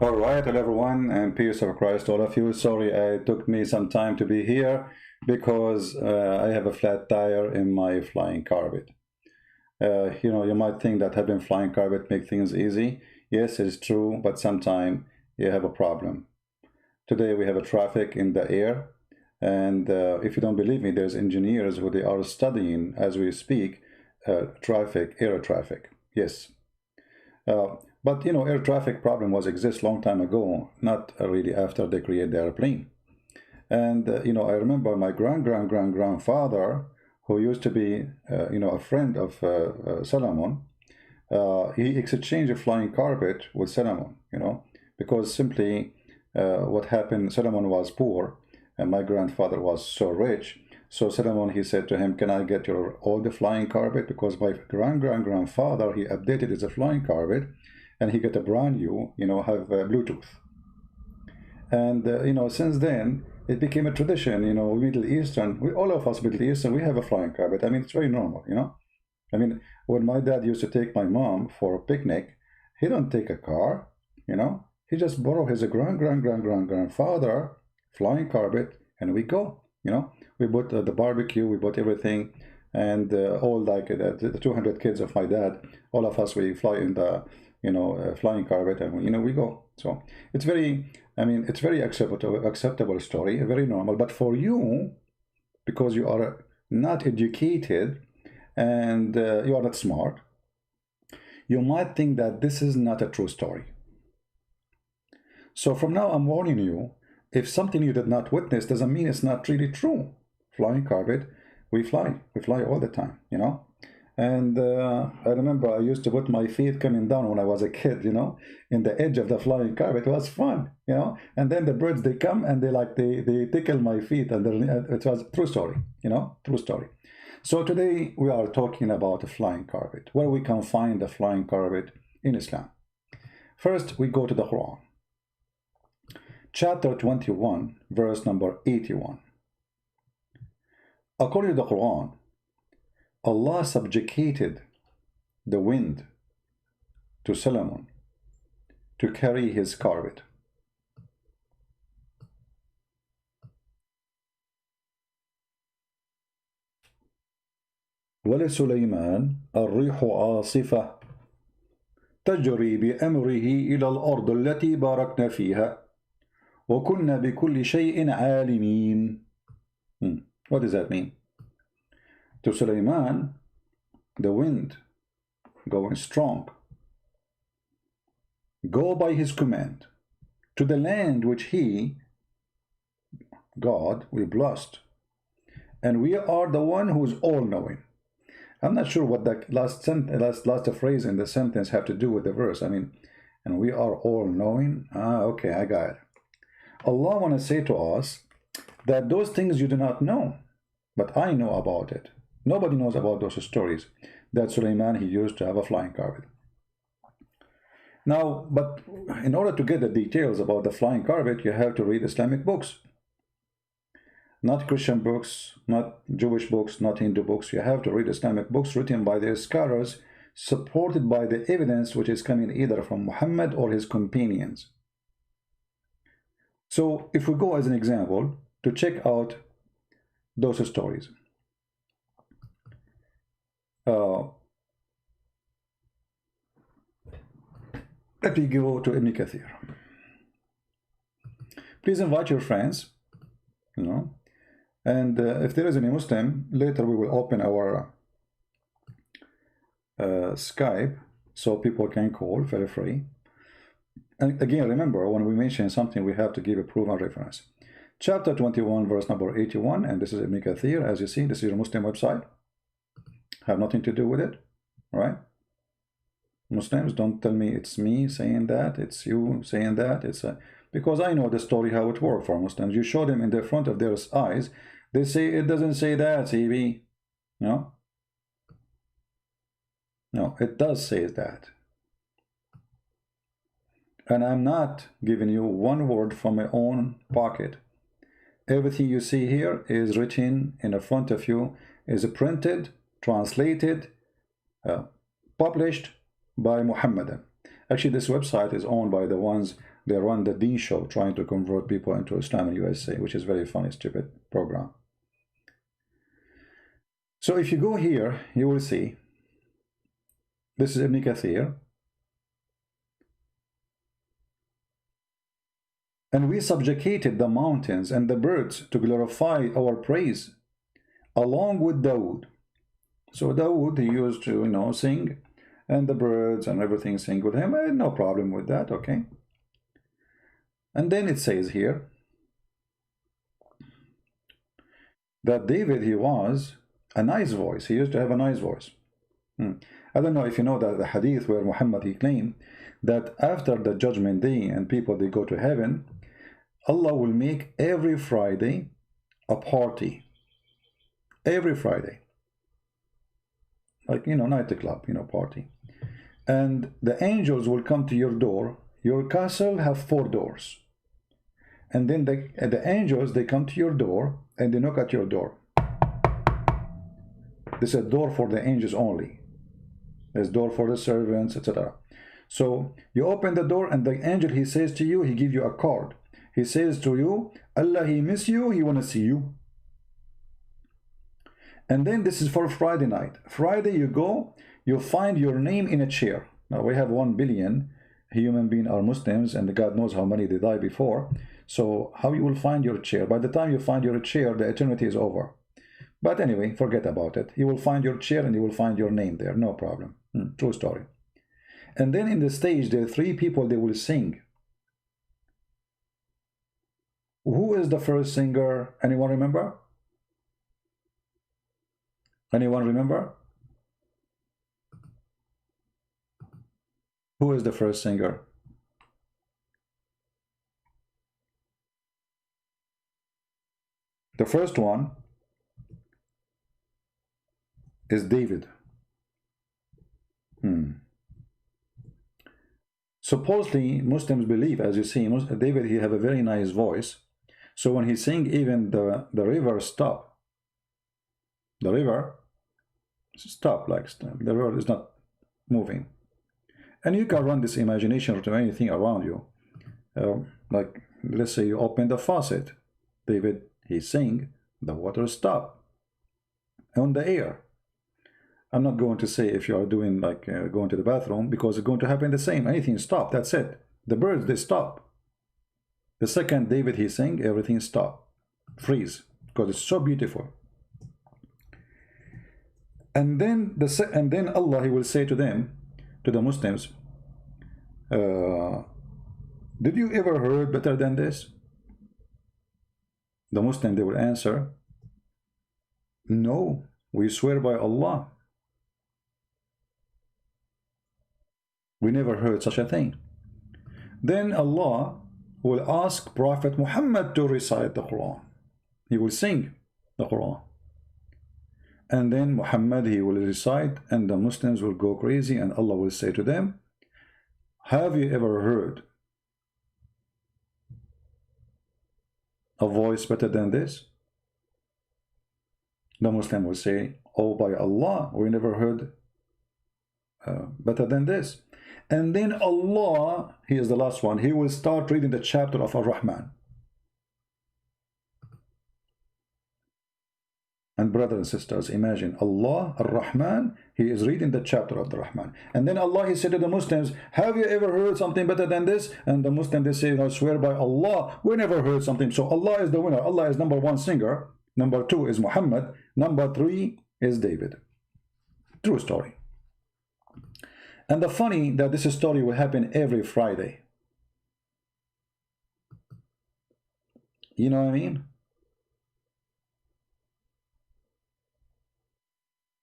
All right, hello everyone, and peace of Christ, all of you. Sorry, it took me some time to be here because I have a flat tire in my flying carpet. You might think that having flying carpet make things easy. Yes, it's true, but sometimes you have a problem. Today we have a traffic in the air, and if you don't believe me, there's engineers who they are studying as we speak air traffic. Yes. But air traffic problem was exist long time ago, not really after they create the airplane. And I remember my grandfather, who used to be a friend of Solomon. He exchanged a flying carpet with Solomon, because simply what happened, Solomon was poor and my grandfather was so rich. So Solomon, he said to him, can I get your old flying carpet? Because my grandfather, he updated his flying carpet and he got a brand new, have Bluetooth. And, since then, it became a tradition, Middle Eastern, all of us Middle Eastern, we have a flying carpet. I mean, it's very normal, I mean, when my dad used to take my mom for a picnic, he don't take a car, he just borrow his grandfather flying carpet and we go, we bought the barbecue, we bought everything, and all like the 200 kids of my dad, all of us, we fly in the flying carpet, and we go. So it's very, it's very acceptable story, very normal. But for you, because you are not educated and you are not smart, you might think that this is not a true story. So from now, I'm warning you, if something you did not witness doesn't mean it's not really true. Flying carpet, we fly all the time, And I remember I used to put my feet coming down when I was a kid, in the edge of the flying carpet. It was fun, And then the birds, they come and they tickle my feet, and it was a true story, true story. So today we are talking about a flying carpet, where we can find the flying carpet in Islam. First, we go to the Quran. Chapter 21, verse number 81. According to the Quran, Allah subjugated the wind to Solomon to carry his carpet. ولسليمان الريح عاصفة تجري بأمره إلى الأرض التي باركنا فيها وكنا بكل شيء عالمين. What does that mean? To Sulaiman, the wind going strong, go by his command to the land which he, God, will blessed, and we are the one who is all-knowing. I'm not sure what that last phrase in the sentence have to do with the verse. And we are all-knowing. Okay, I got it. Allah want to say to us that those things you do not know, but I know about it. Nobody knows about those stories that Sulaiman, he used to have a flying carpet. Now, but in order to get the details about the flying carpet, you have to read Islamic books. Not Christian books, not Jewish books, not Hindu books. You have to read Islamic books written by their scholars, supported by the evidence which is coming either from Muhammad or his companions. So if we go as an example to check out those stories. Let me go to Ibn Kathir. Please invite your friends, and if there is any Muslim, later we will open our Skype so people can call very free. And again, remember, when we mention something, we have to give a proven reference. Chapter 21, verse number 81, and this is Ibn Kathir. As you see, this is your Muslim website. Have nothing to do with it, all right? Muslims, don't tell me it's me saying that, it's you saying that. Because I know the story, how it worked for Muslims. You show them in the front of their eyes, they say, it doesn't say that, CB. No, it does say that. And I'm not giving you one word from my own pocket. Everything you see here is written in the front of you, is printed, translated, published by Muhammadan. Actually, this website is owned by the ones They run the Deen show trying to convert people into Islam in USA, which is very funny, stupid program. So if you go here, you will see this is Ibn Kathir. And we subjugated the mountains and the birds to glorify our praise along with Dawood. So Dawood, he used to, you know, sing, and the birds and everything sing with him. No problem with that, okay? And then it says here that David, he was a nice voice. He used to have a nice voice. I don't know if you know that the hadith where Muhammad, he claimed that after the judgment day and people, they go to heaven, Allah will make every Friday a party. Every Friday. Like, you know, nightclub, you know, party. And the angels will come to your door. Your castle have 4 doors. And then the angels, they come to your door and they knock at your door. This is a door for the angels only. There's door for the servants, etc. So you open the door and the angel, he says to you, he gives you a card. He says to you, Allah, he miss you, he want to see you. And then this is for Friday night. Friday you go, you find your name in a chair. Now we have 1 billion human beings are Muslims, and God knows how many they died before. So how you will find your chair? By the time you find your chair, the eternity is over. But anyway, forget about it. You will find your chair and you will find your name there. No problem. True story. And then in the stage, there are 3 people, they will sing. Who is the first singer? Anyone remember? Anyone remember? Who is the first singer? The first one is David. Supposedly, Muslims believe, as you see, David, he have a very nice voice. So when he sing, even the river stop. The river stop, like the river is not moving. And you can run this imagination to anything around you. Like, let's say you open the faucet. David, he sing, the water stop. On the air. I'm not going to say if you are doing like going to the bathroom, because it's going to happen the same. Anything stop, that's it. The birds, they stop. The second David, he sing, everything stop. Freeze. Because it's so beautiful. And then Allah, he will say to them, to the Muslims, did you ever heard better than this? The Muslim, they will answer, no, we swear by Allah, we never heard such a thing. Then Allah will ask Prophet Muhammad to recite the Quran. He will sing the Quran. And then Muhammad, he will recite, and the Muslims will go crazy, and Allah will say to them, have you ever heard a voice better than this? The Muslim will say, oh, by Allah, we never heard better than this. And then Allah, he is the last one, he will start reading the chapter of Ar-Rahman. And brothers and sisters, imagine Allah, Ar-Rahman, he is reading the chapter of the Rahman. And then Allah, he said to the Muslims, have you ever heard something better than this? And the Muslims, they say, I swear by Allah, we never heard something. So Allah is the winner. Allah is number 1 singer. Number 2 is Muhammad. Number 3 is David. True story. And the funny that this story will happen every Friday. You know what I mean?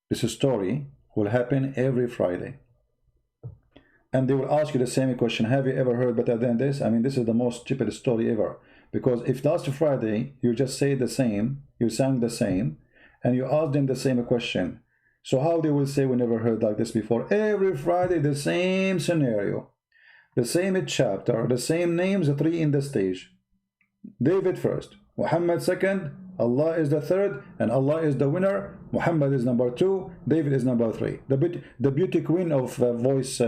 This story will happen every Friday. And they will ask you the same question. Have you ever heard better than this? I mean, this is the most stupid story ever. Because if last Friday you just say the same, you sang the same, and you ask them the same question. So how they will say we never heard like this before? Every Friday the same scenario. The same chapter, the same names, the 3 in the stage. David first, Muhammad second, Allah is the third, and Allah is the winner. Muhammad is number 2, David is number 3. The beauty queen of voice,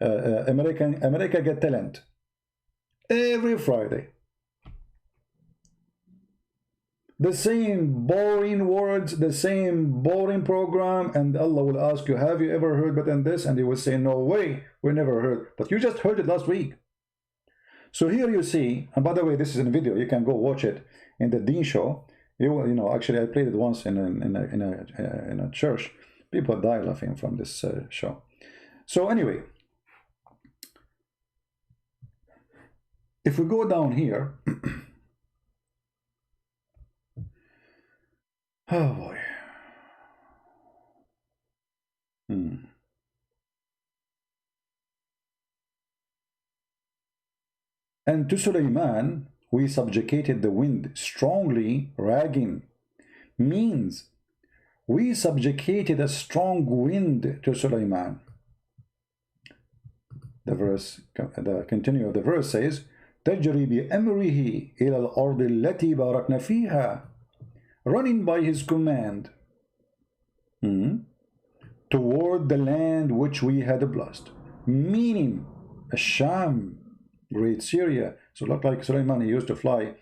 America Got Talent. Every Friday. The same boring words, the same boring program, and Allah will ask you, have you ever heard better than this? And you will say, no way, we never heard. But you just heard it last week. So here you see, and by the way, this is in video, you can go watch it in the Dean show. You know, actually I played it once in a church. People die laughing from this show. So anyway, if we go down here, oh boy. And to Sulaiman we subjugated the wind strongly, ragging means we subjugated a strong wind to Sulaiman. The continue of the verse says, تجري بأمره إلى الأرض التي باركنا فيها, running by his command toward the land which we had blessed, meaning Sham, great Syria. So look like Sulaiman, he used to fly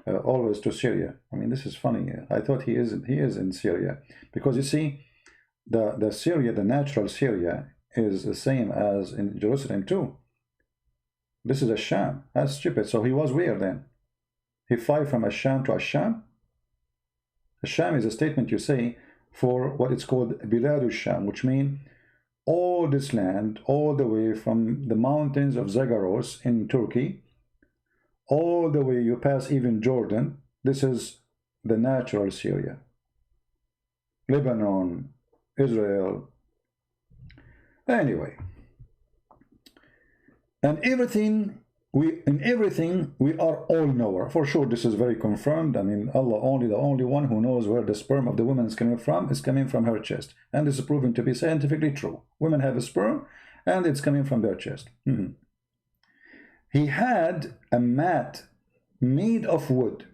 always to Syria. I mean, this is funny. I thought he is in Syria, because you see, the Syria, the natural Syria, is the same as in Jerusalem too. This is a Sham. That's stupid. So he was where then? He fly from Asham to Asham? Asham is a statement you say for what it's called Biladu Sham, which means all this land, all the way from the mountains of Zagros in Turkey, all the way you pass even Jordan. This is the natural Syria. Lebanon, Israel. Anyway. And in everything we are all knower. For sure, this is very confirmed. I mean, Allah only, the only one who knows where the sperm of the woman is coming from her chest. And this is proven to be scientifically true. Women have a sperm and it's coming from their chest. He had a mat made of wood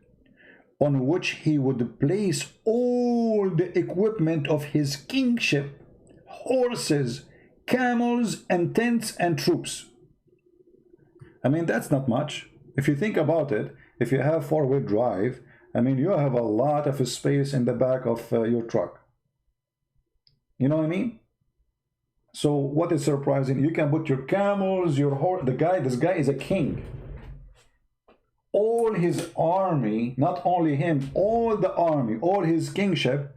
on which he would place all the equipment of his kingship, horses, camels, and tents and troops. I mean, that's not much. If you think about it, if you have four-wheel drive, I mean, you have a lot of space in the back of your truck. You know what I mean? So what is surprising? You can put your camels, your horse. This guy is a king. All his army, not only him, all the army, all his kingship,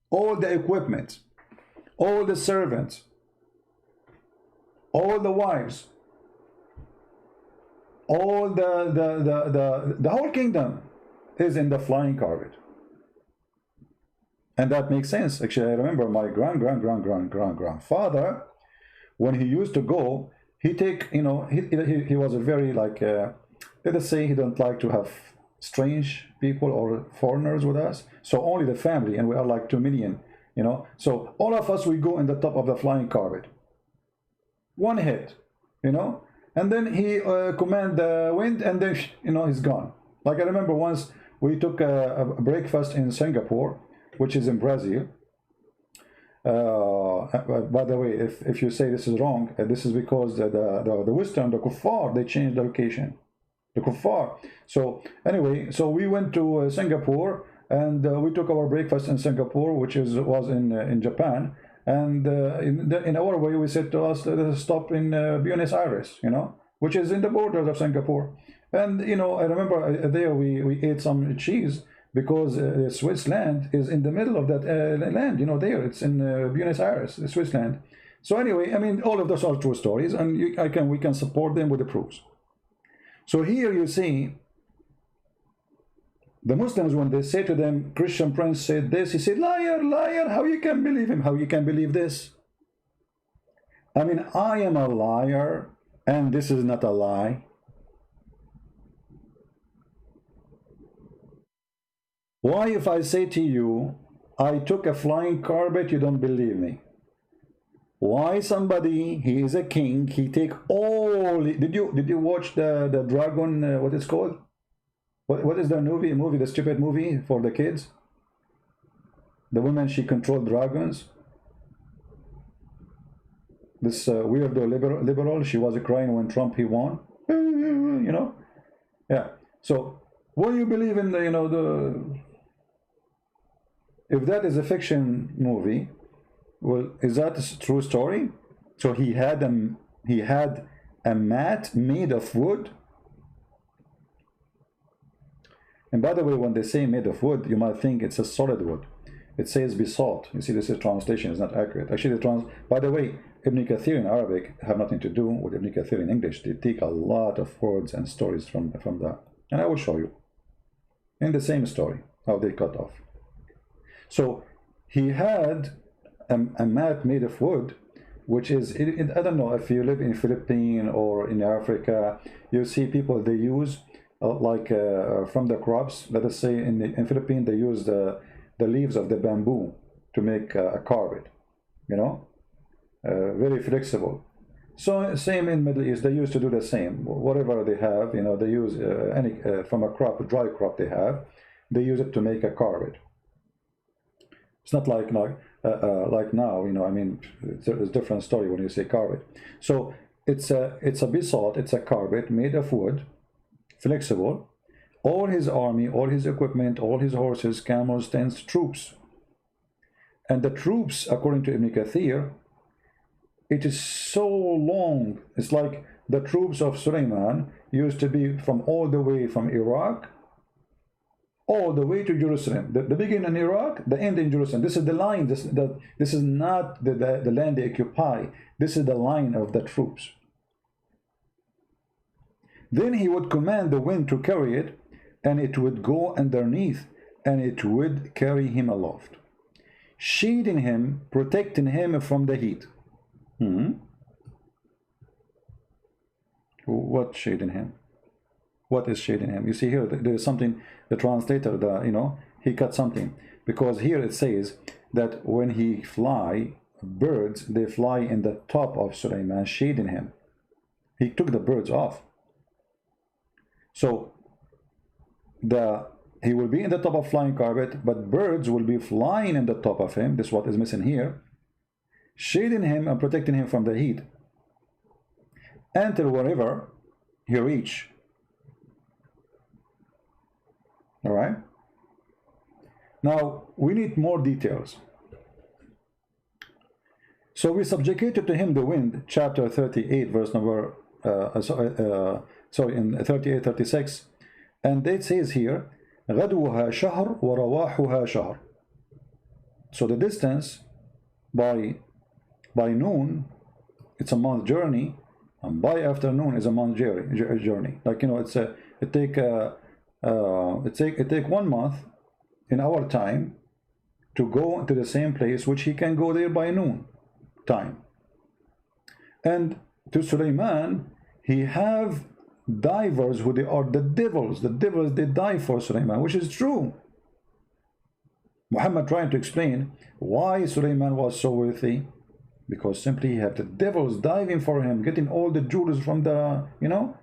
all the equipment, all the servants, all the wives, all the whole kingdom is in the flying carpet. And that makes sense. Actually, I remember my grandfather, when he used to go, he was a very, like, let us say he don't like to have strange people or foreigners with us. So only the family, and we are like 2 million, So all of us, we go in the top of the flying carpet. One hit, and then he command the wind, and then he's gone. Like I remember once we took a breakfast in Singapore, which is in Brazil. By the way, if you say this is wrong, this is because the Western, the Kuffar, they changed the location. The Kuffar. So anyway, so we went to Singapore, and we took our breakfast in Singapore, which was in Japan. And in our way, we said to us, let us stop in Buenos Aires, which is in the borders of Singapore. And, I remember there we ate some cheese, because Switzerland is in the middle of that land, there. It's in Buenos Aires, Switzerland. So anyway, I mean, all of those are true stories, and we can support them with the proofs. So here you see, the Muslims, when they say to them, Christian Prince said this, he said, liar, liar, how you can believe him? How you can believe this? I mean, I am a liar, and this is not a lie. Why, if I say to you, I took a flying carpet, you don't believe me? Why somebody, he is a king, he take all, did you watch the dragon, what it's called? What is the movie, the stupid movie for the kids? The woman, she controlled dragons. This weirdo liberal, she was crying when Trump, he won. you know. Yeah. So what do you believe in the, you know, the, if that is a fiction movie, well, is that a true story? So he had a mat made of wood. And by the way, when they say made of wood, you might think it's a solid wood. It says basalt. You see, this is translation is not accurate. Actually, by the way, Ibn Kathir in Arabic have nothing to do with Ibn Kathir in English. They take a lot of words and stories from that. And I will show you in the same story how they cut off. So he had a mat made of wood, which is, I don't know if you live in Philippines or in Africa, you see people, they use from the crops. Let us say in Philippines, they use the leaves of the bamboo to make a carpet, you know, very flexible. So same in Middle East, they used to do the same. Whatever they have, you know, they use any from a crop, a dry crop they have, they use it to make a carpet. It's not like now, you know. I mean, it's a different story when you say carpet. So it's a basalt, it's a carpet made of wood, flexible. All his army, all his equipment, all his horses, camels, tents, troops. And the troops, according to Ibn Kathir, it is so long. It's like the troops of Suleiman used to be from all the way from Iraq all the way to Jerusalem. The beginning in Iraq, the end in Jerusalem. This is the line. This is not the land they occupy. This is the line of the troops. Then he would command the wind to carry it, and it would go underneath, and it would carry him aloft, shading him, protecting him from the heat. What shading him? What is shading him? You see here, there is something, the translator, you know, he cut something. Because here it says that when he fly, birds, they fly in the top of Suleiman, shading him. He took the birds off. So he will be in the top of flying carpet, but birds will be flying in the top of him. This is what is missing here. Shading him and protecting him from the heat. Until wherever he reach. All right. Now we need more details. So we subjugated to him the wind, chapter 38, verse number in 38, 36, and it says here, غدوها شهر ورواحها شهر. So the distance by noon, it's a month journey, and by afternoon is a month journey. Like, you know, it take 1 month in our time to go to the same place, which he can go there by noon time. And to Suleiman, he have divers who they are the devils. The devils, they die for Suleiman, which is true. Muhammad trying to explain why Suleiman was so wealthy, because simply he had the devils diving for him, getting all the jewels from the, you know.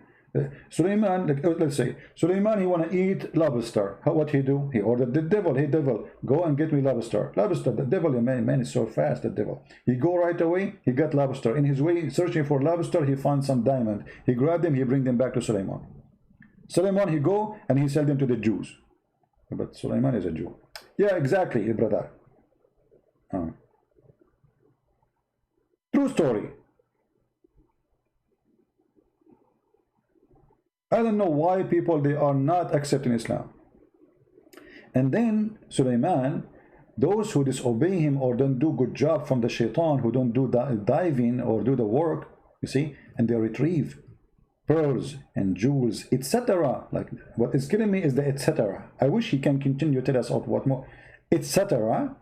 Suleiman, let's say Suleiman, he want to eat lobster. What he do? He ordered the devil. Hey devil, go and get me lobster. Lobster, the devil, man is so fast, the devil. He go right away, he got lobster. In his way searching for lobster, he found some diamond. He grabbed them, he bring them back to Suleiman. Suleiman, he go and he sell them to the Jews. But Suleiman is a Jew. Yeah, exactly, brother. True story. I don't know why people, they are not accepting Islam. And then Suleiman, those who disobey him or don't do good job from the shaitan, who don't do diving or do the work, you see, and they retrieve pearls and jewels, etc. Like, what is killing me is the etc. I wish he can continue to tell us what more, etc.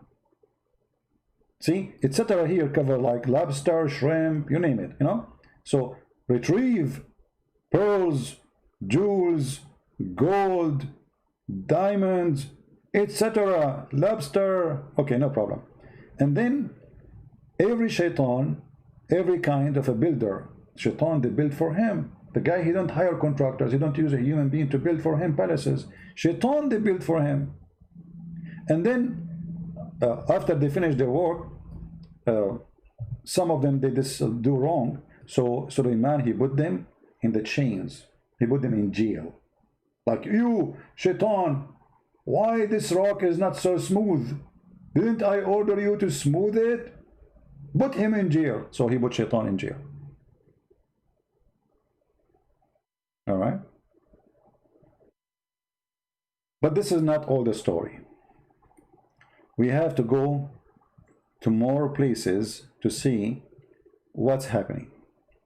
See, etc. here cover like lobster, shrimp, you name it, you know. So retrieve pearls, jewels, gold, diamonds, etc. lobster. Okay, no problem. And then every shaitan, every kind of a builder, shaitan, they build for him. The guy, he don't hire contractors, he don't use a human being to build for him palaces. Shaitan, they build for him. And then after they finish their work, some of them, they just do wrong. So Suleiman, he put them in the chains. He put them in jail. Like, you, Shaitan, why this rock is not so smooth? Didn't I order you to smooth it? Put him in jail. So he put Shaitan in jail. All right. But this is not all the story. We have to go to more places to see what's happening.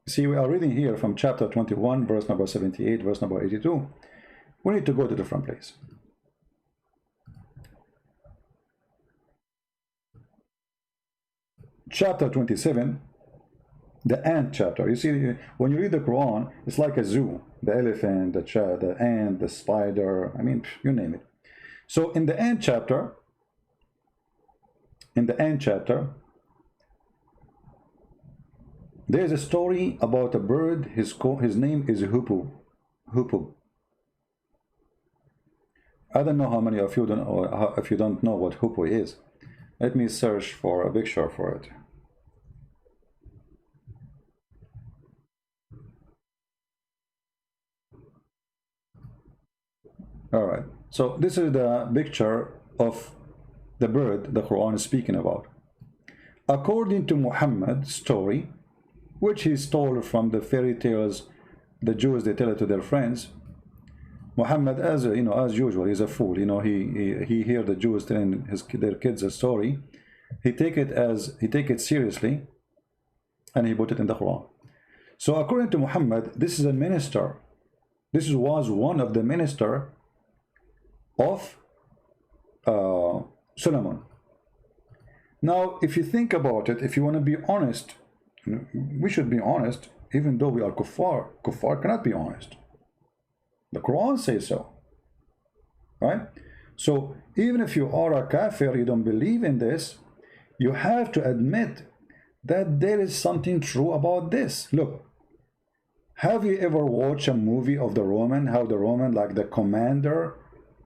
See, we are reading here from chapter 21, verse number 78, verse number 82. We need to go to a different place. Chapter 27, the ant chapter. You see, when you read the Quran, it's like a zoo. The elephant, the ant, the spider, I mean, you name it. So in the ant chapter, there's a story about a bird. His name is Hoopoe. Hoopoe. I don't know how many of you don't, or if you don't know what Hoopoe is. Let me search for a picture for it. All right. So this is the picture of the bird the Quran is speaking about. According to Muhammad's story, which he stole from the fairy tales the Jews they tell it to their friends. Muhammad, as you know, as usual, he's a fool. You know, he hear the Jews telling their kids a story. He take it seriously, and he put it in the Quran. So according to Muhammad, this is a minister. This was one of the minister of Solomon. Now, if you think about it, if you want to be honest, we should be honest, even though we are kuffar. Kuffar cannot be honest. The Quran says so, right? So even if you are a kafir, you don't believe in this, you have to admit that there is something true about this. Look, have you ever watched a movie of the Roman, how the Roman, like the commander,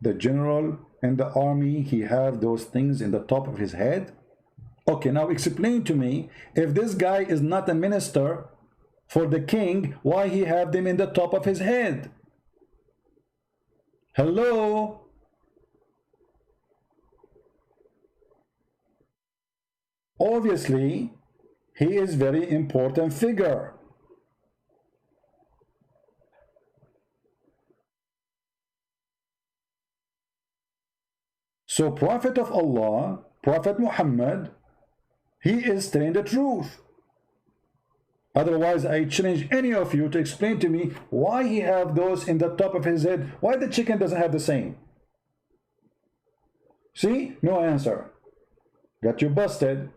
the general in the army, he have those things in the top of his head? Okay, now explain to me, if this guy is not a minister for the king, why he have them in the top of his head? Hello? Obviously, he is very important figure. So Prophet of Allah, Prophet Muhammad, he is telling the truth. Otherwise, I challenge any of you to explain to me why he have those in the top of his head. Why the chicken doesn't have the same? See? No answer. Got you busted.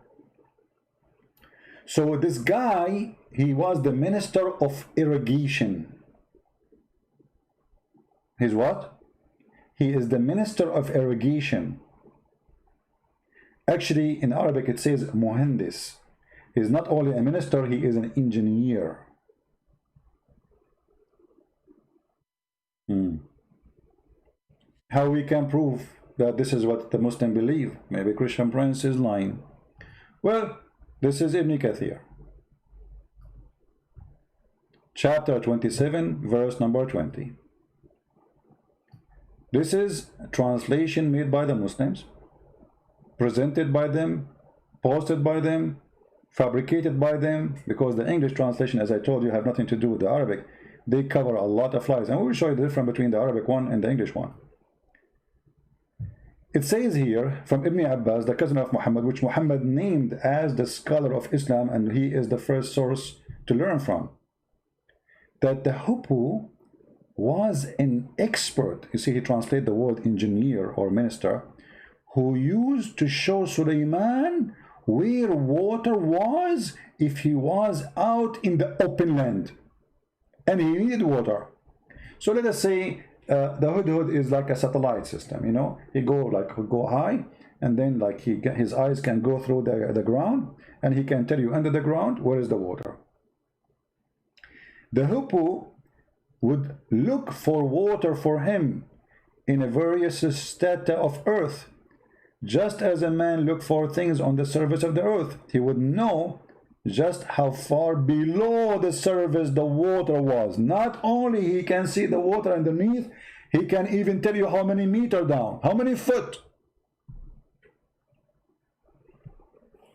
So this guy, he was the minister of irrigation. He's what? He is the minister of irrigation. Actually, in Arabic it says muhandis. He's not only a minister, he is an engineer. How we can prove that this is what the Muslim believe? Maybe Christian Prince is lying. Well, this is Ibn Kathir. Chapter 27, verse number 20. This is a translation made by the Muslims, presented by them, posted by them, fabricated by them, because the English translation, as I told you, have nothing to do with the Arabic. They cover a lot of lies, and we will show you the difference between the Arabic one and the English one. It says here from Ibn Abbas, the cousin of Muhammad, which Muhammad named as the scholar of Islam, and he is the first source to learn from, that the Hoopoe was an expert. You see, he translated the word engineer or minister, who used to show Suleiman where water was if he was out in the open land and he needed water. So let us say the Hudhud is like a satellite system, you know. He go high, and then like his eyes can go through the ground, and he can tell you under the ground where is the water. The Hoopoe would look for water for him in a various strata of earth. Just as a man look for things on the surface of the earth, he would know just how far below the surface the water was. Not only he can see the water underneath, he can even tell you how many meters down, how many foot.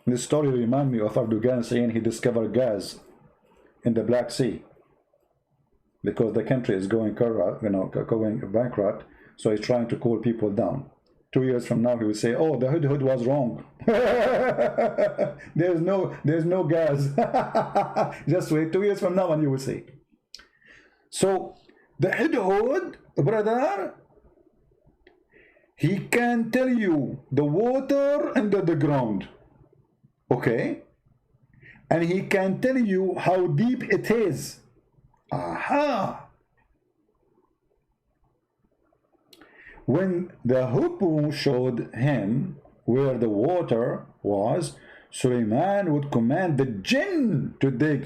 This story reminds me of Erdogan saying he discovered gas in the Black Sea because the country is going corrupt, going bankrupt. So he's trying to cool people down. 2 years from now, he will say, "Oh, the Hudhud was wrong. there's no gas." Just wait 2 years from now, and you will see. So the Hudhud, brother, he can tell you the water under the ground, okay, and he can tell you how deep it is. Aha! When the Hoopoe showed him where the water was, Suleiman would command the jinn to dig.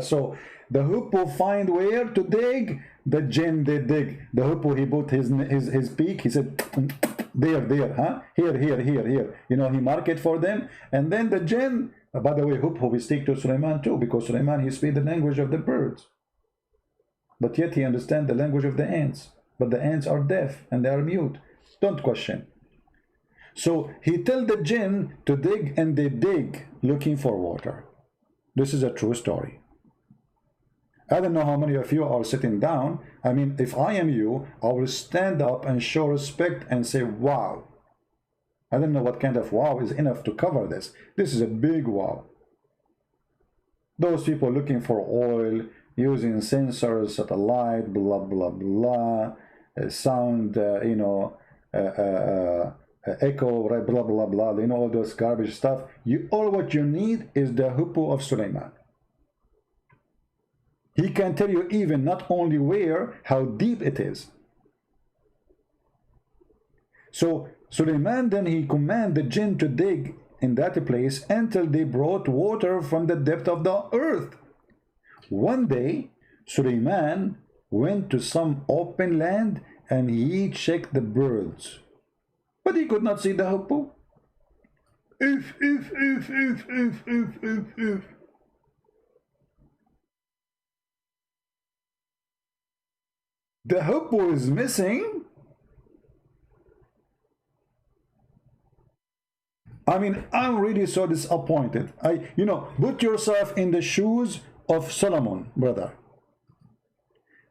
So the Hoopoe find where to dig, the jinn they dig. The Hoopoe, he put his beak, he said, there, huh? Here. He mark it for them. And then the jinn, by the way, Hoopoe we speak to Suleiman too, because Suleiman, he speaks the language of the birds. But yet he understands the language of the ants. But the ants are deaf and they are mute. Don't question. So he tells the jinn to dig, and they dig looking for water. This is a true story. I don't know how many of you are sitting down. I mean, if I am you, I will stand up and show respect and say, wow. I don't know what kind of wow is enough to cover this. This is a big wow. Those people looking for oil, using sensors, satellite, blah, blah, blah, sound, echo, right, blah, blah, blah, all those garbage stuff. All what you need is the Hoopoe of Suleiman. He can tell you even not only where, how deep it is. So Suleiman, then he commanded the jinn to dig in that place until they brought water from the depth of the earth. One day, Suleiman went to some open land and he checked the birds, but he could not see the Hoopoe. If. The Hoopoe is missing. I mean, I'm really so disappointed. Put yourself in the shoes of Solomon, brother.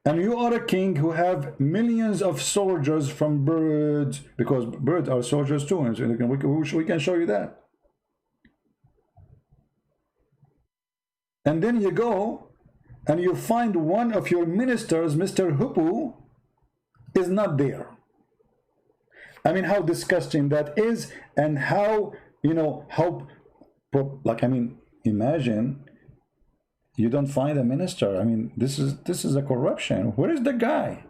And you are a king who have millions of soldiers from birds, because birds are soldiers too, and we can show you that. And then you go and you find one of your ministers, Mr. Hoopoe, is not there. I mean, how disgusting that is, and how, imagine you don't find a minister. I mean, this is a corruption. Where is the guy?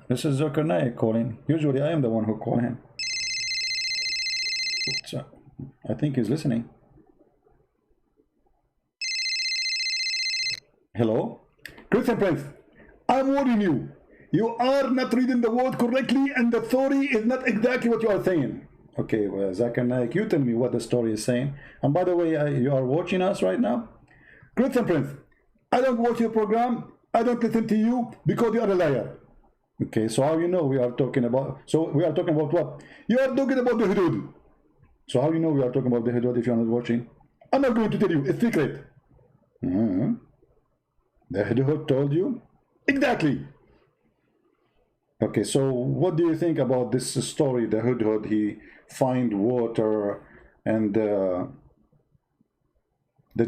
This is Zulkarnain calling. Usually I am the one who call him. So, I think he's listening. Hello? Christian Prince, I'm warning you. You are not reading the word correctly, and the story is not exactly what you are saying. Okay, well, Zakir Naik, you tell me what the story is saying. And by the way, you are watching us right now? Christian Prince, I don't watch your program. I don't listen to you because you are a liar. Okay, so how you know we are talking about? So we are talking about what? You are talking about the Hudud. So how you know we are talking about the Hudud if you are not watching? I'm not going to tell you. It's secret. The Hudud told you? Exactly. Okay, so what do you think about this story? The Hudhud, he find water, and the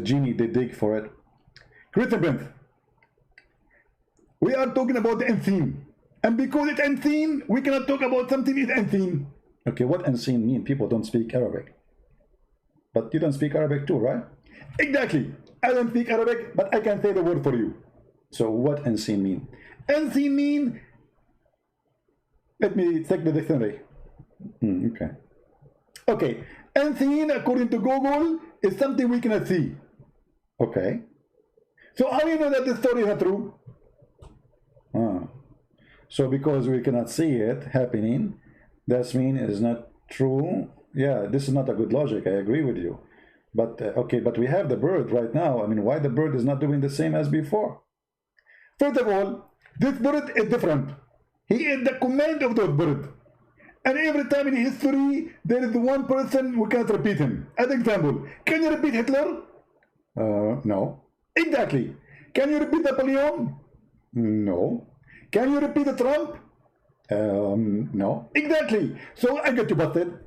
genie, they dig for it. Christian Prince, we are talking about the unseen. And because it's unseen, we cannot talk about something is unseen. Okay, what unseen mean? People don't speak Arabic. But you don't speak Arabic too, right? Exactly. I don't speak Arabic, but I can say the word for you. So what unseen mean? Unseen mean, let me check the dictionary. Okay. Unseen, according to Google, is something we cannot see. Okay. So how do you know that the story is not true? So because we cannot see it happening, that means it's not true. Yeah, this is not a good logic. I agree with you. But okay, but we have the bird right now. I mean, why the bird is not doing the same as before? First of all, this bird is different. He is the command of the bird. And every time in history, there is one person who can't repeat him. As example, can you repeat Hitler? No. Exactly. Can you repeat Napoleon? No. Can you repeat Trump? No. Exactly. So I get you busted.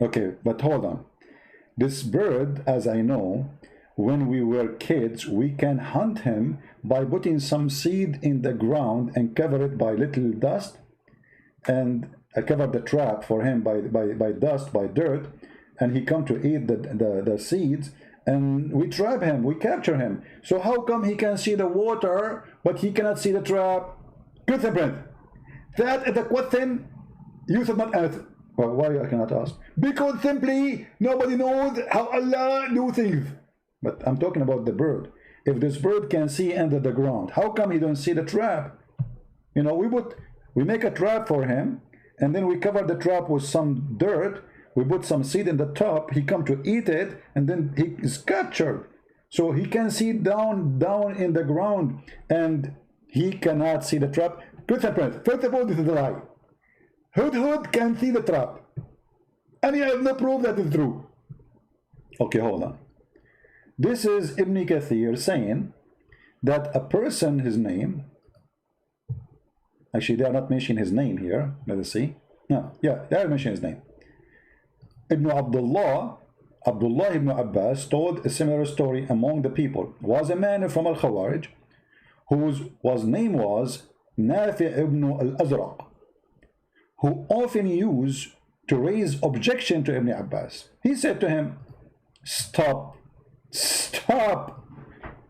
Okay, but hold on. This bird, as I know, when we were kids, we can hunt him by putting some seed in the ground and cover it by little dust, and I cover the trap for him by dust, by dirt, and he come to eat the seeds, and we trap him, we capture him. So how come he can see the water, but he cannot see the trap? Good friend. That is a question you should not answer. Well, why I cannot ask? Because simply nobody knows how Allah do things. But I'm talking about the bird. If this bird can see under the ground, how come he don't see the trap? You know, we make a trap for him, and then we cover the trap with some dirt. We put some seed in the top. He come to eat it, and then he is captured. So he can see down in the ground, and he cannot see the trap. Good friend. First of all, this is a lie. Hudhud can see the trap, and he has no proof that is true. Okay, hold on. This is Ibn Kathir saying that a person, his name, actually they are not mentioning his name here. Let us see. No, yeah, they are mentioning his name. Ibn Abdullah ibn Abbas told a similar story among the people. Was a man from Al-Khawarij whose name was Nafi ibn al-Azraq, who often used to raise objection to Ibn Abbas. He said to him, stop.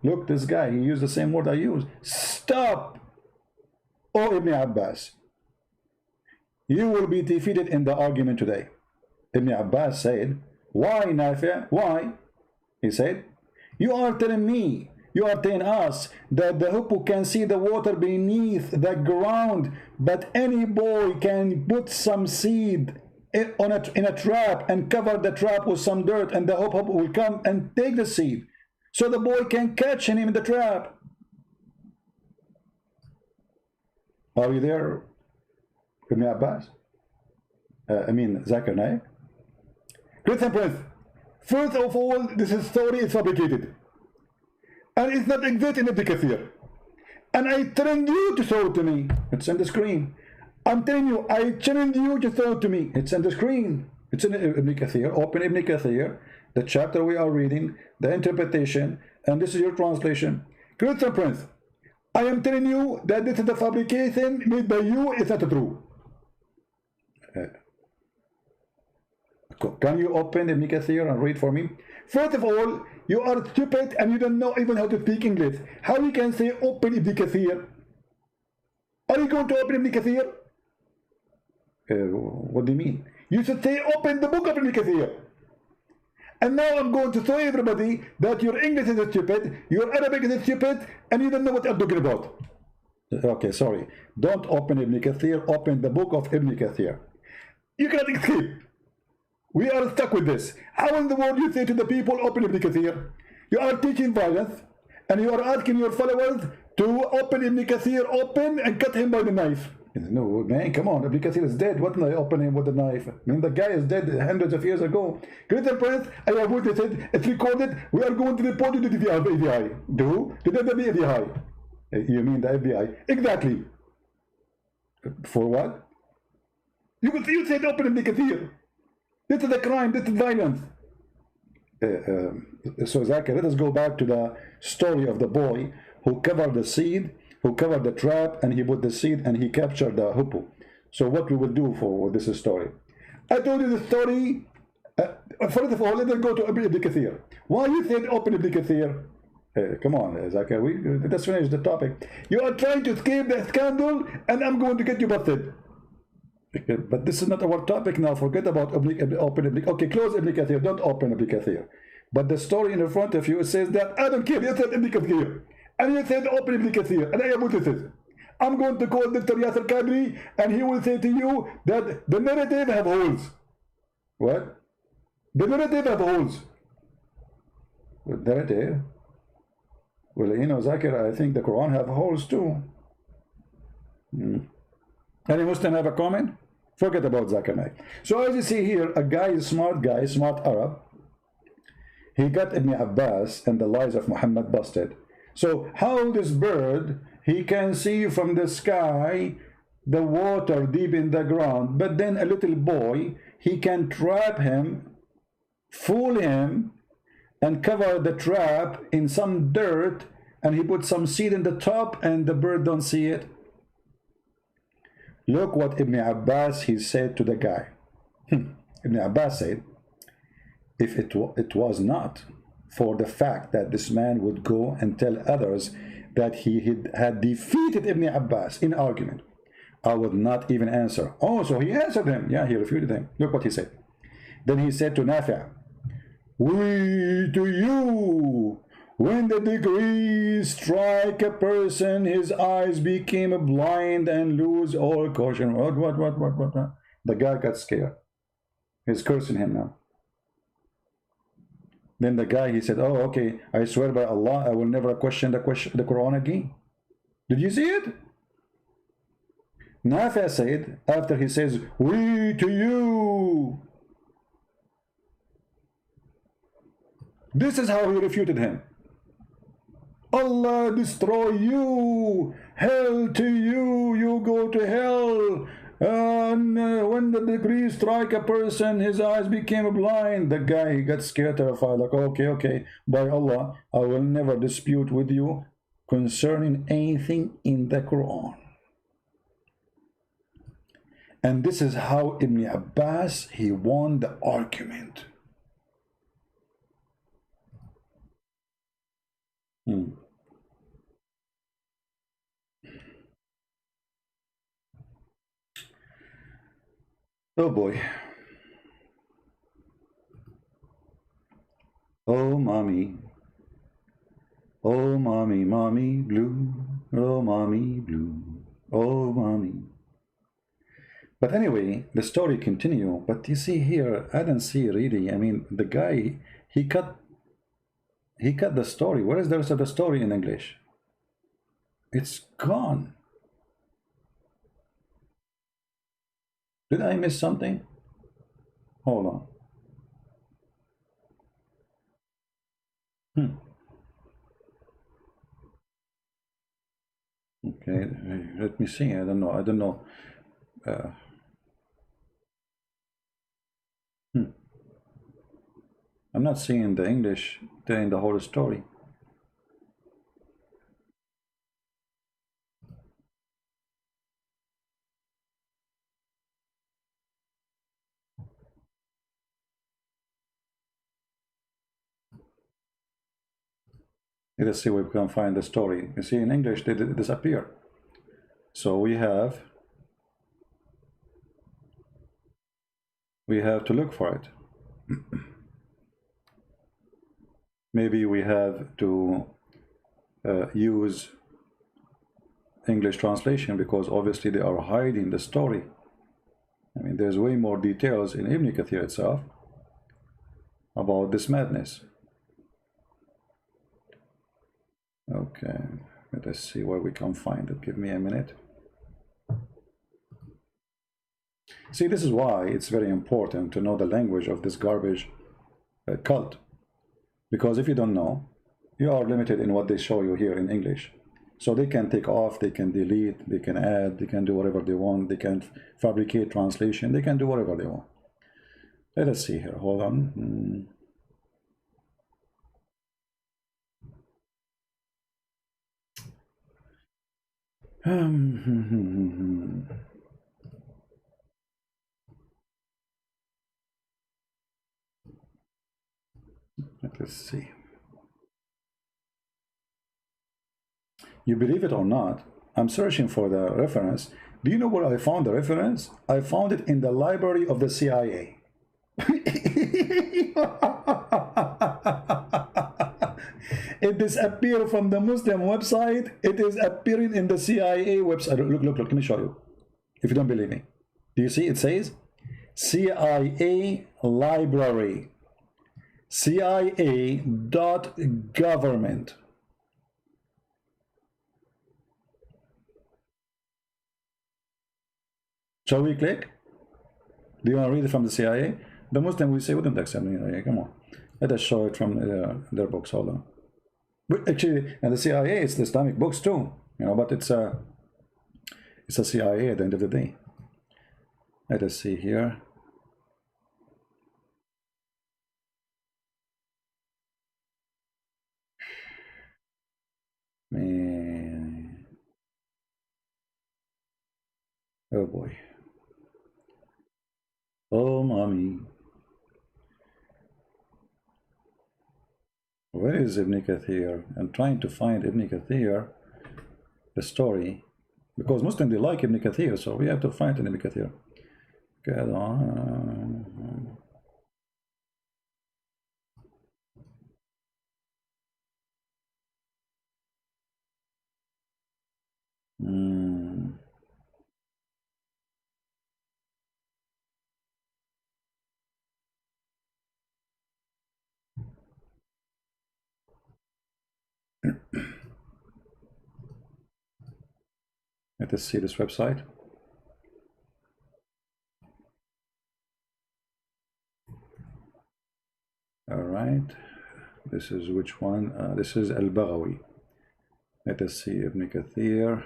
Look, this guy, he used the same word I use. Stop, O Ibn Abbas. You will be defeated in the argument today. Ibn Abbas said, why, Nafi? Why? He said, you are telling me, you are telling us that the hippo can see the water beneath the ground, but any boy can put some seed in a trap and cover the trap with some dirt, and the hippo will come and take the seed, so the boy can catch him in the trap. Are you there, Ibn Abbas? Zakir Naik? Christian Prince, first of all, this story is fabricated. And it's not exist in Ibn Kathir. And I challenge you to show it to me. It's on the screen. I'm telling you, I challenge you to show it to me. It's on the screen. It's in Ibn Kathir. Open Ibn Kathir, the chapter we are reading, the interpretation, and this is your translation. Christian Prince, I am telling you that this is the fabrication made by you. It's not true. Can you open Ibn Kathir and read for me? First of all, you are stupid and you don't know even how to speak English. How you can say open Ibn Kathir? Are you going to open Ibn Kathir? What do you mean? You should say open the book of Ibn Kathir. And now I'm going to show everybody that your English is stupid, your Arabic is stupid, and you don't know what I'm talking about. Okay, sorry. Don't open Ibn Kathir, open the book of Ibn Kathir. You cannot escape. We are stuck with this. How in the world you say to the people, open Ibn Kathir? You are teaching violence, and you are asking your followers to open Ibn Kathir, open and cut him by the knife. No, man, come on. Ibn Kathir is dead. What can I open him with a knife? I mean, the guy is dead hundreds of years ago. Christian Prince, I have witnessed it. It's recorded. We are going to report you to the FBI. To the FBI. You mean the FBI? Exactly. For what? You said open Ibn Kathir. This is a crime. This is violence. So Zakir, let us go back to the story of the boy who covered the seed, who covered the trap, and he put the seed and he captured the hippo. So what we will do for this story? I told you the story. First of all, let us go to Ibn Kathir. Why you said open Ibn Kathir? Come on, Zakir, let's finish the topic. You are trying to escape the scandal, and I'm going to get you busted. But this is not our topic now. Forget about open Ibn. Okay, close Ibn Kathir. Don't open Ibn Kathir. But the story in front of you says that I don't care. You said Ibn Kathir, and you said open Ibn Kathir, and I have witnesses. I'm going to call Dr. Yasser Kadri, and he will say to you that the narrative have holes. What? The narrative have holes. What narrative? Well, you know, Zakir, I think the Quran have holes too. Any Muslim have a comment? Forget about Zakir Naik. So as you see here, a guy, smart Arab, he got Ibn Abbas and the lies of Muhammad busted. So how this bird, he can see from the sky the water deep in the ground, but then a little boy, he can trap him, fool him, and cover the trap in some dirt, and he put some seed in the top, and the bird don't see it. Look what Ibn Abbas, he said to the guy. Ibn Abbas said, if it was not for the fact that this man would go and tell others that he had defeated Ibn Abbas in argument, I would not even answer. Oh, so he answered him. Yeah, he refuted him. Look what he said. Then he said to Nafi', we to you, when the degree strike a person, his eyes became blind and lose all caution. What? The guy got scared. He's cursing him now. Then the guy, he said, oh, okay, I swear by Allah, I will never question the Quran again. Did you see it? Nafi' said, after he says, we to you. This is how he refuted him. Allah destroy you, hell to you, you go to hell. And when the degree strike a person, his eyes became blind. The guy, he got scared, terrified, like, okay, by Allah, I will never dispute with you concerning anything in the Quran. And this is how Ibn Abbas, he won the argument. Oh boy. Oh mommy. Oh mommy, mommy blue. Oh mommy blue. Oh mommy. But anyway, the story continue. But you see here, I don't see really. I mean, the guy, he cut the story. Where is the rest of the story in English? It's gone. Did I miss something? Hold on. Okay, let me see. I don't know. I'm not seeing the English telling the whole story. Let's see if we can find the story. You see, in English, they disappear. So we have to look for it. Maybe we have to use English translation, because obviously they are hiding the story. I mean, there's way more details in Ibn Kathir itself about this madness. Okay, let us see where we can find it. Give me a minute. See, this is why it's very important to know the language of this garbage cult. Because if you don't know, you are limited in what they show you here in English. So they can take off, they can delete, they can add, they can do whatever they want, they can fabricate translation, they can do whatever they want. Let us see here, hold on. Let's see. You believe it or not, I'm searching for the reference. Do you know where I found the reference? I found it in the library of the CIA. It disappeared from the Muslim website. It is appearing in the CIA website. Look, let me show you. If you don't believe me. Do you see? It says CIA library. CIA.government. Shall we click? Do you want to read it from the CIA? The Muslim will say, wouldn't accept me. Come on. Let us show it from their books. Hold on. But actually, and the CIA, it's the Islamic books too. You know, but it's a CIA at the end of the day. Let us see here. Man. Oh boy. Oh mommy. Where is Ibn Kathir? I'm trying to find Ibn Kathir, the story, because Muslims, they like Ibn Kathir, so we have to find Ibn Kathir. Get on. Let us see this website. All right, this is which one? This is Al-Baghawi. Let us see Ibn Kathir.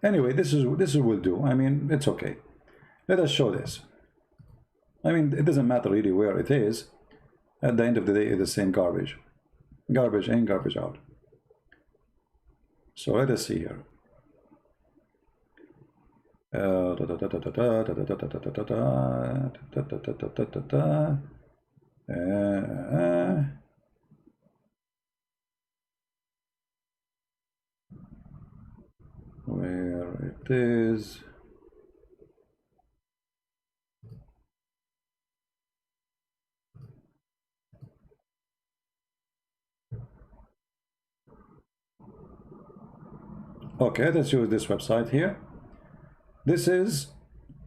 Anyway, this will do. I mean, it's okay. Let us show this. I mean, it doesn't matter really where it is. At the end of the day, it's the same garbage. Garbage in, garbage out. So let us see here. Where it is. Okay, let's use this website here. This is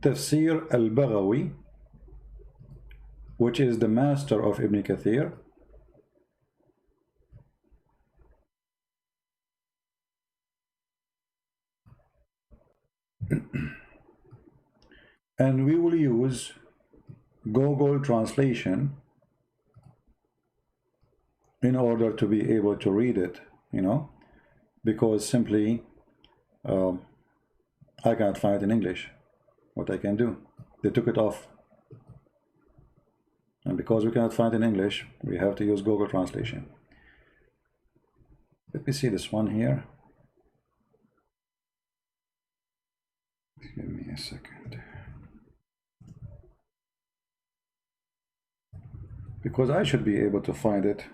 Tafsir al-Baghawi, which is the master of Ibn Kathir. And we will use Google Translation in order to be able to read it, you know, because simply I can't find it in English. What I can do, they took it off, and because we cannot find it in English, we have to use Google Translation. Let me see this one here. Give me a second, because I should be able to find it.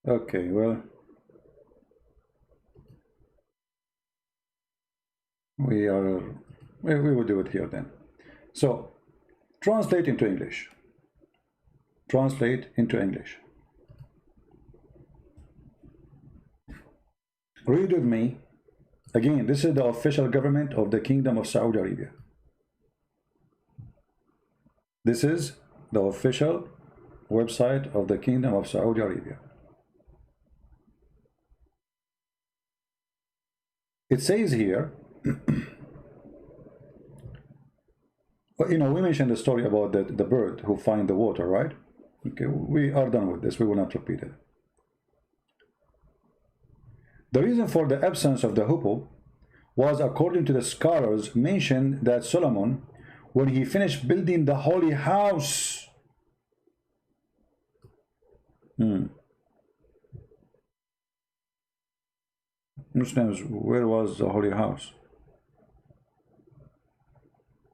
Okay, well, we will do it here then. So translate into English. Translate into English. Read with me. Again, this is the official government of the Kingdom of Saudi Arabia. This is the official website of the Kingdom of Saudi Arabia. It says here, well, you know, we mentioned the story about the bird who find the water, right? Okay, we are done with this. We will not repeat it. The reason for the absence of the hippo was, according to the scholars, mentioned that Solomon, when he finished building the holy house, Muslims, where was the holy house?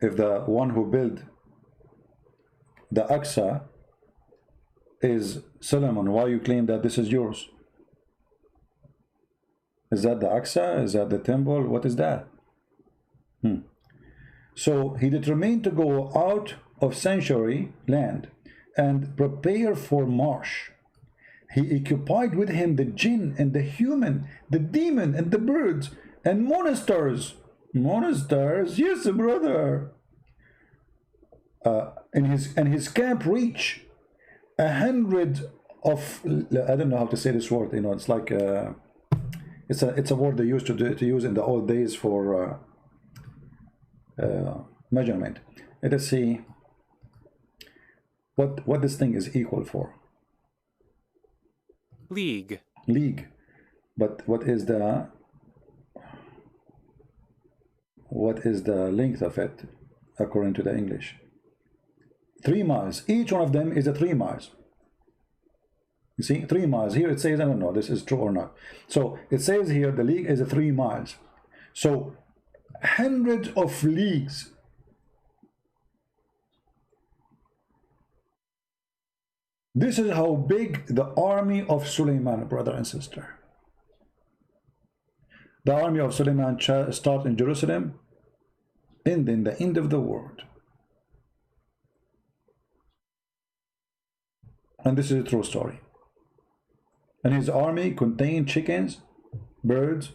If the one who built the Aqsa is Solomon, why you claim that this is yours? Is that the Aqsa? Is that the temple? What is that? So he determined to go out of sanctuary land and prepare for march. He occupied with him the jinn and the human, the demon and the birds and monsters. Monsters? Yes, brother. And his camp reached 100 of, I don't know how to say this word, you know, it's like it's a word they used to use in the old days for measurement. Let us see what this thing is equal for. League. League. But what is the length of it according to the English? 3 miles. Each one of them is a 3 miles. You see, 3 miles. Here it says, I don't know, this is true or not. So it says here the league is a 3 miles. So hundreds of leagues. This is how big the army of Suleiman, brother and sister. The army of Suleiman started in Jerusalem, and in the end of the world. And this is a true story. And his army contained chickens, birds,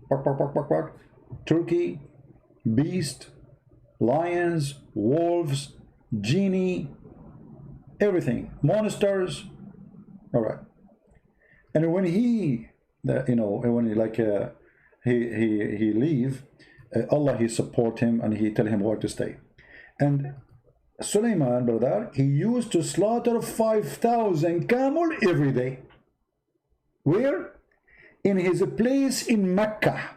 bark, bark, bark, bark, bark, turkey, beast, lions, wolves, genie, everything, monsters. All right. And when he, when he like he leave, Allah he support him and he tell him where to stay. And Suleiman, brother, he used to slaughter 5,000 camel every day. Where? In his place in Mecca.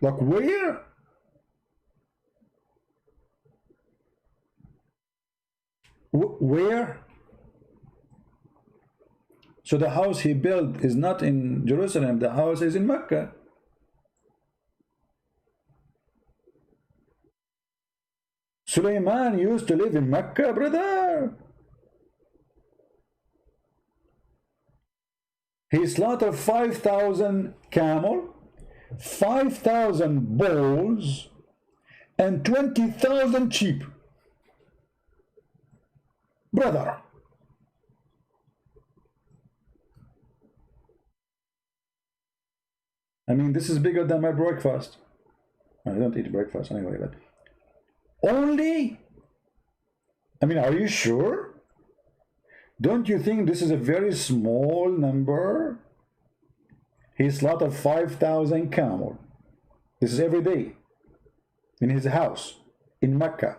Like where? Where? So the house he built is not in Jerusalem, the house is in Mecca. Suleiman used to live in Mecca, brother. He slaughtered 5,000 camel, 5,000 bulls, and 20,000 sheep. Brother. I mean, this is bigger than my breakfast. I don't eat breakfast anyway, but only, I mean, are you sure? Don't you think this is a very small number? He slaughtered 5,000 camel. This is every day in his house in Mecca.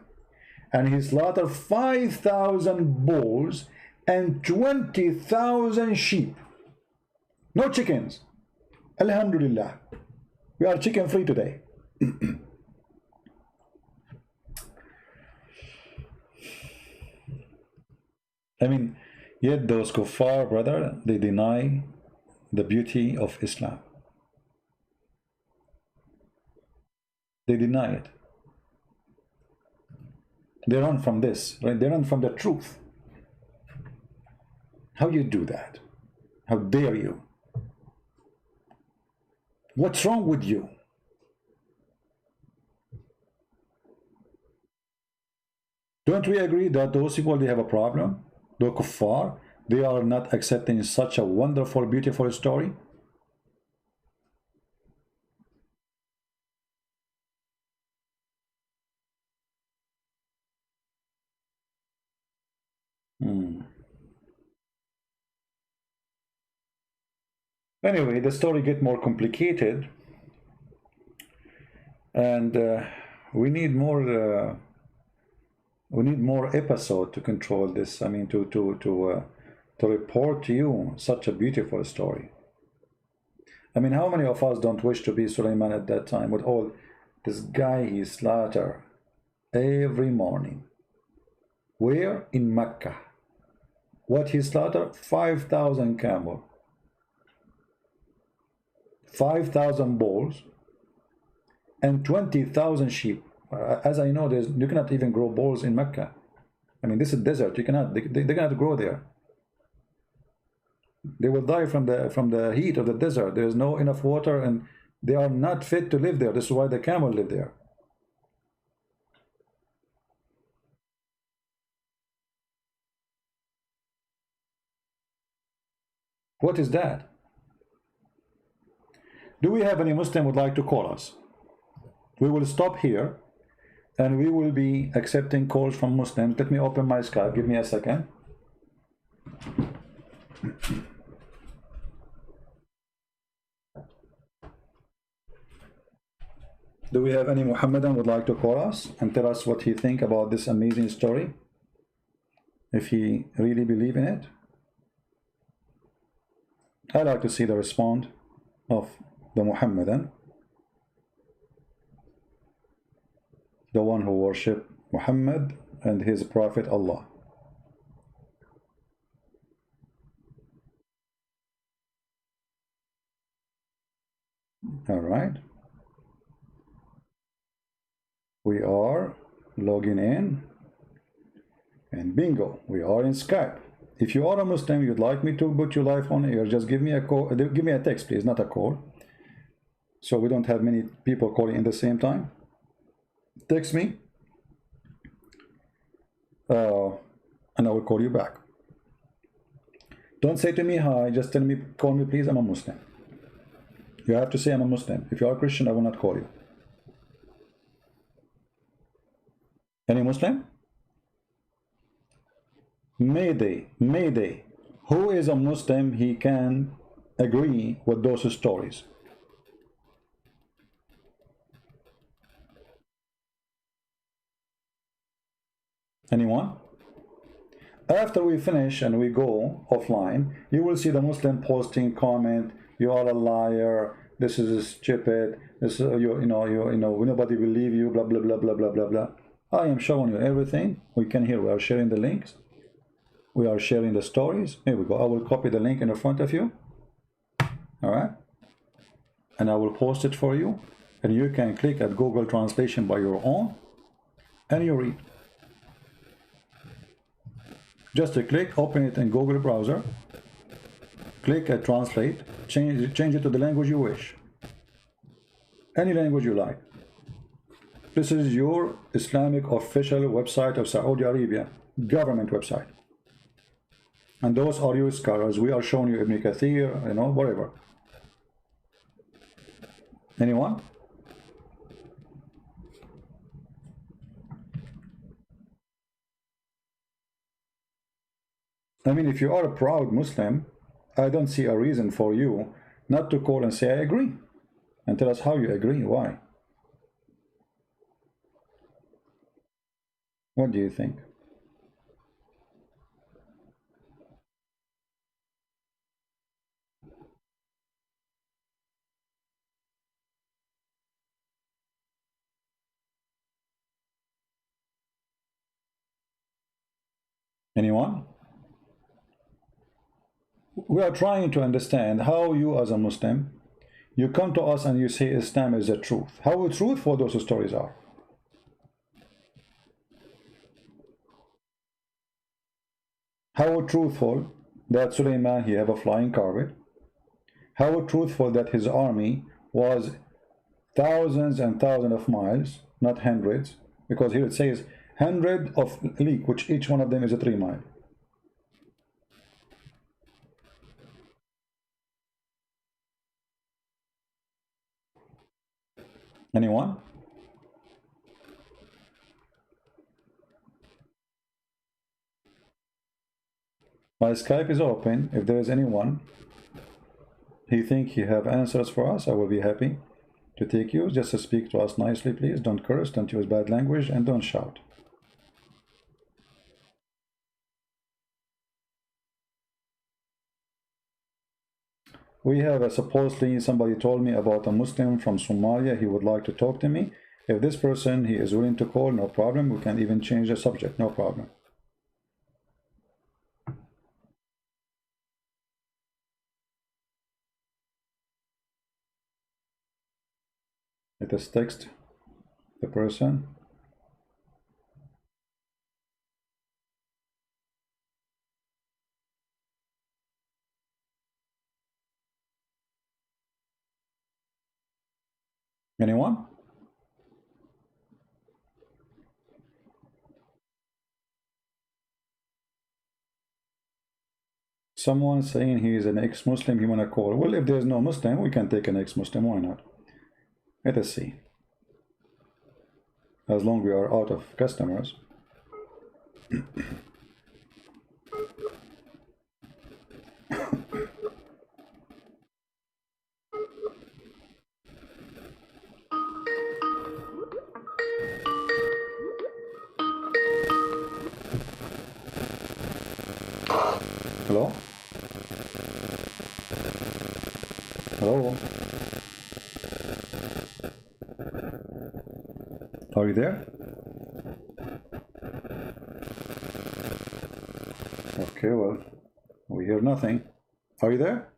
And he slaughtered 5,000 bulls and 20,000 sheep. No chickens. Alhamdulillah. We are chicken free today. I mean, yet those kuffar, brother, they deny the beauty of Islam. They deny it. They run from this, right? They run from the truth. How you do that? How dare you? What's wrong with you? Don't we agree that those people, they have a problem? The kuffar, they are not accepting such a wonderful, beautiful story? Anyway, the story get more complicated, and we need more episode to control this. I mean, to report to you such a beautiful story. I mean, how many of us don't wish to be Suleiman at that time with all this guy he slaughter every morning? Where? In Mecca. What he slaughtered? 5,000 camel. 5,000 bulls, and 20,000 sheep. As I know, you cannot even grow bulls in Mecca. I mean, this is desert. You cannot. They cannot grow there. They will die from the heat of the desert. There is no enough water, and they are not fit to live there. This is why the camel live there. What is that? Do we have any Muslim would like to call us? We will stop here, and we will be accepting calls from Muslims. Let me open my Skype. Give me a second. Do we have any Muhammadan would like to call us and tell us what he think about this amazing story? If he really believe in it? I like to see the response of the Muhammadan, the one who worship Muhammad and his prophet Allah. All right. We are logging in, and bingo, we are in Skype. If you are a Muslim, you'd like me to put your live on air, just give me a call, give me a text, please, not a call, so we don't have many people calling in the same time. Text me, and I will call you back. Don't say to me hi, just tell me, call me please, I'm a Muslim. You have to say I'm a Muslim. If you are a Christian, I will not call you. Any Muslim? Mayday, Mayday. Who is a Muslim? He can agree with those stories. Anyone? After we finish and we go offline, you will see the Muslim posting comment, you are a liar, this is stupid, this nobody will believe you, blah blah blah blah blah blah blah. I am showing you everything. We can hear, we are sharing the links, we are sharing the stories. Here we go. I will copy the link in front of you. All right, and I will post it for you, and you can click at Google Translation by your own, and you read. Just a click, open it in Google browser, click at translate, change it to the language you wish, any language you like. This is your Islamic official website of Saudi Arabia, government website. And those are your scholars. We are showing you Ibn Kathir, whatever. Anyone? I mean, if you are a proud Muslim, I don't see a reason for you not to call and say, I agree. And tell us how you agree, why. What do you think? Anyone? We are trying to understand how you as a Muslim, you come to us and you say Islam is the truth. How truthful those stories are. How truthful that Suleiman, he have a flying carpet. How truthful that his army was thousands and thousands of miles, not hundreds, because here it says 100 of league, which each one of them is a 3 mile. Anyone? My Skype is open. If there is anyone he think he have answers for us, I will be happy to take you. Just to speak to us nicely, please. Don't curse, don't use bad language, and don't shout. We have supposedly somebody told me about a Muslim from Somalia. He would like to talk to me. If this person, he is willing to call, no problem. We can even change the subject, no problem. this text the person. Anyone? Someone saying he is an ex-Muslim, he wanna call. Well, if there's no Muslim, we can take an ex-Muslim, why not? Let us see. As long as we are out of customers. Hello? Hello? Are you there? Okay, well, we hear nothing. Are you there?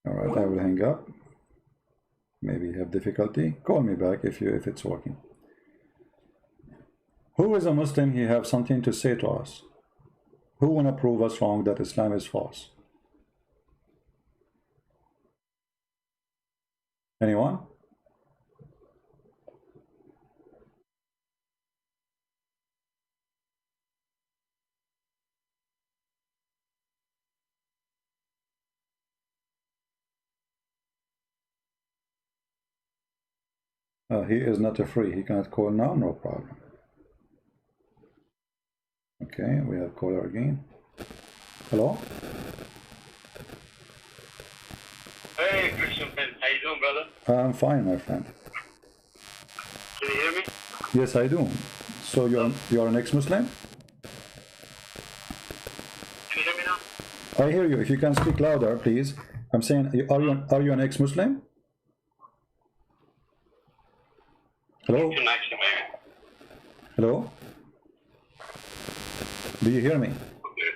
All right, I will hang up. Maybe you have difficulty. Call me back if it's working. Who is a Muslim? He have something to say to us. Who wanna prove us wrong that Islam is false? Anyone? He is not a free. He cannot call now, no problem. Okay, we have caller again. Hello? Hey, Christian friend, how you doing, brother? I'm fine, my friend. Can you hear me? Yes, I do. So you're an ex-Muslim? Can you hear me now? I hear you. If you can speak louder, please. I'm saying, are you an ex-Muslim? Hello? Connection, man. Hello? Do you hear me? Okay.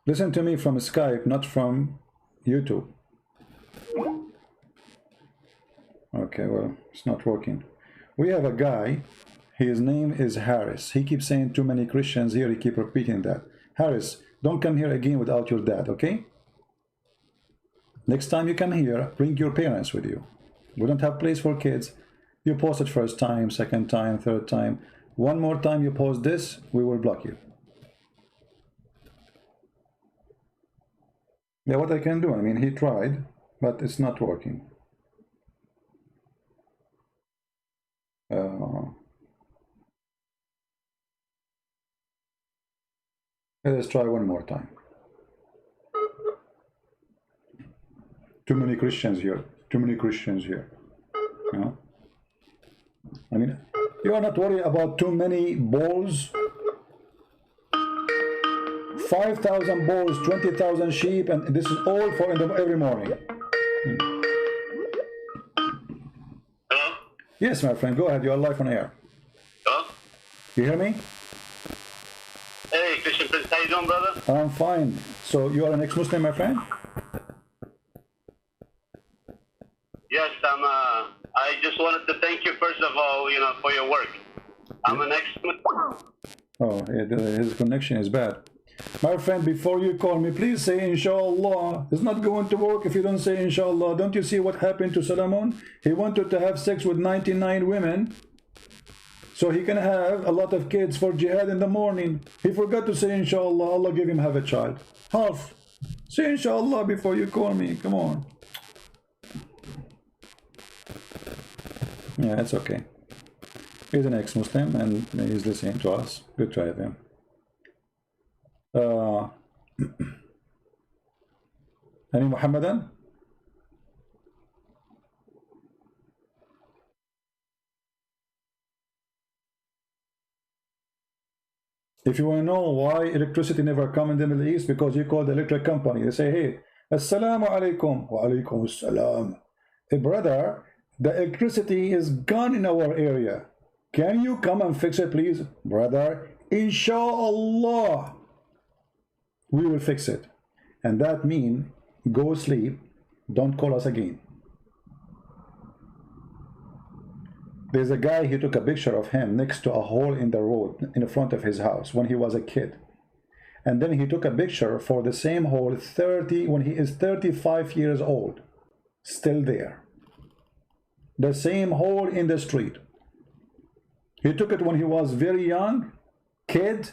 Listen to me from Skype, not from YouTube. Okay, well, it's not working. We have a guy, his name is Harris. He keeps saying too many Christians here, he keep repeating that. Harris, don't come here again without your dad, okay? Next time you come here, bring your parents with you. We don't have place for kids. You post it first time, second time, third time. One more time you post this, we will block you. Yeah, what I can do, I mean, he tried, but it's not working. Let's try one more time. Too many Christians here. Too many Christians here. You know? I mean, you are not worried about too many balls. 5,000 balls, 20,000 sheep, and this is all for every morning. Hello? Yes, my friend, go ahead. You are live on air. Hello? You hear me? Hey, Christian friend, how you doing, brother? I'm fine. So you are an ex-Muslim, my friend? Yes, I just wanted to thank you, first of all, for your work. I'm an Oh, his connection is bad. My friend, before you call me, please say inshallah. It's not going to work if you don't say inshallah. Don't you see what happened to Solomon? He wanted to have sex with 99 women so he can have a lot of kids for jihad in the morning. He forgot to say inshallah. Allah give him have a child. Half. Say inshallah before you call me. Come on. Yeah, it's okay. He's an ex-Muslim and he's listening to us. Good try them. Any Muhammadan? If you want to know why electricity never come in the Middle East, because you call the electric company. They say, hey, assalamu alaikum. Wa alaikum assalam. Hey, brother, the electricity is gone in our area. Can you come and fix it, please? Brother, inshallah, we will fix it. And that means go sleep, don't call us again. There's a guy, he took a picture of him next to a hole in the road in front of his house when he was a kid. And then he took a picture for the same hole when he is 35 years old. Still there. The same hole in the street. He took it when he was very young, kid,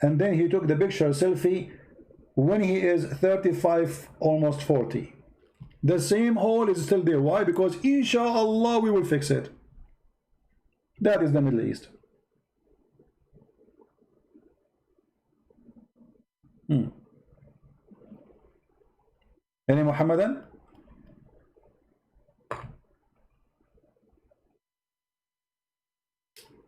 and then he took the picture selfie when he is 35, almost 40. The same hole is still there. Why? Because inshallah we will fix it. That is the Middle East. Any Muhammadan?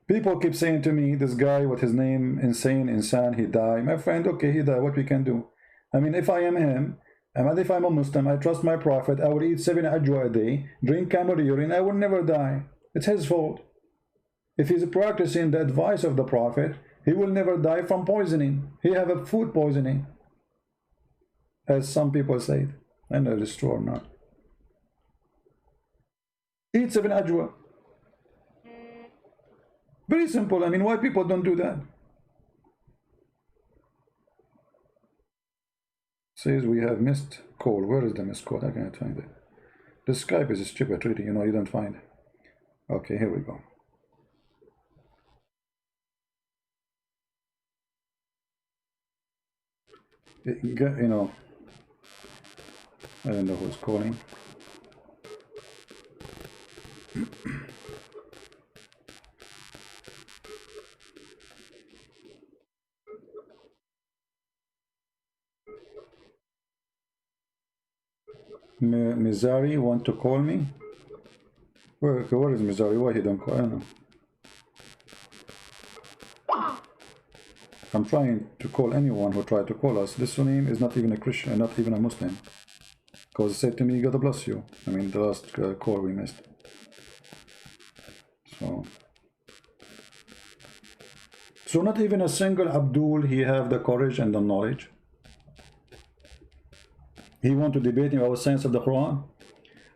People keep saying to me, this guy, what his name, Insan, he died. My friend, okay, he died, what we can do? I mean, if I am him, and if I'm a Muslim, I trust my Prophet, I will eat 7 ajwa a day, drink camel urine, I will never die. It's his fault. If he's practicing the advice of the Prophet, he will never die from poisoning. He have a food poisoning, as some people say. I know it's true or not. Eat 7 ajwa. Very simple. I mean, why people don't do that? Says we have missed call. Where is the missed call? I can't find it. The Skype is stupid, really. You know, you don't find it. Okay, here we go. You know, I don't know who's calling. Mizari want to call me? Where is Mizari? Why he don't call? I don't know. I'm trying to call anyone who tried to call us. This name is not even a Christian, not even a Muslim. Because it said to me, God bless you. I mean, the last call we missed. So not even a single Abdul, he have the courage and the knowledge. He want to debate me about science of the Quran.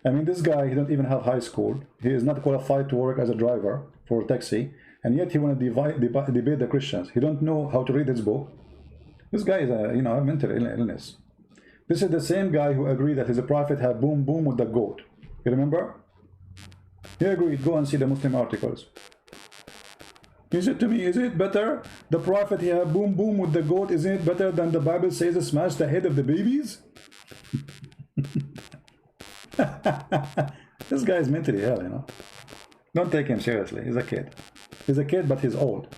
I mean, this guy, he don't even have high school. He is not qualified to work as a driver for a taxi. And yet he want to debate the Christians. He don't know how to read his book. This guy is a, you know, a mental illness. This is the same guy who agreed that his prophet had boom boom with the goat. You remember? He agreed. Go and see the Muslim articles. He said to me, is it better? The prophet he had boom boom with the goat, isn't it better than the Bible says smash the head of the babies? This guy is mentally ill, you know. Don't take him seriously. He's a kid. He's a kid, but he's old.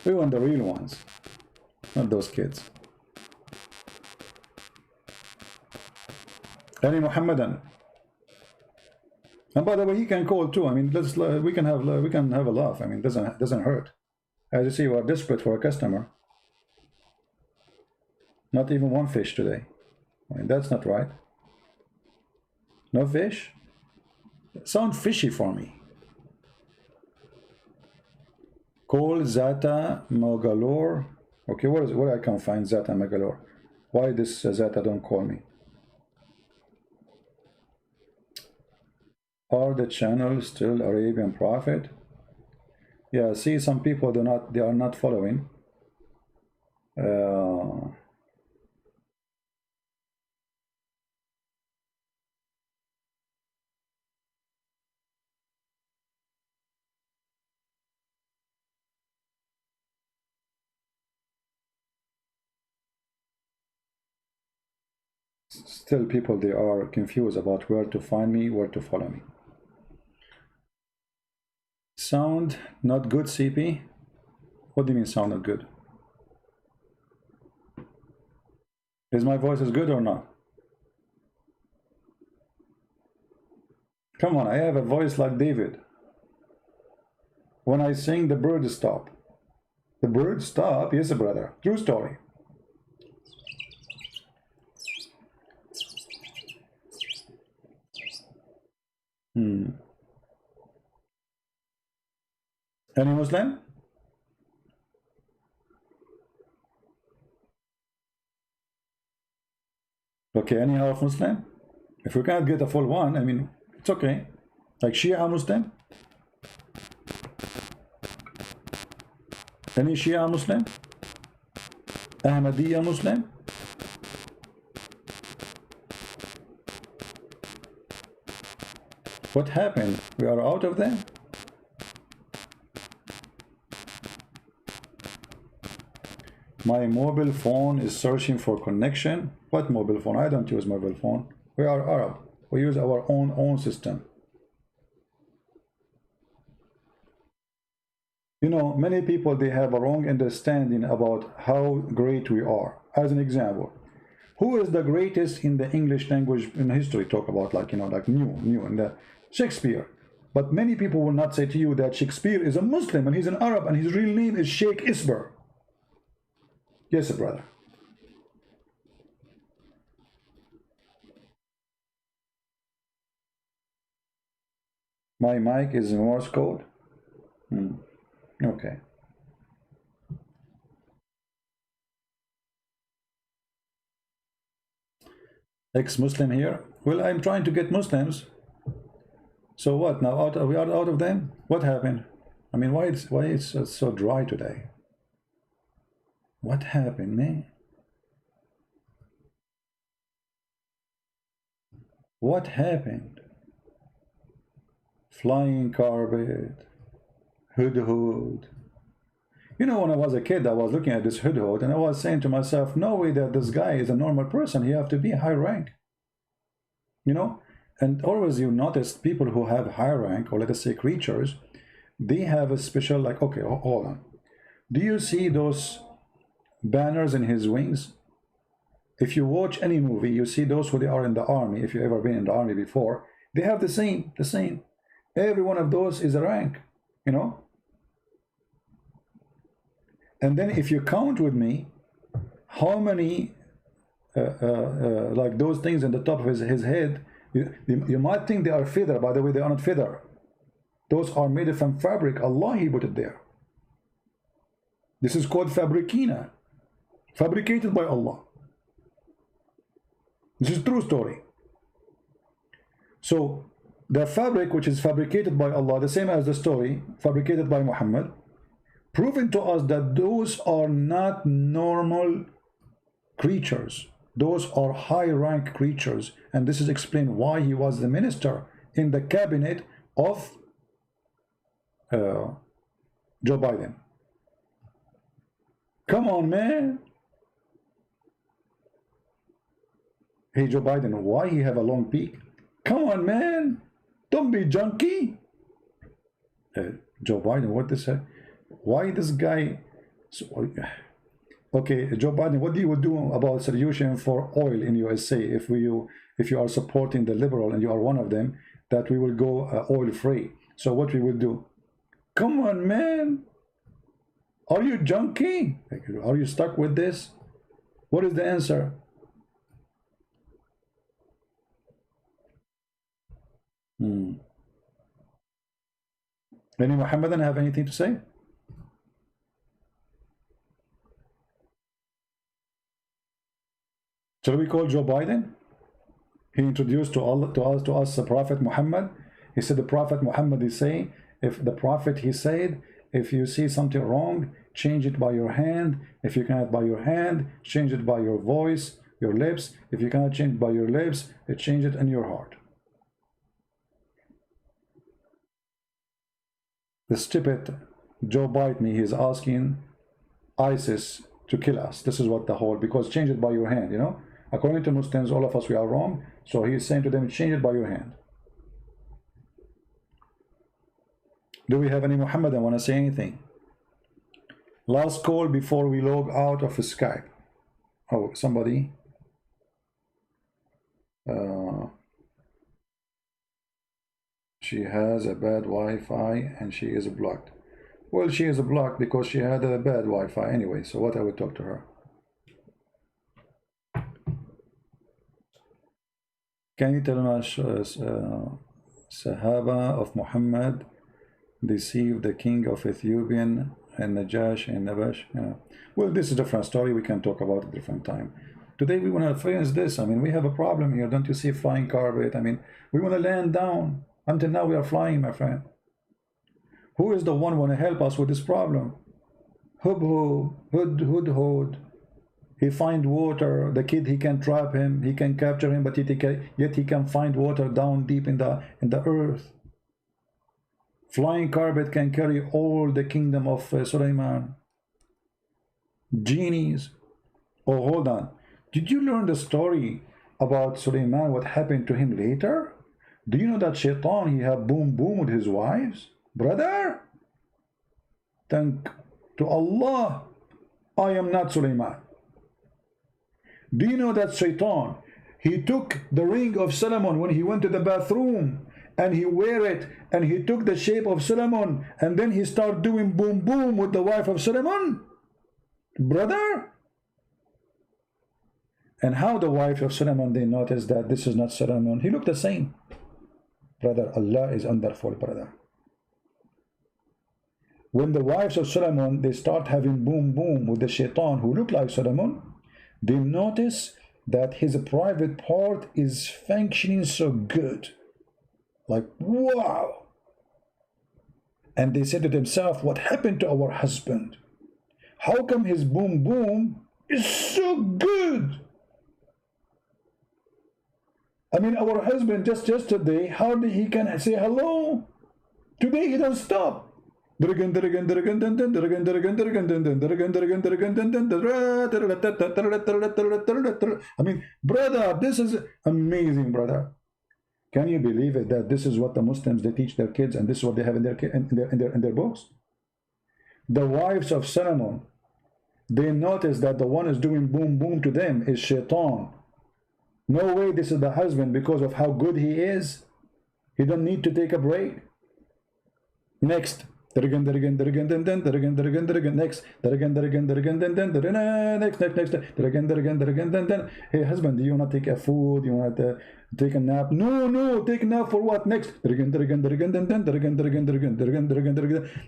We want the real ones, not those kids. Any Muhammadan. And by the way, he can call too. I mean, we can have a laugh. I mean, doesn't hurt. As you see, we are desperate for a customer. Not even one fish today. I mean, that's not right. No fish? It sounds fishy for me. Call Zata Mogalore. Okay, where I can find Zata Mogalore? Why this Zata don't call me? Are the channels still Arabian Prophet? Yeah, see, some people they are not following. Still people, they are confused about where to find me, where to follow me. Sound not good, CP? What do you mean sound not good? Is my voice as good or not? Come on, I have a voice like David. When I sing, the birds stop. The birds stop? Yes, brother. True story. Any Muslim? Okay, any half Muslim? If we can't get a full one, I mean, it's okay. Like Shia Muslim? Any Shia Muslim? Ahmadiyya Muslim? What happened? We are out of them? My mobile phone is searching for connection. What mobile phone? I don't use mobile phone. We are Arab. We use our own system. You know, many people, they have a wrong understanding about how great we are. As an example, who is the greatest in the English language in history? Talk about, like, you know, like new in the Shakespeare. But many people will not say to you that Shakespeare is a Muslim and he's an Arab and his real name is Sheikh Isber. Yes, brother. My mic is Morse code. Okay. Ex-Muslim here. Well, I'm trying to get Muslims. So what now? We are out of them? What happened? I mean, why it's so dry today? What happened, man? What happened? Flying carpet, hudhud. You know, when I was a kid, I was looking at this hudhud and I was saying to myself, no way that this guy is a normal person. He have to be high rank. You know? And always you notice people who have high rank, or let us say creatures, they have a special, like, okay, hold on. Do you see those banners in his wings? If you watch any movie, you see those who they are in the army. If you've ever been in the army before, they have the same. Every one of those is a rank, you know? And then if you count with me, how many, like those things in the top of his head, you might think they are feather. By the way, they are not feather. Those are made from fabric. Allah, He put it there. This is called fabricina, fabricated by Allah. This is true story. So the fabric which is fabricated by Allah, the same as the story fabricated by Muhammad, proving to us that those are not normal creatures. Those are high rank creatures, and this is explained why he was the minister in the cabinet of Joe Biden. Come on, man. Hey, Joe Biden, why he have a long peak? Come on, man. Don't be junky. Joe Biden, what this? Why this guy? Okay, Joe Biden, what do you do about solution for oil in USA if you are supporting the liberal and you are one of them, that we will go oil free? So what we will do? Come on, man. Are you junky? Are you stuck with this? What is the answer? Any Muhammadan have anything to say? Shall we call Joe Biden? He introduced to us the Prophet Muhammad. He said the Prophet Muhammad is saying, if the Prophet, he said, if you see something wrong, change it by your hand. If you cannot by your hand, change it by your voice, your lips. If you cannot change it by your lips, change it in your heart. The stupid Joe Biden, he is asking ISIS to kill us. This is what the whole, because change it by your hand, you know. According to Muslims, all of us, we are wrong. So he is saying to them, change it by your hand. Do we have any Muhammadan want to say anything? Last call before we log out of Skype. Oh, somebody. She has a bad Wi-Fi and she is blocked. Well, she is blocked because she had a bad Wi-Fi anyway. So what I would talk to her. Can you tell us Sahaba of Muhammad deceived the king of Ethiopian and Najash and Nabash? Well, this is a different story. We can talk about it a different time. Today we want to experience this. I mean, we have a problem here. Don't you see flying carpet? I mean, we want to land down. Until now we are flying, my friend. Who is the one want to help us with this problem? Hub hud hud hud. He find water. The kid, he can trap him, he can capture him, but yet he can find water down deep in the earth. Flying carpet can carry all the kingdom of Sulaiman. Genies. Oh, hold on. Did you learn the story about Sulaiman? What happened to him later? Do you know that Shaitan, he had boom boom with his wives? Brother, thank to Allah, I am not Sulaiman. Do you know that Shaitan, he took the ring of Solomon when he went to the bathroom, and he wear it, and he took the shape of Solomon, and then he started doing boom boom with the wife of Solomon? Brother? And how the wife of Solomon, they noticed that this is not Solomon. He looked the same. Brother, Allah is wonderful, brother. When the wives of Solomon, they start having boom boom with the Shaitan who look like Solomon, they notice that his private part is functioning so good. Like, wow. And they said to themselves, what happened to our husband? How come his boom boom is so good? I mean, our husband just yesterday, hardly he can say hello. Today he don't stop. I mean, brother, this is amazing, brother. Can you believe it that this is what the Muslims, they teach their kids, and this is what they have in their books? The wives of Solomon, they notice that the one is doing boom boom to them is Shaitan. No way this is the husband, because of how good he is. He don't need to take a break. Next. Next. Hey husband, do you want to take a food? You want to take a nap? No, take a nap for what? Next.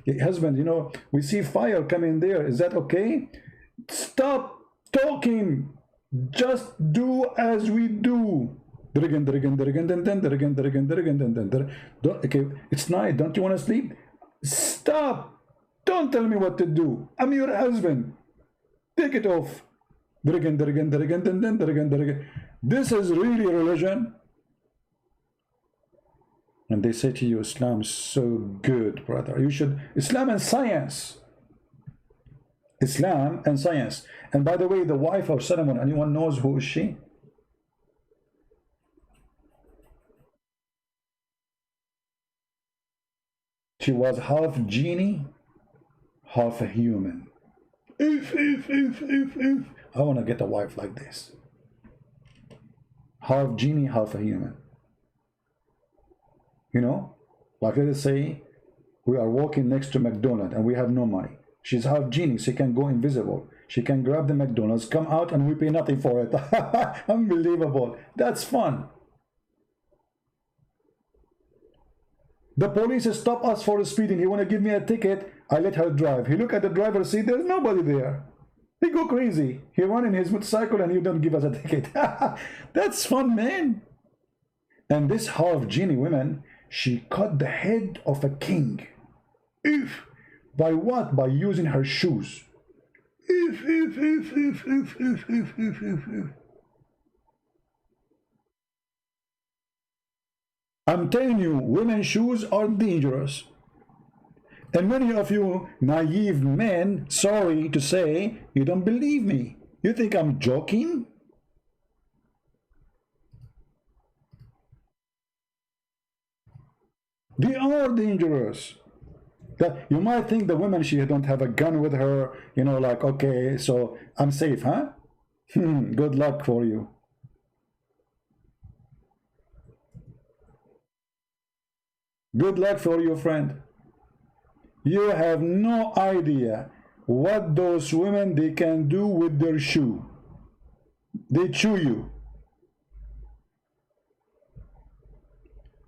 Hey husband, you know, we see fire coming there. Is that okay? Stop talking. Just do as we do. Okay, it's night. Don't you want to sleep? Stop. Don't tell me what to do. I'm your husband. Take it off. This is really religion. And they say to you, Islam is so good, brother. You should. Islam and science. Islam and science. And by the way, the wife of Solomon, anyone knows who is she? She was half genie, half a human. I want to get a wife like this. Half genie, half a human. You know, like let us say we are walking next to McDonald's and we have no money. She's half genie, she can go invisible. She can grab the McDonald's, come out, and we pay nothing for it. Unbelievable. That's fun. The police stop us for speeding. He want to give me a ticket. I let her drive. He look at the driver's seat. There's nobody there. He go crazy. He run in his motorcycle and you don't give us a ticket. That's fun, man. And this half genie woman, she cut the head of a king. If by what? By using her shoes. I'm telling you, women's shoes are dangerous. And many of you naive men, sorry to say, you don't believe me. You think I'm joking? They are dangerous. That you might think the woman, she don't have a gun with her, you know, like, okay, so I'm safe, huh? Good luck for you. Good luck for you, friend. You have no idea what those women, they can do with their shoe. They chew you.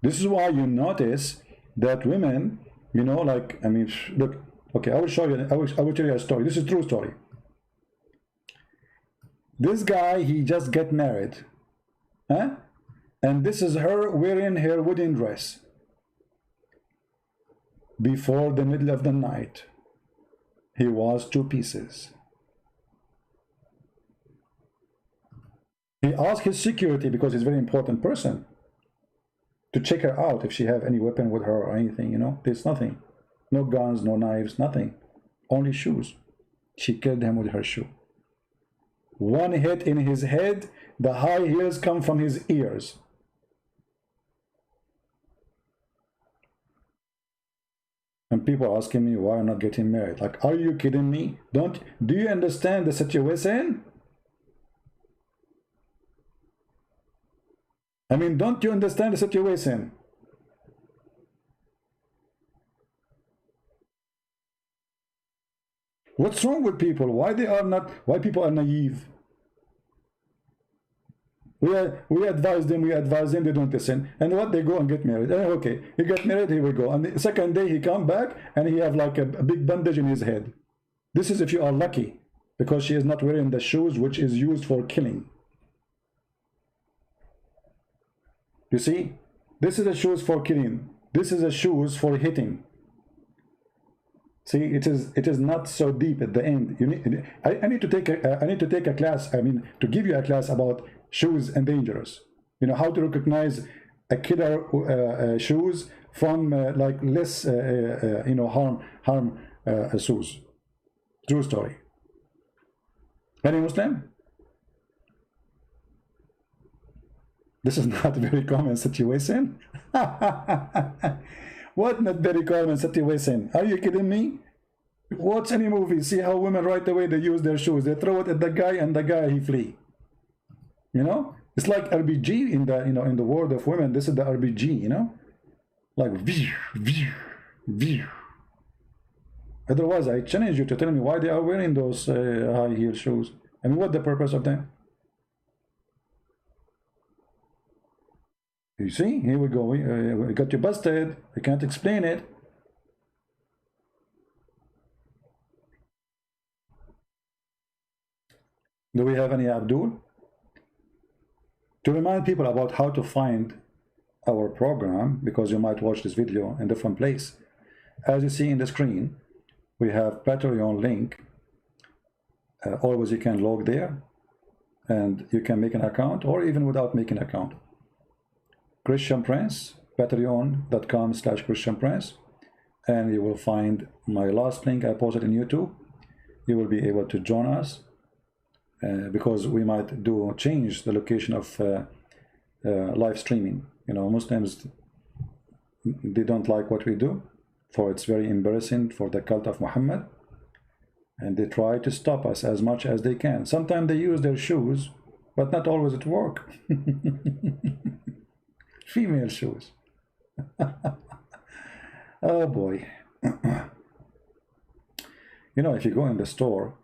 This is why you notice that women, you know, like, I mean, look, okay, I will show you, I will tell you a story. This is a true story. This guy, he just get married, huh? And this is her wearing her wedding dress before the middle of the night. He was two pieces. He asked his security, because he's a very important person, to check her out if she have any weapon with her or anything, you know. There's nothing. No guns, no knives, nothing. Only shoes. She killed him with her shoe. One hit in his head, the high heels come from his ears. And people asking me why I'm not getting married. Like, are you kidding me? Do you understand the situation? I mean, don't you understand the situation? What's wrong with people? Why people are naive? We advise them, they don't listen. And what, they go and get married. Okay, he got married, here we go. And the second day he come back and he have like a big bandage in his head. This is if you are lucky, because she is not wearing the shoes which is used for killing. You see, this is the shoes for killing. This is the shoes for hitting. See, it is not so deep at the end. You need, I need to take a class. I mean, to give you a class about shoes and dangerous. You know, how to recognize a killer shoes from like less you know, harm shoes. True story. Any Muslim? This is not a very common situation. What not very common situation? Are you kidding me? Watch any movie, see how women right away they use their shoes. They throw it at the guy and the guy he flee. You know? It's like RPG in the, you know, in the world of women. This is the RPG, you know? Like otherwise I challenge you to tell me why they are wearing those high heel shoes. I mean, what's the purpose of them? You see, here we go. We got you busted. I can't explain it. Do we have any Abdul? To remind people about how to find our program, because you might watch this video in a different place. As you see in the screen, we have Patreon link. Always you can log there and you can make an account, or even without making an account. Christian Prince, patreon.com/Christian Prince, and you will find my last link I posted in YouTube. You will be able to join us because we might change the location of live streaming. You know, Muslims, they don't like what we do, for it's very embarrassing for the cult of Muhammad, and they try to stop us as much as they can. Sometimes they use their shoes, but not always at work. Female shoes. Oh boy. You know, if you go in the store,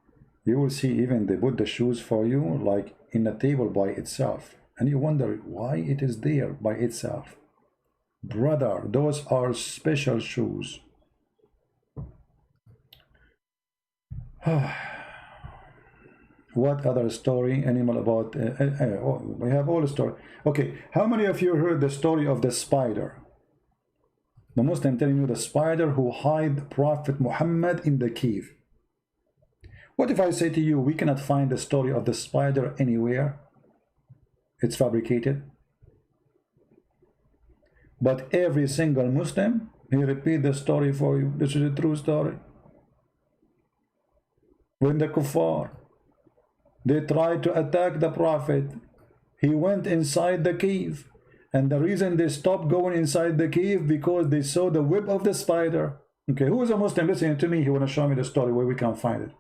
you will see even they put the shoes for you like in a table by itself, and you wonder why it is there by itself. Brother, those are special shoes. What other story? Animal about we have all the story. Okay, how many of you heard the story of the spider? The Muslim telling you the spider who hid Prophet Muhammad in the cave. What if I say to you, we cannot find the story of the spider anywhere? It's fabricated. But every single Muslim, he repeat the story for you. This is a true story. When the kuffar, they tried to attack the Prophet, he went inside the cave. And the reason they stopped going inside the cave, because they saw the web of the spider. Okay, who is a Muslim listening to me? He want to show me the story where we can find it.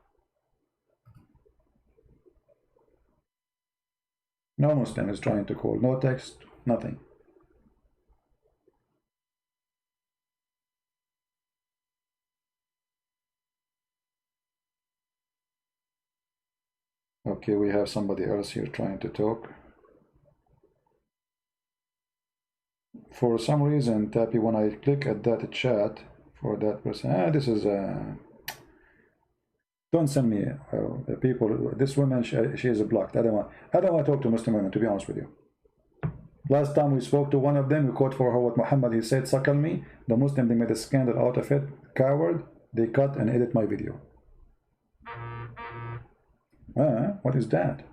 No Muslim is trying to call. No text, nothing. Okay, we have somebody else here trying to talk. For some reason, Tappy, when I click at that chat for that person, this Don't send me people. This woman, she is blocked. I don't want to talk to Muslim women, to be honest with you. Last time we spoke to one of them, we quote for her what Muhammad, he said, suckle me. The Muslim, they made a scandal out of it. Coward. They cut and edit my video. What is that?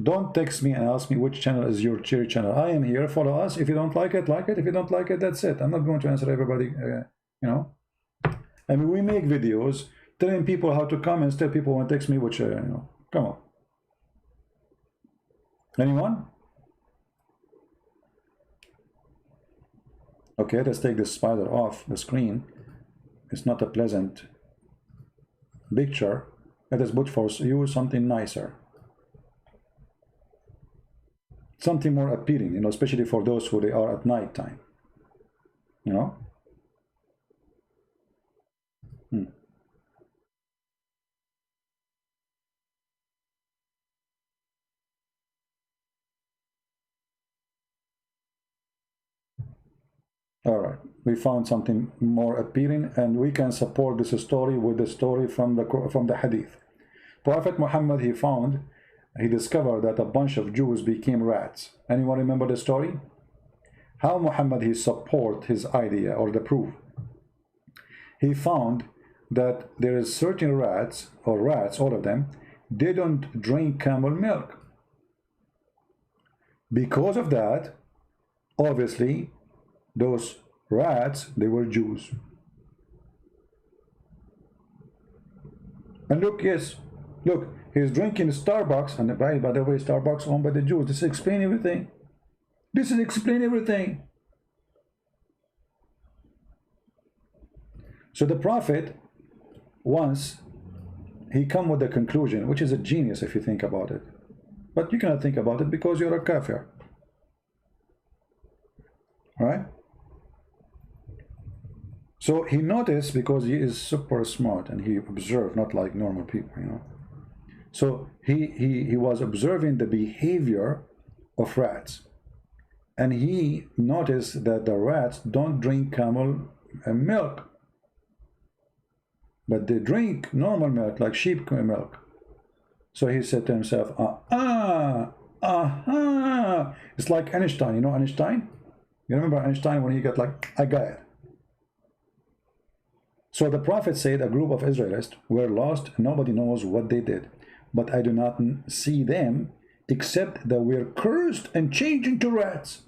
Don't text me and ask me which channel is your cherry channel. I am here. Follow us. If you don't like it, like it. If you don't like it, that's it. I'm not going to answer everybody, you know. I mean, we make videos telling people how to come, and still people want to text me which, you know. Come on. Anyone? Okay, let's take this spider off the screen. It's not a pleasant picture. Let us put for you something nicer. Something more appealing, you know, especially for those who they are at night time. You know? All right, we found something more appealing, and we can support this story with the story from the hadith. Prophet Muhammad, he discovered that a bunch of Jews became rats. Anyone remember the story? How Muhammad he support his idea or the proof? He found that there is certain rats, all of them, they don't drink camel milk. Because of that, obviously, those rats, they were Jews. And look, yes, look, he's drinking Starbucks, and by the way, Starbucks owned by the Jews. This explains everything. This is explain everything. So the Prophet, once, he come with a conclusion, which is a genius if you think about it. But you cannot think about it because you're a kafir. All right? So he noticed, because he is super smart and he observed, not like normal people, you know. So he was observing the behavior of rats. And he noticed that the rats don't drink camel milk, but they drink normal milk, like sheep milk. So he said to himself, it's like Einstein. You know Einstein? You remember Einstein when he got like, I got it. So the Prophet said a group of Israelites were lost, and nobody knows what they did. But I do not see them except that we're cursed and changed into rats.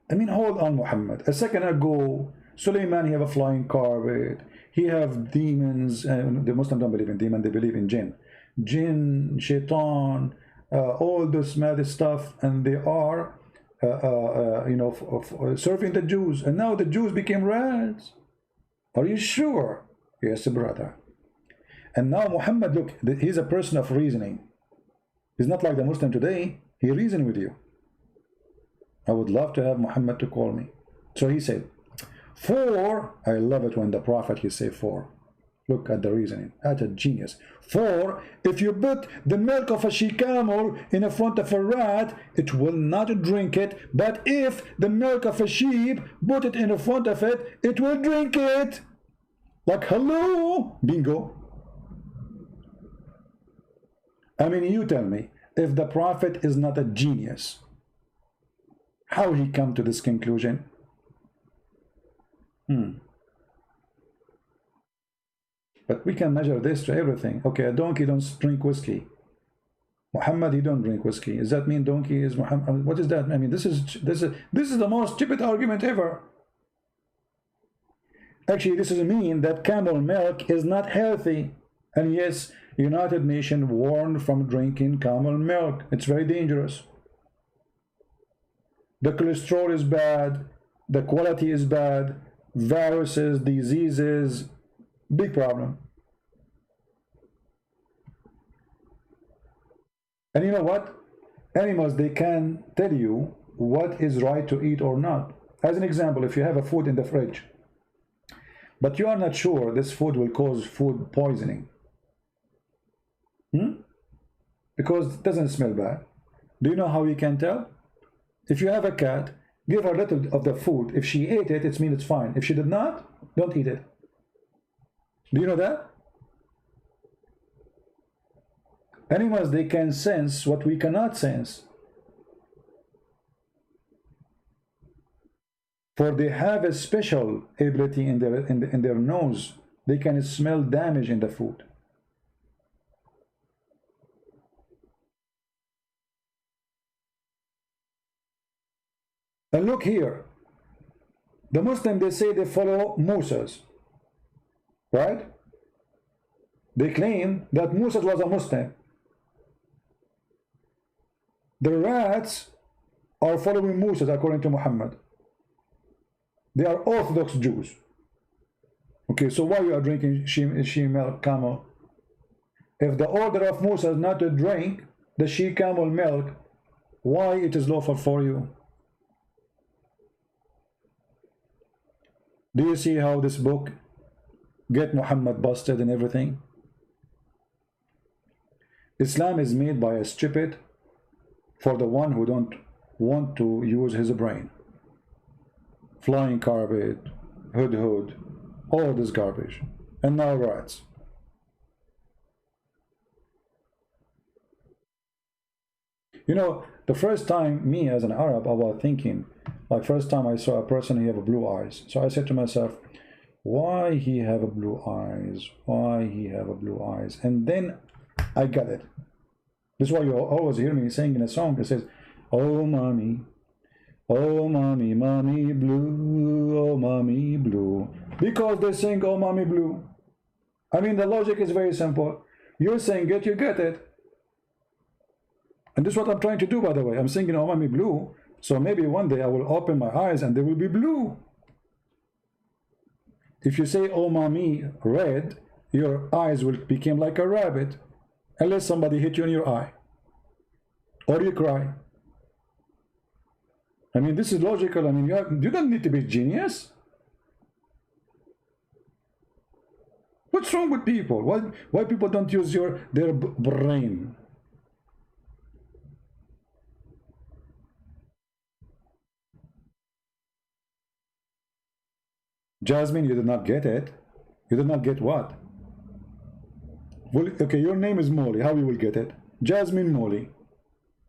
I mean, hold on, Muhammad. A second ago, Suleiman, he have a flying carpet. He have demons. The Muslims don't believe in demons, they believe in jinn. Jinn, shaitan, all this mad stuff, and they are you know, serving the Jews, and now the Jews became rats. Are you sure? Yes, brother. And now Muhammad, look, he's a person of reasoning. He's not like the Muslim today. He reasoned with you. I would love to have Muhammad to call me. So he said, 4. I love it when the Prophet he say 4. Look at the reasoning. That's a genius. 4. If you put the milk of a she-camel in the front of a rat, it will not drink it. But if the milk of a sheep, put it in the front of it, it will drink it. Like, hello, bingo. I mean, you tell me, if the Prophet is not a genius, how he come to this conclusion? But we can measure this to everything. Okay, a donkey don't drink whiskey. Muhammad, he don't drink whiskey. Does that mean donkey is Muhammad? What is that? I mean, this is the most stupid argument ever. Actually, this is mean that camel milk is not healthy. And yes, United Nations warned from drinking camel milk. It's very dangerous. The cholesterol is bad. The quality is bad. Viruses, diseases, big problem. And you know what? Animals, they can tell you what is right to eat or not. As an example, if you have a food in the fridge, but you are not sure this food will cause food poisoning. Because it doesn't smell bad. Do you know how you can tell? If you have a cat, give her a little of the food. If she ate it, it means it's fine. If she did not, don't eat it. Do you know that? Animals, they can sense what we cannot sense. For they have a special ability in their nose. They can smell damage in the food. And look here. The Muslims, they say they follow Moses. Right? They claim that Moses was a Muslim. The rats are following Moses according to Muhammad. They are Orthodox Jews. Okay, so why you are drinking she milk camel? If the order of Moses not to drink the she camel milk, why it is lawful for you? Do you see how this book get Muhammad busted and everything? Islam is made by a stupid for the one who don't want to use his brain. Flying carpet, hood, all this garbage. And now rats. You know, the first time me as an Arab, I was thinking, like first time I saw a person, he have blue eyes. So I said to myself, why he have a blue eyes? Why he have a blue eyes? And then I got it. This is why you always hear me saying in a song, it says, oh mommy, mommy blue, oh mommy blue. Because they sing, oh mommy blue. I mean, the logic is very simple. You sing it, you get it. And this is what I'm trying to do, by the way. I'm singing, oh mommy blue. So maybe one day I will open my eyes and they will be blue. If you say, oh mommy red, your eyes will become like a rabbit. Unless somebody hit you in your eye. Or you cry. I mean, this is logical. I mean, you don't need to be a genius. What's wrong with people? Why people don't use their brain? Jasmine, you did not get it. You did not get what? Well, okay, your name is Molly. How you will get it? Jasmine Molly.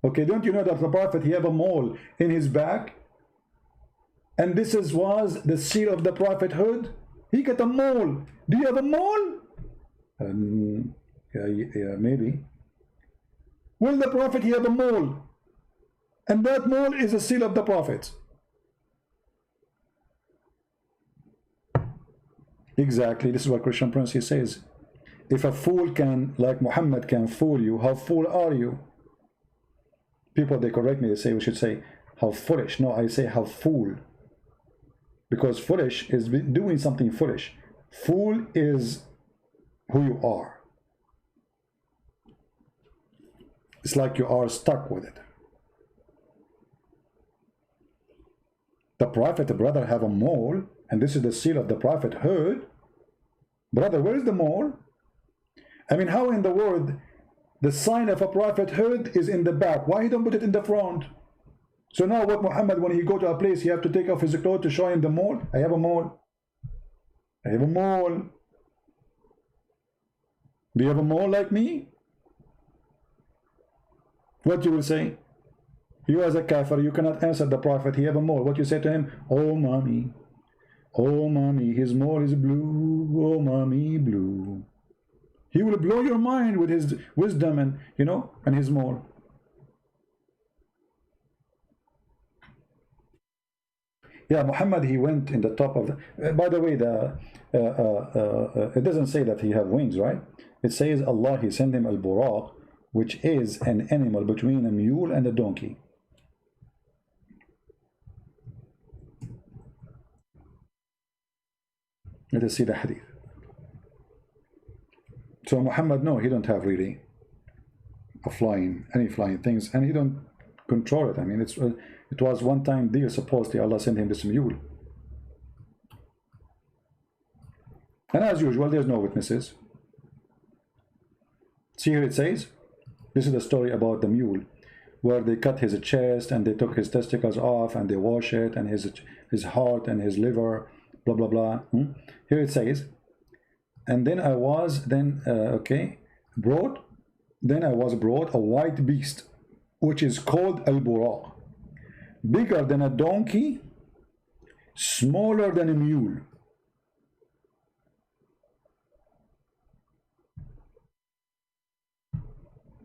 Okay, don't you know that the Prophet, he have a mole in his back? And this was the seal of the prophethood? He got a mole. Do you have a mole? Yeah, maybe. Well, the Prophet, he have a mole. And that mole is a seal of the prophets. Exactly, this is what Christian Prince he says. If a fool can, like Muhammad can fool you, how fool are you? People, they correct me, they say we should say how foolish. No, I say how fool. Because foolish is doing something foolish. Fool is who you are. It's like you are stuck with it. The prophet, brother, have a mole, and this is the seal of the prophethood. Brother, where is the mole? I mean, how in the world the sign of a prophethood is in the back? Why he don't put it in the front? So now what Muhammad, when he go to a place, he have to take off his clothes to show him the mole? I have a mole. I have a mole. Do you have a mole like me? What you will say? You as a kafir, you cannot answer the prophet. He have a mole. What you say to him? Oh mommy, his mole is blue. Oh mommy, blue. He will blow your mind with his wisdom and and his mole. Yeah, Muhammad, he went in the top of the. By the way, it doesn't say that he have wings, right? It says Allah, he sent him al-buraq, which is an animal between a mule and a donkey. Let us see the hadith. So Muhammad, no, he don't have really any flying things, and he don't control it. I mean, it was one time deal. Supposedly Allah sent him this mule. And as usual, there's no witnesses. See here it says, this is the story about the mule, where they cut his chest and they took his testicles off and they wash it, and his heart and his liver, blah blah blah. Here it says, and then I was brought a white beast, which is called al-buraq, bigger than a donkey, smaller than a mule.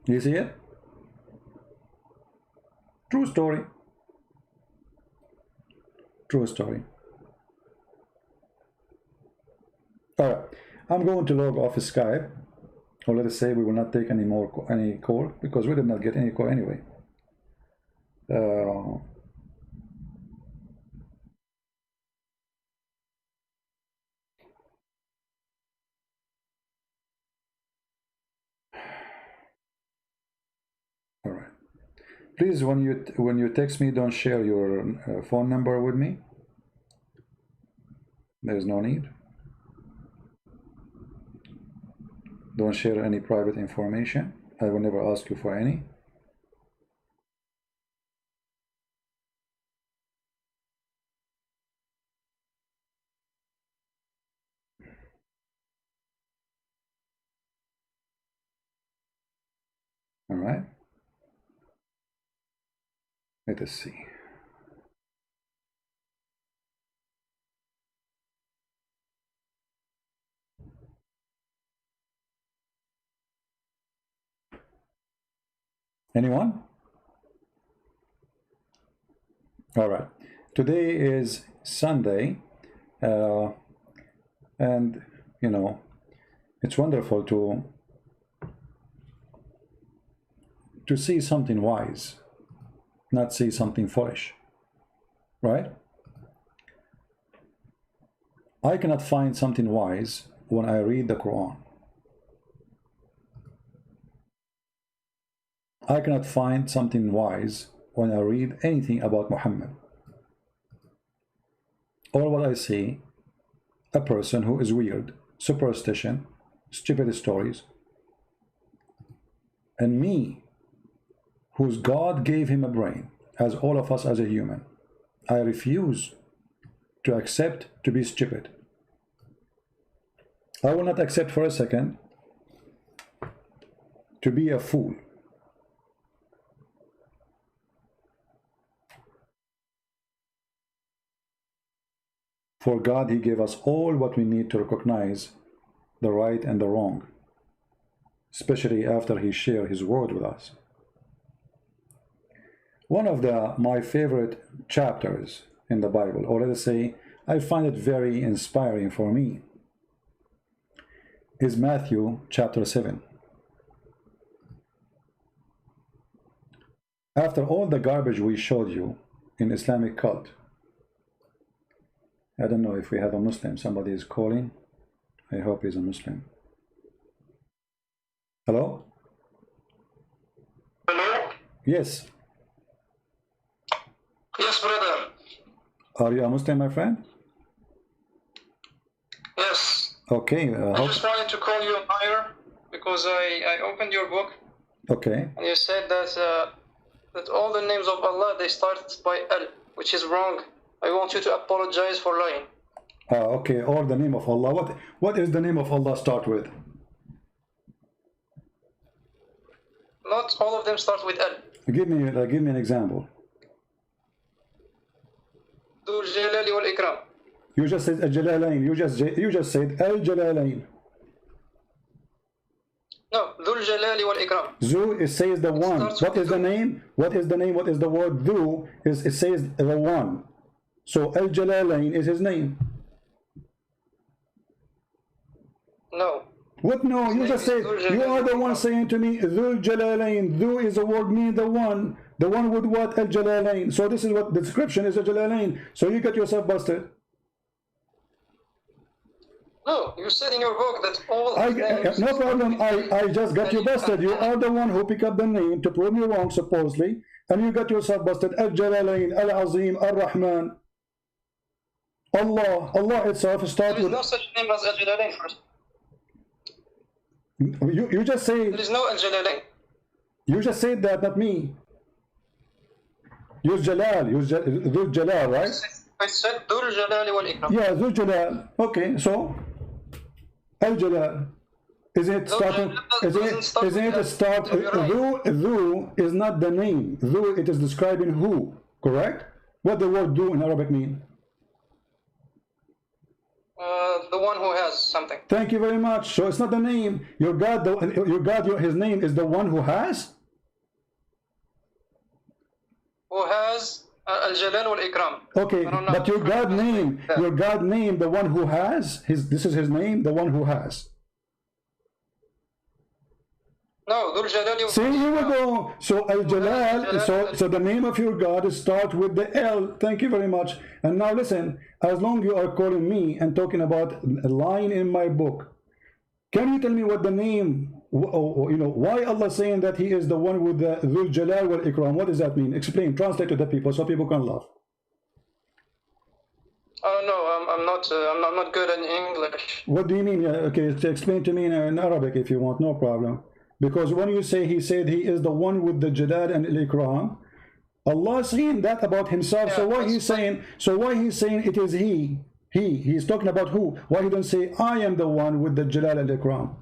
You see it? True story. True story. All right, I'm going to log off Skype, or let us say we will not take any call, because we did not get any call anyway. All right. Please, when you text me, don't share your phone number with me. There's no need. Don't share any private information. I will never ask you for any. All right. Let us see. Anyone? All right. Today is Sunday, and you know, it's wonderful to see something wise, not see something foolish, right? I cannot find something wise when I read the Quran. I cannot find something wise when I read anything about Muhammad. All what I see, a person who is weird, superstition, stupid stories, and me, whose God gave him a brain, as all of us as a human. I refuse to accept to be stupid. I will not accept for a second to be a fool. For God, he gave us all what we need to recognize the right and the wrong, especially after he shared his word with us. One of my favorite chapters in the Bible, or let us say, I find it very inspiring for me, is Matthew chapter 7. After all the garbage we showed you in Islamic cult, I don't know if we have a Muslim. Somebody is calling. I hope he's a Muslim. Hello? Hello? Yes. Yes, brother. Are you a Muslim, my friend? Yes. Okay. I just wanted to call you higher because I opened your book. Okay. And you said that all the names of Allah, they start by Al, which is wrong. I want you to apologize for lying. Okay. Or the name of Allah. What is the name of Allah start with? Not all of them start with Al. Give me an example. Dhul Jalali wal Ikram. You just said Al-Jalalain. You just said Al-Jalalain. No, Dhul Jalali wal Ikram. Zu, it says the one. What is the name? What is the name? What is the word? Dhu is, it says the one. So Al-Jalalain is his name. No. What? No, you just said, you are the one saying to me, Dhul Jalalain. Dhu is a word meaning the one. The one with what? Al-Jalalain. So this is what the description is, Al-Jalalain. So you get yourself busted. No, you said in your book that all names... No problem. I just got you busted. You are the one who picked up the name to prove me wrong, supposedly. And you got yourself busted. Al-Jalalain, Al-Azim, Al-Rahman. Allah itself starts There is with. no such name as Al Jalalain first. You just say. There is no Al Jalalain. You just said that, not me. Use Jalal. Use Dhul Jalal, right? I said Dhul Jalali wal Ikram. Yeah, Dhul Jalal. Okay, so Al Jalal. Isn't it starting? Isn't it start? Dhu is not the name. Dhu, it is describing who. Correct? What the word "dhu" in Arabic mean? The one who has something. Thank you very much. So it's not the name. Your God, his name is the one who has. Who has Al Jalal wal Ikram. Okay, but your God name, the one who has. This is his name, the one who has. No, Dhul Jalali. See, here we go. So Al Jalal. So the name of your God starts with the L. Thank you very much. And now listen. As long you are calling me and talking about a line in my book, can you tell me what the name? Why Allah saying that He is the one with the Dhul Jalal wal Ikram? What does that mean? Explain. Translate to the people so people can laugh. Oh no, I'm not good in English. What do you mean? Okay, explain to me in Arabic if you want. No problem. Because when you say He said He is the one with the Jalal and Ikram, Allah is saying that about Himself. Yeah, so why He's saying? So why He's saying it is He? He's talking about who? Why He don't say I am the one with the Jalal and Ikram?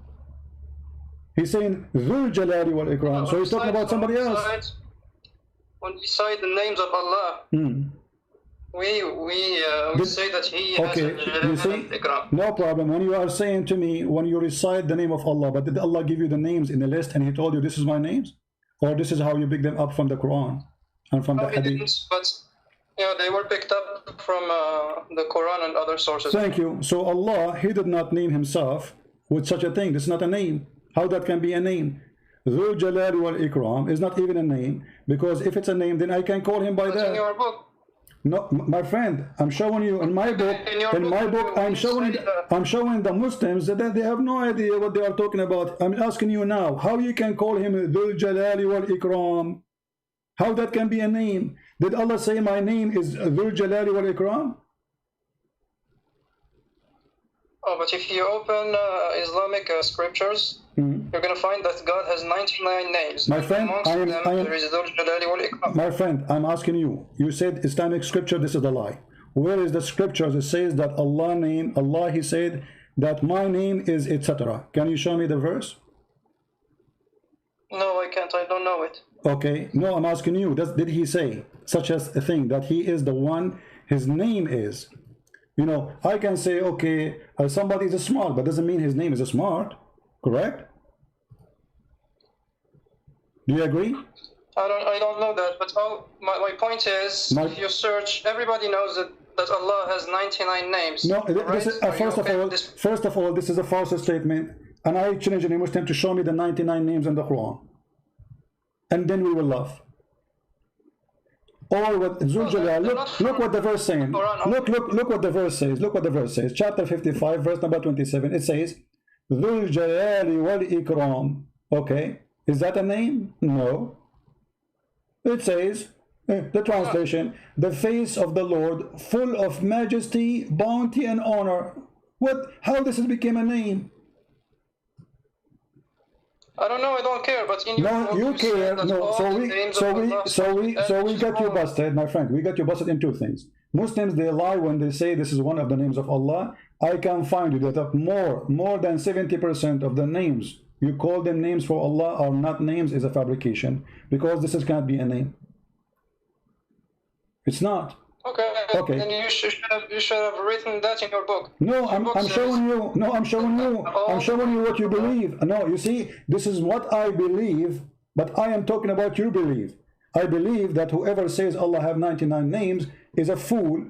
He's saying Dhul Jalali wal Ikram. So He's talking about somebody else. When we cite the names of Allah, we say that He has Okay, you see? Ikram. No problem. When you are saying to me, when you recite the name of Allah, but did Allah give you the names in the list and He told you this is my names? Or this is how you pick them up from the Quran and from the Hadith? But they were picked up from the Quran and other sources. Thank you. So Allah, He did not name Himself with such a thing. This is not a name. How that can be a name? Dhul Jalal wal Ikram is not even a name, because if it's a name, then I can call Him by that. In your book. No, my friend, I'm showing you in my book. I'm showing the Muslims that they have no idea what they are talking about. I'm asking you now, how you can call him Dhul Jalali wal Ikram? How that can be a name? Did Allah say my name is Dhul Jalali wal Ikram? Oh, but if you open Islamic scriptures, you're going to find that God has 99 names. My friend, there is Dhul Jalali wal Ikram. My friend, I'm asking you. You said Islamic scripture. This is a lie. Where is the scripture that says that Allah, He said that my name is etc. Can you show me the verse? No, I can't. I don't know it. Okay. No, I'm asking you. Did He say such as a thing that He is the one? His name is. I can say, okay, somebody is smart, but doesn't mean his name is smart. Correct? Do you agree? I don't know that, but my point is, if you search, everybody knows that Allah has 99 names. No, right? First of all, this is a false statement, and I challenge any Muslim to show me the 99 names in the Quran, and then we will laugh. Or what Dhul Jalal, look what the verse saying. Look what the verse says. Look what the verse says. Chapter 55, verse number 27. It says, Dhul Jalali wal Ikram. Okay. Is that a name? No. It says, the translation, the face of the Lord, full of majesty, bounty, and honor. How this has become a name? I don't know. I don't care. But in your book, you care. No. So we got you busted, my friend. We got you busted in two things. Muslims, they lie when they say this is one of the names of Allah. I can find you that more than 70% of the names you call them names for Allah are not names, is a fabrication, because this can't be a name. It's not. Okay. And you should have written that in your book. No, I'm showing you. No, I'm showing you. I'm showing you what you believe. No, you see, this is what I believe, but I am talking about your belief. I believe that whoever says Allah have 99 names is a fool,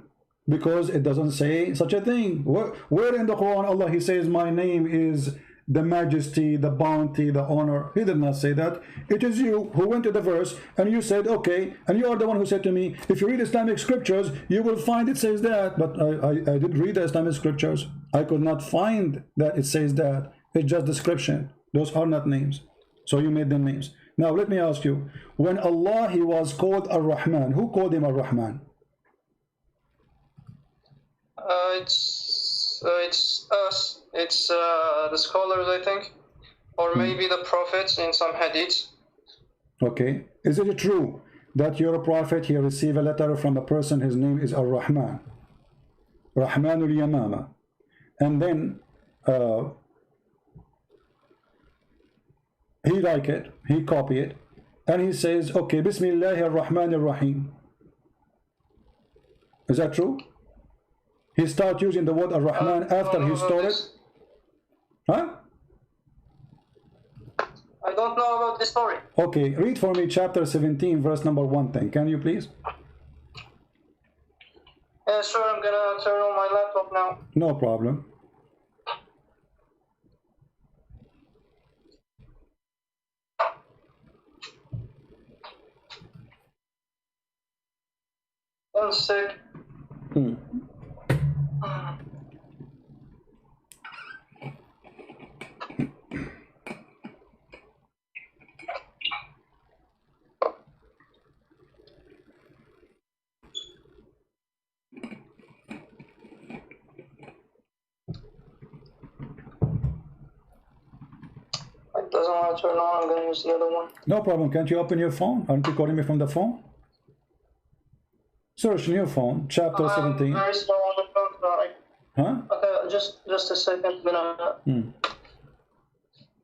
because it doesn't say such a thing. Where in the Quran Allah He says my name is the majesty, the bounty, the honor? He did not say that. It is you who went to the verse and you said, okay, and you are the one who said to me, if you read Islamic scriptures, you will find it says that. But I did read the Islamic scriptures. I could not find that it says that. It's just description. Those are not names. So you made them names. Now let me ask you, when Allah He was called Ar-Rahman, who called Him Ar-Rahman? It's us. It's the scholars, I think, or maybe the prophets in some hadiths. Okay. Is it true that you're a prophet, he received a letter from a person, his name is Ar-Rahman, Rahmanul Yamama, and then he like it, he copy it, and he says, okay, Bismillahir Rahmanir Rahim. Is that true? He start using the word Ar-Rahman after he stole it? Huh? I don't know about this story. Okay, read for me chapter 17, verse number 110. Can you please? Yeah, sure, I'm gonna turn on my laptop now. No problem. One sec. It doesn't want to turn on, I'm gonna use the other one. No problem. Can't you open your phone? Aren't you calling me from the phone? Search new phone, chapter 17. Very slow on the phone, sorry. Huh? Okay, just a second.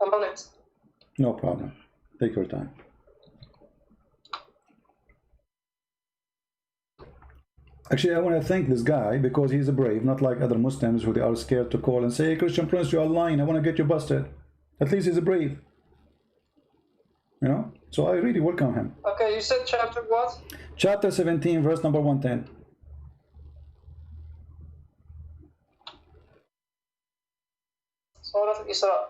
I'm on it. No problem. Take your time. Actually, I want to thank this guy because he's a brave, not like other Muslims who they are scared to call and say, hey, Christian Prince, you are lying. I want to get you busted. At least he's a brave. You know? So I really welcome him. Okay, you said chapter what? Chapter 17, verse number 110. Surah Al-Isra.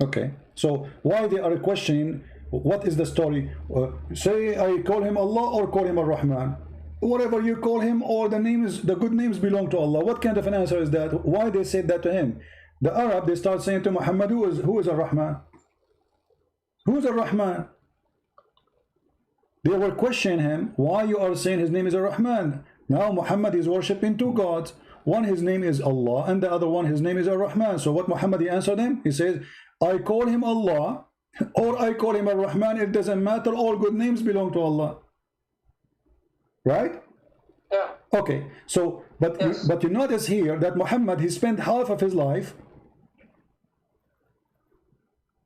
Okay. So why they are questioning, what is the story? Say I call him Allah or call him Ar-Rahman. Whatever you call him, all the names, the good names belong to Allah. What kind of an answer is that? Why they said that to him? The Arab, they start saying to Muhammad, who is Ar-Rahman? Who's Ar-Rahman? They were questioning him, why you are saying his name is Ar-Rahman? Now Muhammad is worshipping two gods. One, his name is Allah, and the other one, his name is Ar-Rahman. So what Muhammad, he answered him? He says, I call him Allah, or I call him Ar-Rahman. It doesn't matter. All good names belong to Allah. Right? Yeah. Okay. So, but yes. but you notice here that Muhammad, he spent half of his life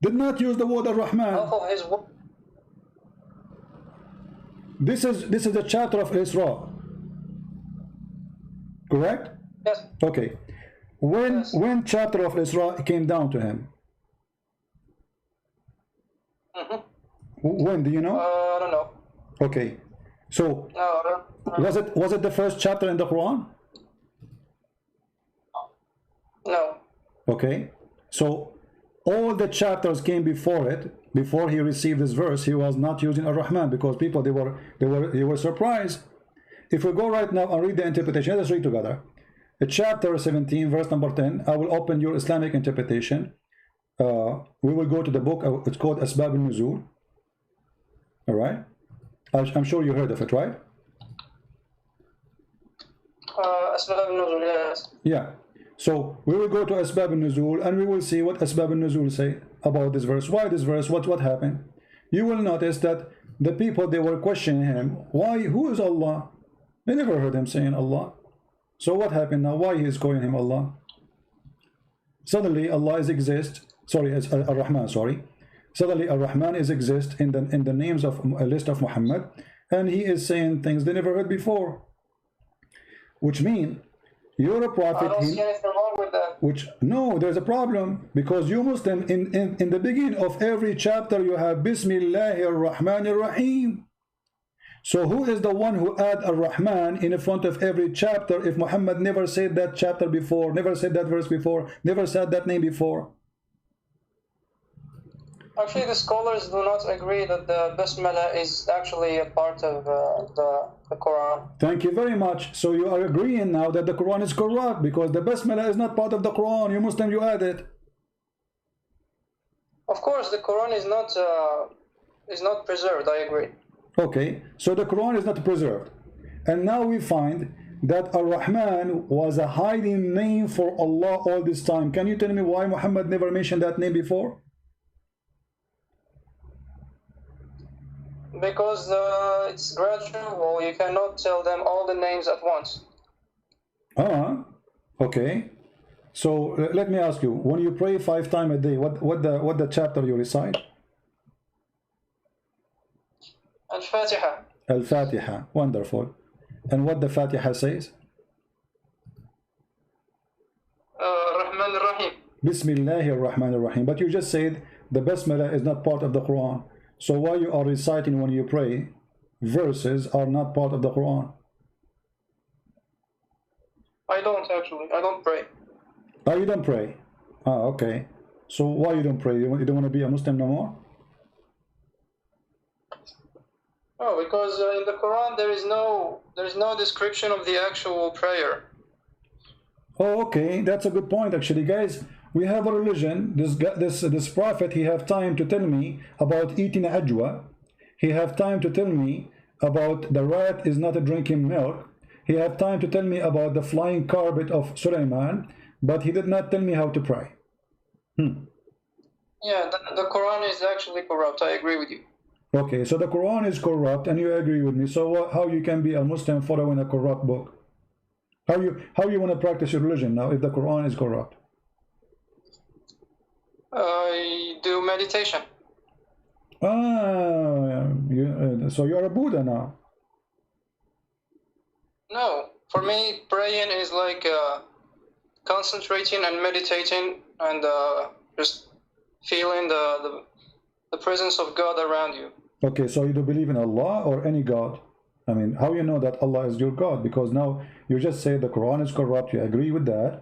did not use the word Ar-Rahman. Half of his work. This is the chapter of Isra. Correct? Yes. Okay. When chapter of Isra came down to him? When, do you know? I don't know. Okay. So No, was it the first chapter in the Quran? No. Okay. So all the chapters came before it. Before he received this verse, he was not using Ar-Rahman because people they were surprised. If we go right now and read the interpretation, let's read together. Chapter 17, verse number 10. I will open your Islamic interpretation. We will go to the book. It's called Asbab al-Nuzul. All right. I'm sure you heard of it, right? Asbab al-Nuzul, yes. Yeah. So we will go to Asbab al-Nuzul and we will see what Asbab al-Nuzul say about this verse. Why this verse? What happened? You will notice that the people, they were questioning him. Why? Who is Allah? They never heard him saying Allah. So what happened now? Why he is calling him Allah? Suddenly Allah is exist. Sorry, Ar-Rahman. Sorry. Suddenly Ar-Rahman is exist in the names of a list of Muhammad, and he is saying things they never heard before. Which mean you're a prophet. I don't see anything wrong with that. Which no, there's a problem because you Muslim in the beginning of every chapter you have Bismillahir Rahmanir Rahim. So who is the one who add Ar-Rahman in front of every chapter if Muhammad never said that chapter before, never said that verse before, never said that name before? Actually, the scholars do not agree that the Basmala is actually a part of the Quran. Thank you very much. So you are agreeing now that the Quran is corrupt because the Basmala is not part of the Quran. You Muslim, you add it. Of course, the Quran is not preserved. I agree. Okay, so the Quran is not preserved. And now we find that Ar-Rahman was a hiding name for Allah all this time. Can you tell me why Muhammad never mentioned that name before? Because it's gradual. You cannot tell them all the names at once. Okay. So let me ask you, when you pray 5 times a day, what the chapter you recite? Al-Fatiha. Al-Fatiha. Wonderful. And what the Fatiha says? Rahman Rahim. Bismillahir Rahmanir Rahim. But you just said the Basmala is not part of the Quran. So why you are reciting when you pray verses are not part of the Quran? I don't actually. I don't pray. Oh, you don't pray? Okay. So why you don't pray? You don't want to be a Muslim no more? Oh, because in the Quran there is no description of the actual prayer. Oh, okay. That's a good point, actually, guys. We have a religion. This prophet, he have time to tell me about eating ajwa. He have time to tell me about the rat is not drinking milk. He have time to tell me about the flying carpet of Sulaiman, but he did not tell me how to pray. Yeah, the Quran is actually corrupt. I agree with you. Okay, so the Quran is corrupt, and you agree with me. So how you can be a Muslim following a corrupt book? How you want to practice your religion now if the Quran is corrupt? I do meditation. So you're a Buddha now. No, for me, praying is like concentrating and meditating and just feeling the presence of God around you. Okay, so you do believe in Allah or any God? I mean, how you know that Allah is your God? Because now you just say the Quran is corrupt. You agree with that?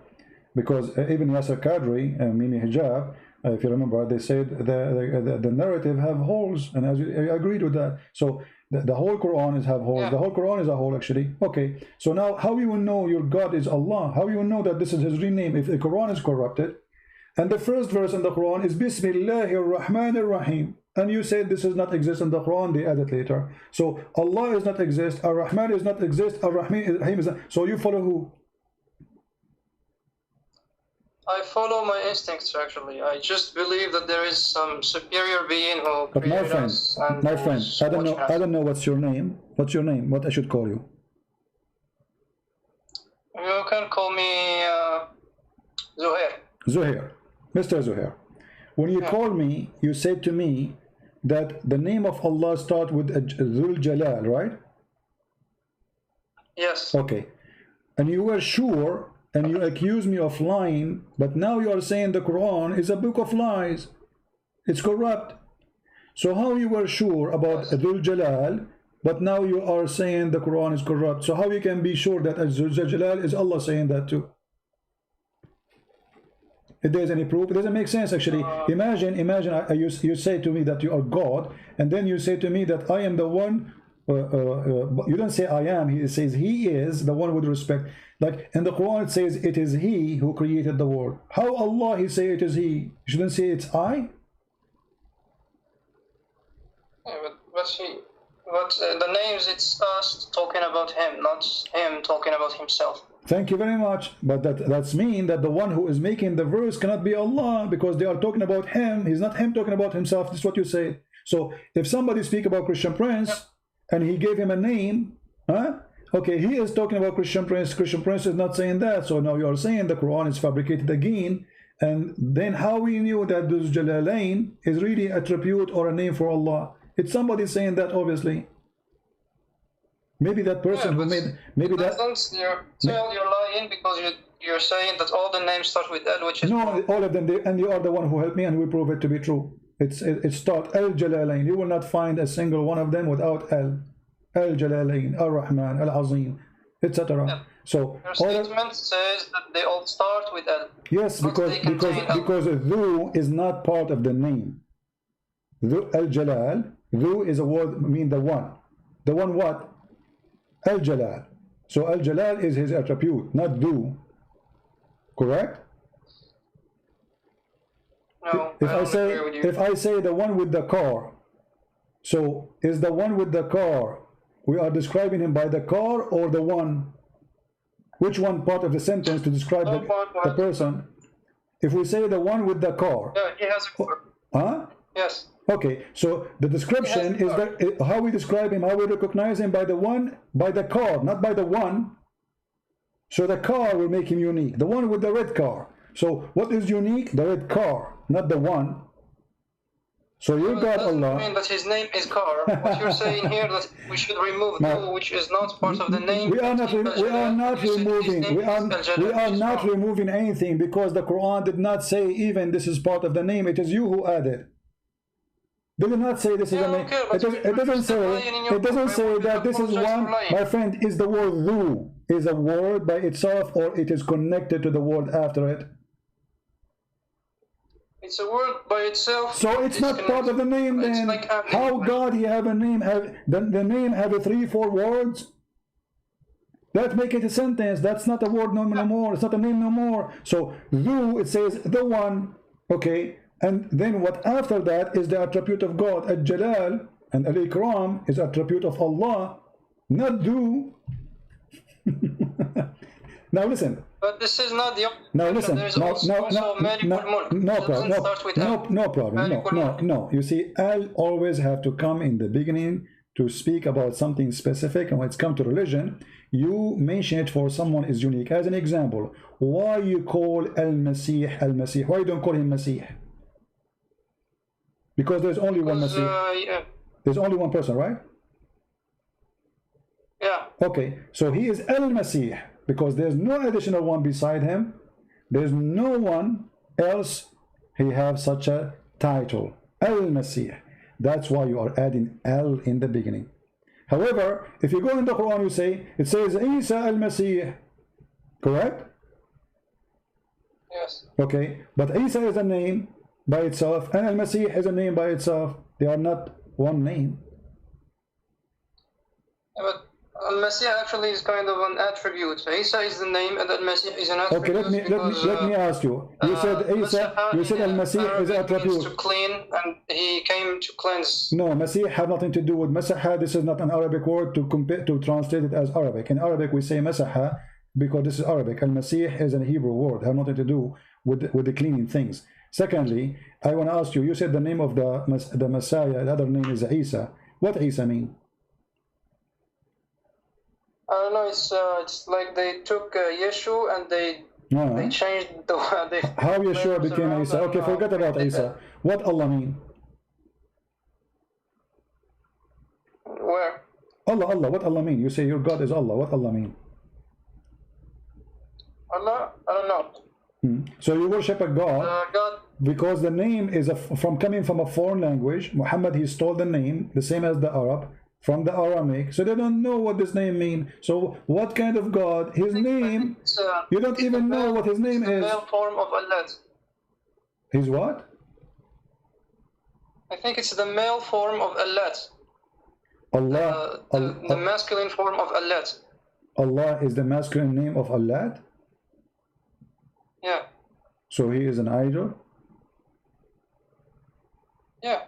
Because even Yasser Qadri and Mimi Hijab, if you remember, they said the narrative have holes, and as you agreed with that. So the whole Quran is have holes. Yeah. The whole Quran is a hole, actually. Okay, so now how you will know your God is Allah? How you will know that this is His real name if the Quran is corrupted? And the first verse in the Quran is Bismillahir Rahmanir Rahim. And you said this does not exist in the Quran, they added later. So Allah is not exist, Ar-Rahman is not exist, Ar-Rahim is not. So you follow who? I follow my instincts, actually. I just believe that there is some superior being who created us. My friend, I don't know what's your name. What's your name? What I should call you? You can call me Zuhair. Zuhair. Mr. Zuhair. When you call me, you said to me that the name of Allah starts with Dhul Jalal, right? Yes. Okay. And you were sure, and you accused me of lying, but now you are saying the Quran is a book of lies. It's corrupt. So how you were sure about Dhul Jalal, but now you are saying the Quran is corrupt? So how you can be sure that Dhul Jalal is Allah saying that too? If there's any proof, it doesn't make sense, actually. Imagine you say to me that you are God, and then you say to me that I am the one. You don't say I am. He says He is the one with respect. Like in the Quran, it says it is He who created the world. How Allah He say it is He? You shouldn't say it's I. Yeah, but the names, it's us talking about Him, not Him talking about Himself. Thank you very much. But that's mean that the one who is making the verse cannot be Allah, because they are talking about Him. He's not Him talking about Himself. This is what you say. So if somebody speak about Christian Prince and he gave him a name, okay, he is talking about Christian Prince. Christian Prince is not saying that. So now you are saying the Quran is fabricated again. And then how we knew that Dhul Jalalain is really a tribute or a name for Allah? It's somebody saying that, obviously. Maybe that person who made, maybe that. You're lying because you're saying that all the names start with L, which is no, all of them. And you are the one who helped me, and we prove it to be true. It start Al Jalalain. You will not find a single one of them without Al. Al Jalalain, Al Rahman, Al Azim, etc. Yeah. So your statement says that they all start with L. Yes, because Dhu is not part of the name. Al Jalal. Dhu is a word mean the one. The one what? Al Jalal. So Al Jalal is his attribute, not Dhu. Correct? No. If I say the one with the car, so is the one with the car we are describing him by the car or the one? Which one part of the sentence to describe the person? If we say the one with the car. Yeah, he has a car. Huh? Yes. Okay, so the description is that how we describe him, how we recognize him by the one, by the car, not by the one. So the car will make him unique. The one with the red car. So what is unique? The red car, not the one. So you got Allah. Mean that his name is car. What you're saying here that we should remove the which is not part of the name. We are not removing anything, because the Quran did not say even this is part of the name. It is you who added. They did not say this is a name. It doesn't say that this is one. My friend, is the word "dhu" is a word by itself, or it is connected to the word after it? It's a word by itself. So it's not part of the name then. Like how God he have a name? The name have a 3-4 words? That make it a sentence. That's not a word no more. It's not a name no more. So "dhu" it says the one. Okay. And then what after that is the attribute of God. Al-Jalal and Al-Ikram is attribute of Allah, not "dhu." Now listen. But this is not the only. Now listen. No problem. No. You see, Al always have to come in the beginning to speak about something specific, and when it's come to religion, you mention it for someone is unique. As an example, why you call Al-Masih Al-Masih? Why you don't call him Masih? Because there's only one Masih. Yeah. There's only one person, right? Yeah. Okay, so he is Al-Masih because there's no additional one beside him. There's no one else he have such a title. Al-Masih. That's why you are adding Al in the beginning. However, if you go in the Quran, you say, it says Isa Al-Masih. Correct? Yes. Okay, but Isa is a name by itself, and Al-Masih is a name by itself. They are not one name. But Al-Masih actually is kind of an attribute. Isa is the name, and Al-Masih is an attribute. Okay, let me ask you. You said Isa. You said Al-Masih is an attribute. To clean, and he came to cleanse. No, Masih have nothing to do with Masaha. This is not an Arabic word to compare to translate it as Arabic. In Arabic, we say Masaha because this is Arabic. Al-Masih is a Hebrew word. Have nothing to do with the cleaning things. Secondly, I want to ask you. You said the name of the Messiah. The other name is Isa. What Isa mean? I don't know. It's like they took Yeshu and they changed the. How Yeshua became Isa? Okay, forget about Isa. What Allah mean? Where? Allah. What Allah mean? You say your God is Allah. What Allah mean? Allah? I don't know. So you worship a God, God. Because the name is coming from a foreign language. Muhammad, he stole the name, the same as the Arab, from the Aramaic. So they don't know what this name means. So what kind of God? His name, you don't even know what his name is. The male form of Allah. His what? I think it's the male form of Allah. Allah. The masculine form of Allah. Allah is the masculine name of Allah? Yeah. So he is an idol? Yeah.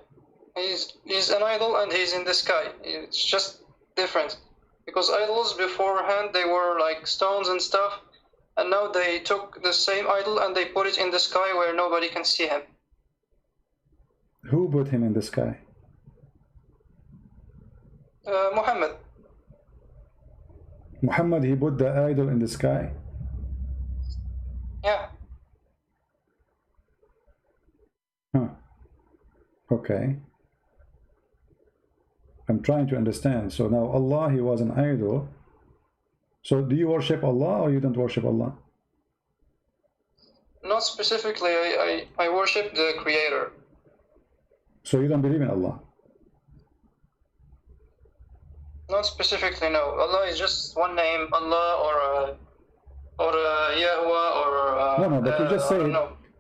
He's an idol and he's in the sky. It's just different. Because idols beforehand, they were like stones and stuff. And now they took the same idol and they put it in the sky where nobody can see him. Who put him in the sky? Muhammad. Muhammad, he put the idol in the sky? Yeah. Huh. Okay. I'm trying to understand. So now Allah, he was an idol. So do you worship Allah or you don't worship Allah? Not specifically. I worship the Creator. So you don't believe in Allah? Not specifically, no. Allah is just one name, Allah or Yahweh or no, but you just say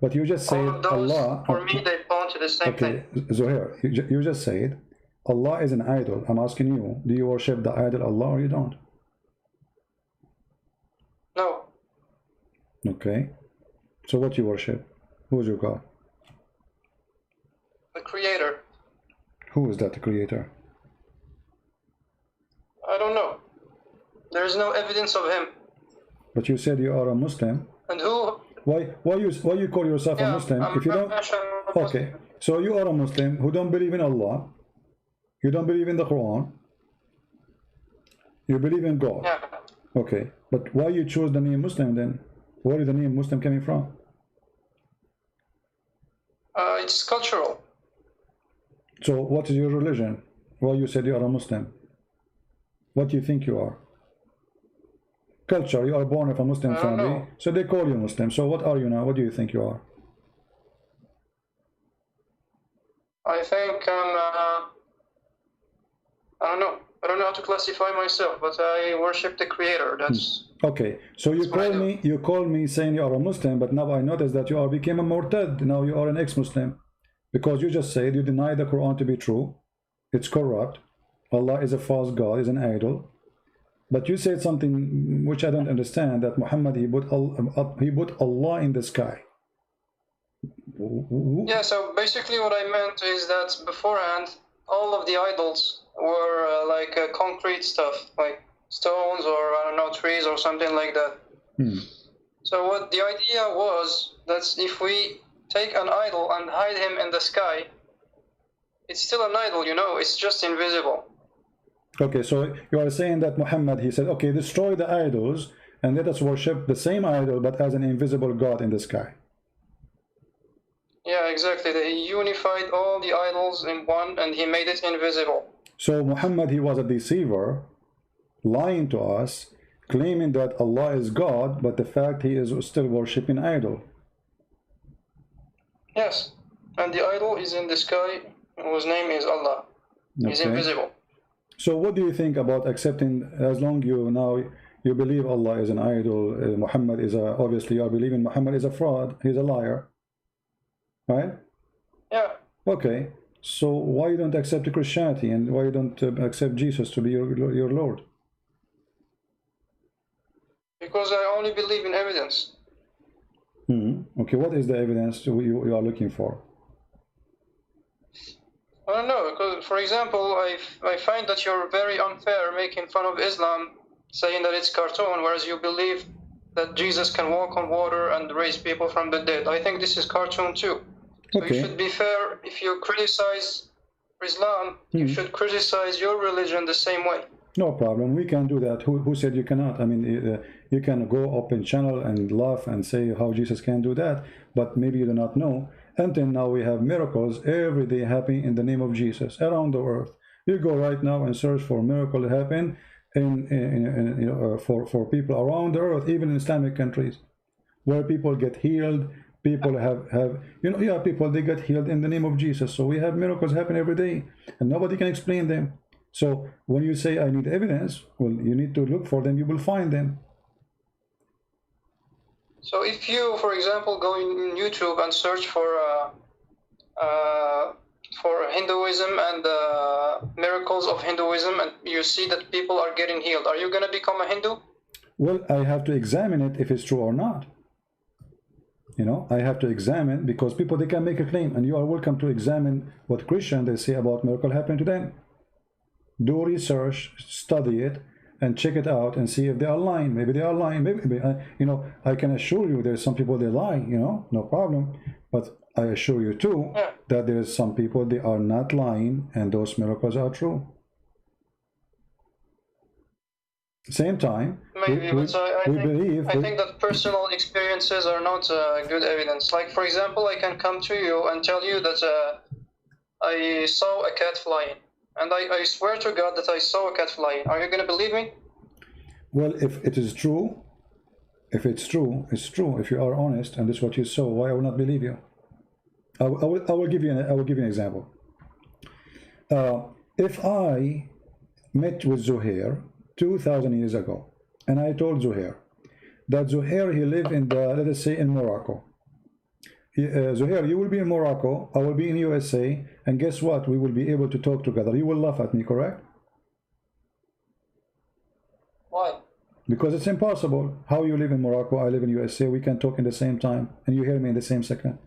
but you just say Allah. For me, they belong to the same thing. Zohair, you just said Allah is an idol. I'm asking you, do you worship the idol Allah or you don't? No. Okay. So what you worship? Who is your God? The Creator. Who is that, the Creator? I There is no evidence of him. But you said you are a Muslim. And who? Why you call yourself a Muslim if you don't? Okay, so you are a Muslim who don't believe in Allah. You don't believe in the Quran. You believe in God. Yeah. Okay, but why you chose the name Muslim then? Where is the name Muslim coming from? It's cultural. So what is your religion? Why you said you are a Muslim? What do you think you are? Culture, you are born of a Muslim family, so they call you Muslim. So what are you now? What do you think you are? I think I don't know. I don't know how to classify myself, but I worship the Creator. That's okay. So you call me saying you are a Muslim, but now I notice that you are became a murtad. Now you are an ex-Muslim, because you just said you deny the Quran to be true. It's corrupt. Allah is a false God, is an idol. But you said something which I don't understand, that Muhammad, he put Allah in the sky. Yeah, so basically what I meant is that beforehand, all of the idols were like concrete stuff, like stones or, I don't know, trees or something like that. So what the idea was that if we take an idol and hide him in the sky, it's still an idol, you know, it's just invisible. Okay, so you are saying that Muhammad, he said, okay, destroy the idols and let us worship the same idol but as an invisible God in the sky. Yeah, exactly. He unified all the idols in one and he made it invisible. So Muhammad, he was a deceiver, lying to us, claiming that Allah is God, but the fact he is still worshipping idol. Yes, and the idol is in the sky, whose name is Allah. He's invisible. So what do you think about accepting, as long you believe Allah is an idol, Muhammad is obviously you are believing Muhammad is a fraud, he's a liar, right? Yeah. Okay, so why you don't accept Christianity and why you don't accept Jesus to be your Lord? Because I only believe in evidence. Okay, what is the evidence you are looking for? I don't know, because, for example, I find that you're very unfair making fun of Islam, saying that it's cartoon, whereas you believe that Jesus can walk on water and raise people from the dead. I think this is cartoon too. So you should be fair. If you criticize Islam, you should criticize your religion the same way. No problem, we can do that. Who said you cannot? I mean, you can go open channel and laugh and say how Jesus can do that, but maybe you do not know. Until now we have miracles every day happening in the name of Jesus around the earth. You go right now and search for miracle happen for people around the earth, even in Islamic countries, where people get healed. People people, they get healed in the name of Jesus. So we have miracles happen every day and nobody can explain them. So when you say I need evidence, well, you need to look for them, you will find them. So if you, for example, go in YouTube and search for Hinduism and miracles of Hinduism, and you see that people are getting healed, are you going to become a Hindu? Well, I have to examine it if it's true or not. You know, I have to examine, because people, they can make a claim, and you are welcome to examine what Christians they say about miracle happening to them. Do research, study it, and check it out and see if they are lying. Maybe they are lying. Maybe I can assure you there's some people they lie, no problem. But I assure you too that there's some people they are not lying and those miracles are true. Same time, maybe, I think that personal experiences are not good evidence. Like, for example, I can come to you and tell you that I saw a cat flying. And I swear to God that I saw a cat flying. Are you going to believe me? Well, if it is true, if it's true, it's true. If you are honest and this is what you saw, why I will not believe you? I will give you an example. If I met with Zuhair 2,000 years ago, and I told Zuhair that Zuhair, he lived in let us say in Morocco. Zuhair, you will be in Morocco, I will be in USA, and guess what? We will be able to talk together. You will laugh at me, correct? Why? Because it's impossible. How you live in Morocco, I live in USA, we can talk in the same time, and you hear me in the same second.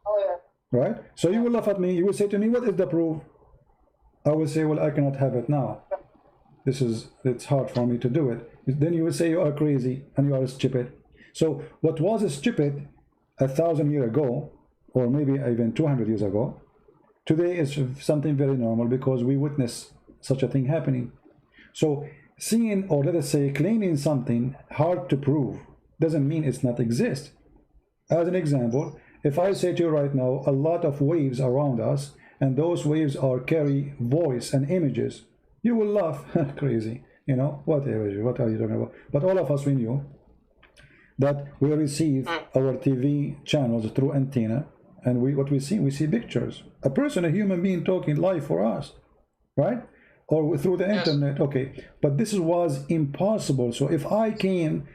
Oh, yeah. Right? So you will laugh at me, you will say to me, what is the proof? I will say, well, I cannot have it now. it's hard for me to do it. Then you will say you are crazy and you are stupid. So what was stupid 1,000 years ago, or maybe even 200 years ago, today is something very normal because we witness such a thing happening. So seeing, or let us say claiming something hard to prove doesn't mean it's not exist. As an example, if I say to you right now a lot of waves around us, and those waves are carry voice and images, you will laugh. Crazy, you know, what are you talking about? But all of us, we knew that we receive our TV channels through antenna, and we see pictures, a person, a human being talking live for us, right? Or through the internet. Okay, but this was impossible. So if I came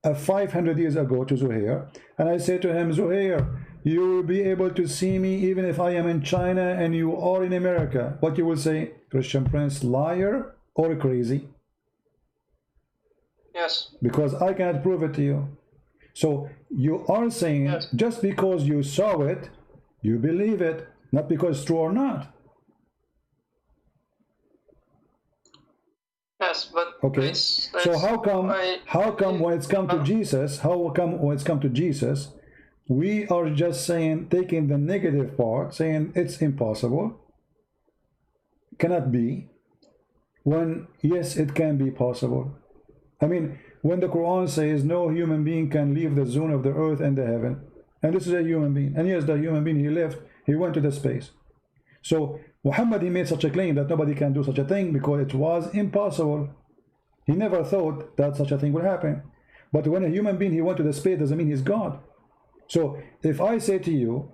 500 years ago to Zuhair and I say to him, Zuhair, you will be able to see me even if I am in China and you are in America, what you will say? Christian Prince, liar or crazy? Yes. Because I cannot prove it to you. So you are saying just because you saw it, you believe it, not because it's true or not. Yes, but okay. So how come when it's come to Jesus, we are just saying, taking the negative part, saying it's impossible, cannot be, when yes, it can be possible. I mean, when the Quran says no human being can leave the zone of the earth and the heaven, and this is a human being, and yes, the human being, he went to the space. So Muhammad, he made such a claim that nobody can do such a thing because it was impossible. He never thought that such a thing would happen. But when a human being, he went to the space, doesn't mean he's God. So if I say to you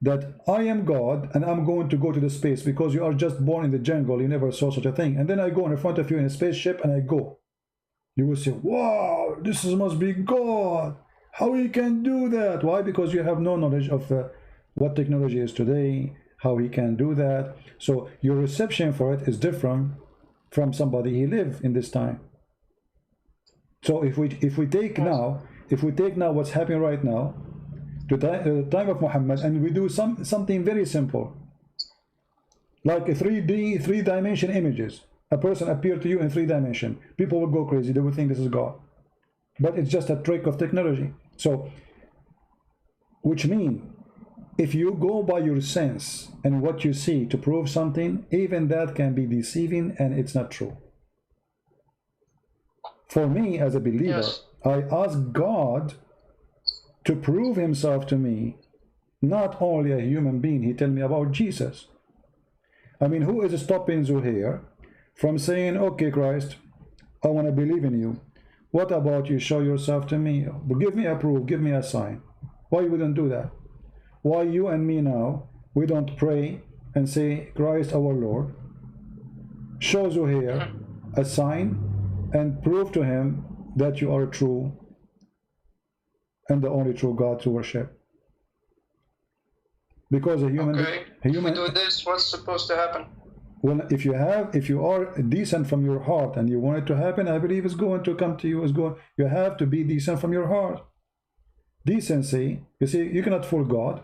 that I am God and I'm going to go to the space because you are just born in the jungle, you never saw such a thing, and then I go in front of you in a spaceship and I go, you will say, wow, this must be God. How he can do that? Why? Because you have no knowledge of what technology is today, how he can do that. So your reception for it is different from somebody who lived in this time. So if we take now what's happening right now to the time of Muhammad, and we do something very simple, like a 3D images, a person appeared to you in 3 dimensions, people will go crazy, they will think this is God, but it's just a trick of technology. So which means if you go by your sense and what you see to prove something, even that can be deceiving and it's not true. For me as a believer, I ask God to prove himself to me, not only a human being. He tell me about Jesus. I mean, who is stopping Zuhair from saying, okay, Christ, I want to believe in you. What about you show yourself to me? Give me a proof, give me a sign. Why you wouldn't do that? Why you and me now, we don't pray and say, Christ our Lord, show Zuhair a sign and prove to him that you are true and the only true God to worship. Because a human, if we do this, what's supposed to happen? Well, if you are decent from your heart and you want it to happen, I believe it's going to come to you. You have to be decent from your heart. Decency, you see, you cannot fool God.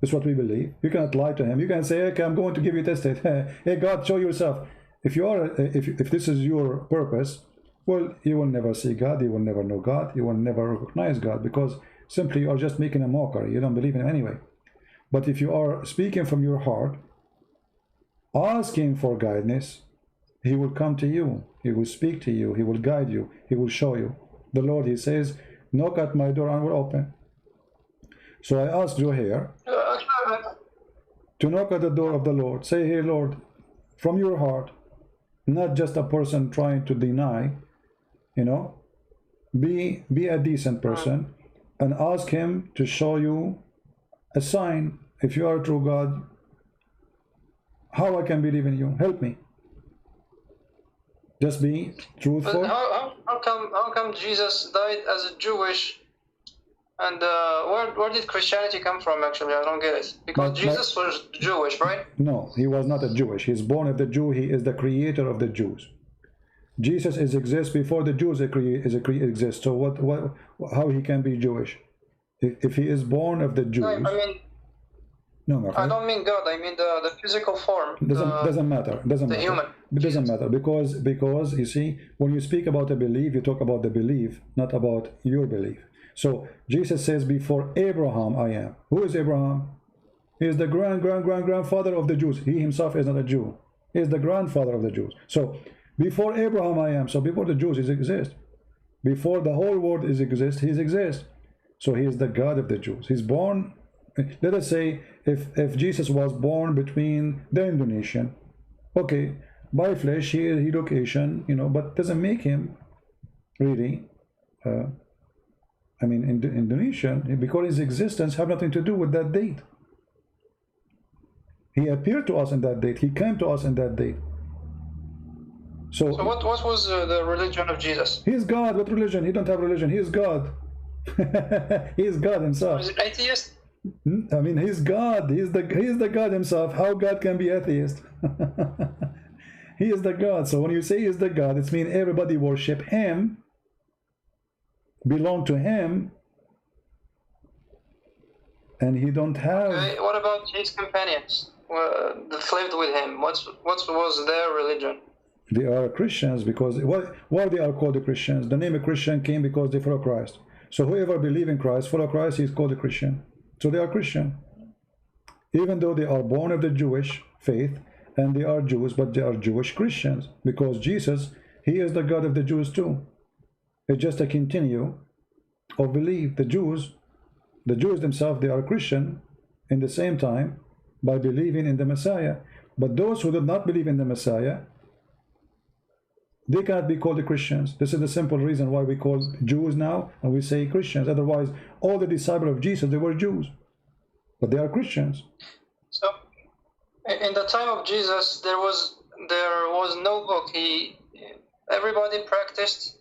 That's what we believe. You cannot lie to him. You can say, okay, I'm going to give you a test. Hey, God, show yourself. If this is your purpose, well, you will never see God. You will never know God. You will never recognize God, because simply you are just making a mockery. You don't believe in him anyway. But if you are speaking from your heart, asking for guidance, he will come to you. He will speak to you. He will guide you. He will show you. The Lord, he says, knock at my door and I will open. So I asked Zuhair to knock at the door of the Lord. Say, hey, Lord, from your heart, not just a person trying to deny, you know, be a decent person and ask him to show you a sign. If you are a true God, how I can believe in you? Help me. Just be truthful. But how come Jesus died as a Jewish? And where did Christianity come from, actually? I don't get it. Because Jesus was Jewish, right? No, he was not a Jewish. He's born of the Jew. He is the creator of the Jews. Jesus exists before the Jews exist. So how he can be Jewish? If he is born of the Jews. I mean, No, my I friend. don't mean God. I mean the physical form. Doesn't matter. Doesn't the matter. human. It doesn't matter because you see, when you speak about a belief, you talk about the belief, not about your belief. So Jesus says, "Before Abraham, I am." Who is Abraham? He is the grandfather of the Jews. He himself is not a Jew. He is the grandfather of the Jews. So before Abraham, I am. So before the Jews, he exists. Before the whole world exists, he exists. So he is the God of the Jews. He's born. Let us say if Jesus was born between the Indonesian, okay, by flesh he look Asian, you know, but doesn't make him really. I mean, Indonesian, because his existence have nothing to do with that date. He appeared to us in that date. He came to us in that date. So what was the religion of Jesus? He's God. What religion? He don't have religion. He is God. He is God himself. Is it atheist? I mean, he's God. He's the God himself. How God can be atheist? He is the God. So when you say he's the God, it means everybody worship him, belong to him, and he don't have. Okay, what about his companions that lived with him? What was their religion? They are Christians because why they are called the Christians? The name of Christian came because they follow Christ. So whoever believes in Christ, follow Christ, he is called a Christian. So they are Christian. Even though they are born of the Jewish faith and they are Jews, but they are Jewish Christians because Jesus, he is the God of the Jews too. It's just a continue of belief. The Jews themselves, they are Christian in the same time by believing in the Messiah. But those who do not believe in the Messiah, they cannot be called the Christians. This is the simple reason why we call Jews now and we say Christians. Otherwise, all the disciples of Jesus, they were Jews, but they are Christians. So, in the time of Jesus, there was no book. Everybody practiced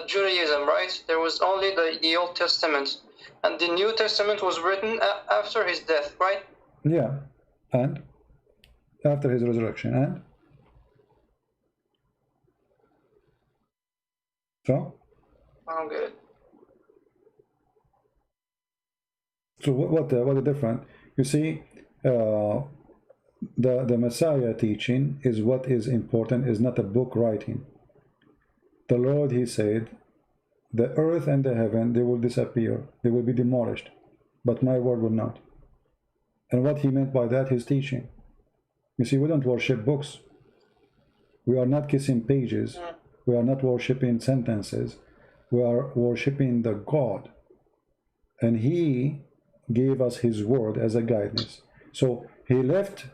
Judaism, right? There was only the Old Testament, and the New Testament was written after his death, right? Yeah, and after his resurrection, and so. Oh, good. So what the difference? You see, the Messiah teaching is what is important. Is not a book writing. The Lord, he said, the earth and the heaven, they will disappear, they will be demolished, but my word will not. And what he meant by that, his teaching. You see, we don't worship books. We are not kissing pages. We are not worshiping sentences. We are worshiping the God. And he gave us his word as a guidance. So he left,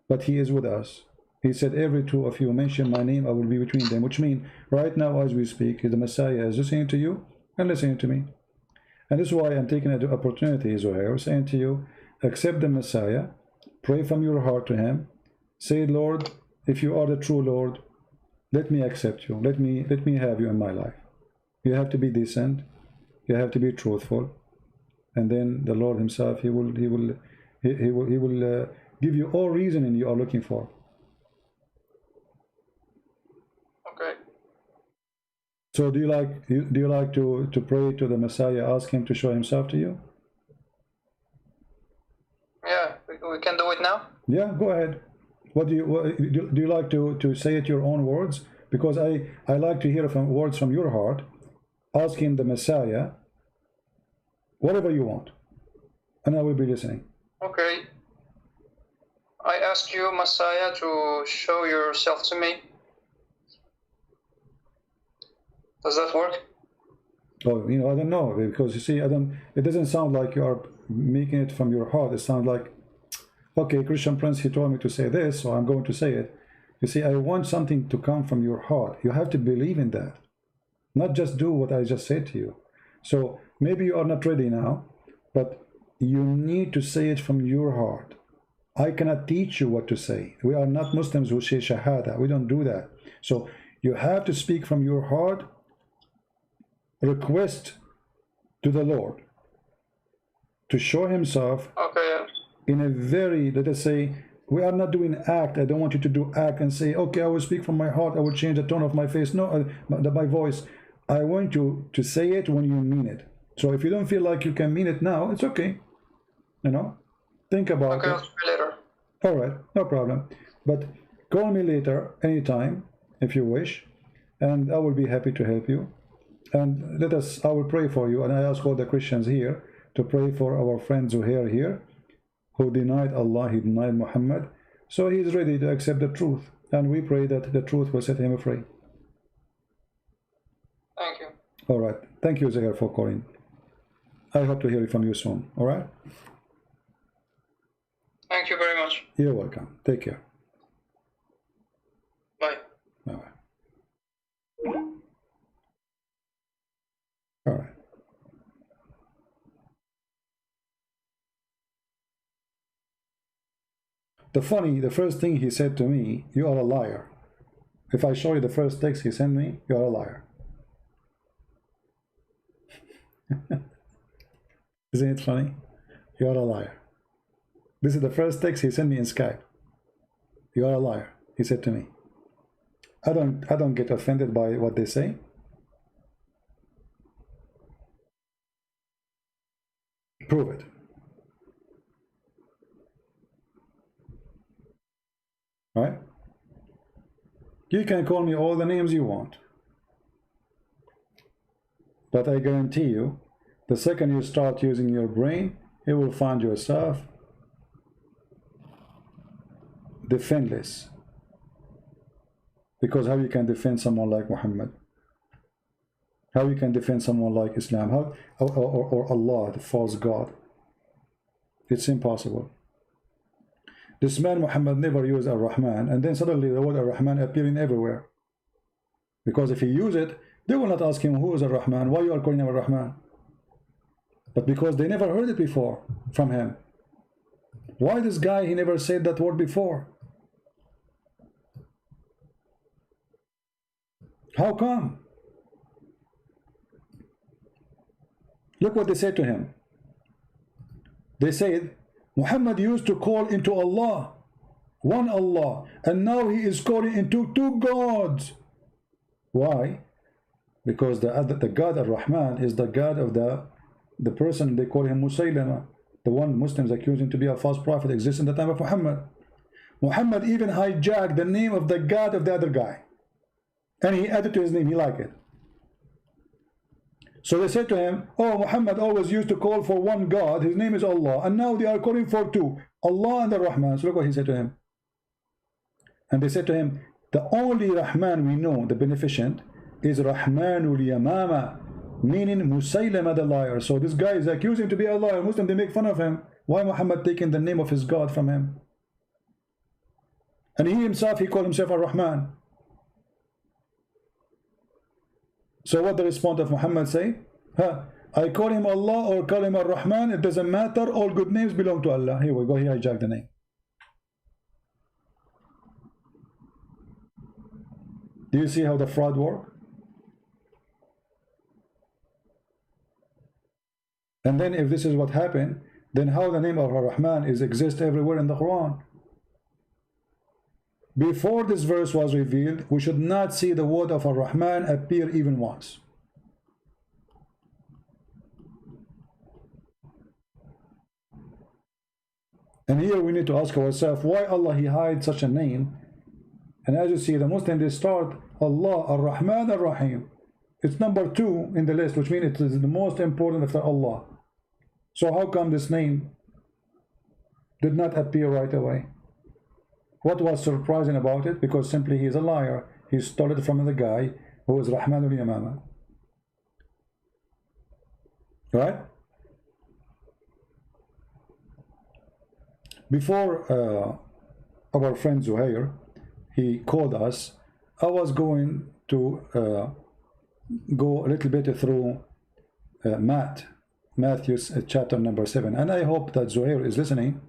but he is with us. He said, every two of you mention my name, I will be between them. Which means, right now as we speak, the Messiah is listening to you and listening to me. And this is why I'm taking the opportunity, Zohair, saying to you, accept the Messiah, pray from your heart to him, say, Lord, if you are the true Lord, let me accept you. Let me have you in my life. You have to be decent. You have to be truthful. And then the Lord himself, he will give you all reasoning you are looking for. Okay. So do you like to pray to the Messiah, ask him to show himself to you? Yeah, we can do it now. Yeah, go ahead. Do you like to say it your own words? Because I like to hear words from your heart. Ask him, the Messiah, whatever you want, and I will be listening. Okay. I ask you, Messiah, to show yourself to me. Does that work? Oh, I don't know, because you see, it doesn't sound like you are making it from your heart. It sounds like, okay, Christian Prince, he told me to say this, so I'm going to say it. You see, I want something to come from your heart. You have to believe in that, not just do what I just said to you. So maybe you are not ready now, but you need to say it from your heart. I cannot teach you what to say. We are not Muslims who say Shahada. We don't do that. So you have to speak from your heart, request to the Lord to show himself in a very, let us say, we are not doing act. I don't want you to do act and say, okay, I will speak from my heart. I will change the tone of my face. No, my voice. I want you to say it when you mean it. So if you don't feel like you can mean it now, it's okay. Think about Okay, it. I'll see you later. All right, no problem. But call me later, anytime, if you wish, and I will be happy to help you. And I will pray for you, and I ask all the Christians here to pray for our friend Zuhair here, who denied Allah, he denied Muhammad. So he is ready to accept the truth, and we pray that the truth will set him free. Thank you. All right, thank you, Zuhair, for calling. I hope to hear from you soon. All right? Thank you very much. You're welcome. Take care. Bye. Bye-bye. All right. The first thing he said to me, you are a liar. If I show you the first text he sent me, you are a liar. Isn't it funny? You are a liar. This is the first text he sent me in Skype. You are a liar, he said to me. I don't get offended by what they say. Prove it. Right? You can call me all the names you want. But I guarantee you, the second you start using your brain, you will find yourself defenseless. Because how you can defend someone like Muhammad? How you can defend someone like Islam? How, or Allah, the false God? It's impossible. This man Muhammad never used Ar-Rahman, and then suddenly the word Ar-Rahman appearing everywhere. Because if he use it, they will not ask him, who is Ar-Rahman? Why you are calling him Ar-Rahman? But because they never heard it before from him. Why this guy, he never said that word before? How come? Look what they said to him. They said, Muhammad used to call into Allah, one Allah, and now he is calling into two gods. Why? Because the God Ar-Rahman is the God of the person they call him Musaylama, the one Muslims accuse him to be a false prophet, exists in the time of Muhammad. Muhammad even hijacked the name of the God of the other guy, and he added to his name. He liked it. So they said to him, oh, Muhammad always used to call for one God, his name is Allah, and now they are calling for two, Allah and the Rahman. So look what he said to him. And they said to him, the only Rahman we know, the beneficent, is Rahmanul Yamama, meaning Musaylama the liar. So this guy is accusing him to be a liar. Muslim, they make fun of him. Why Muhammad taking the name of his God from him? And he himself, he called himself Ar-Rahman. So what the response of Muhammad say? I call him Allah or call him Ar-Rahman, it doesn't matter, all good names belong to Allah. Here we go, he hijacked the name. Do you see how the fraud works? And then if this is what happened, then how the name of Ar-Rahman is exist everywhere in the Quran? Before this verse was revealed, we should not see the word of Ar-Rahman appear even once. And here we need to ask ourselves, why Allah he hides such a name? And as you see, the Muslims, they start Allah, Ar-Rahman, Ar-Rahim. It's number 2 in the list, which means it is the most important after Allah. So how come this name did not appear right away? What was surprising about it? Because simply he is a liar. He stole it from the guy who is Rahmanul Yamama. Right? Before our friend Zuhair, he called us, I was going to go a little bit through Matthew's chapter number 7, and I hope that Zuhair is listening.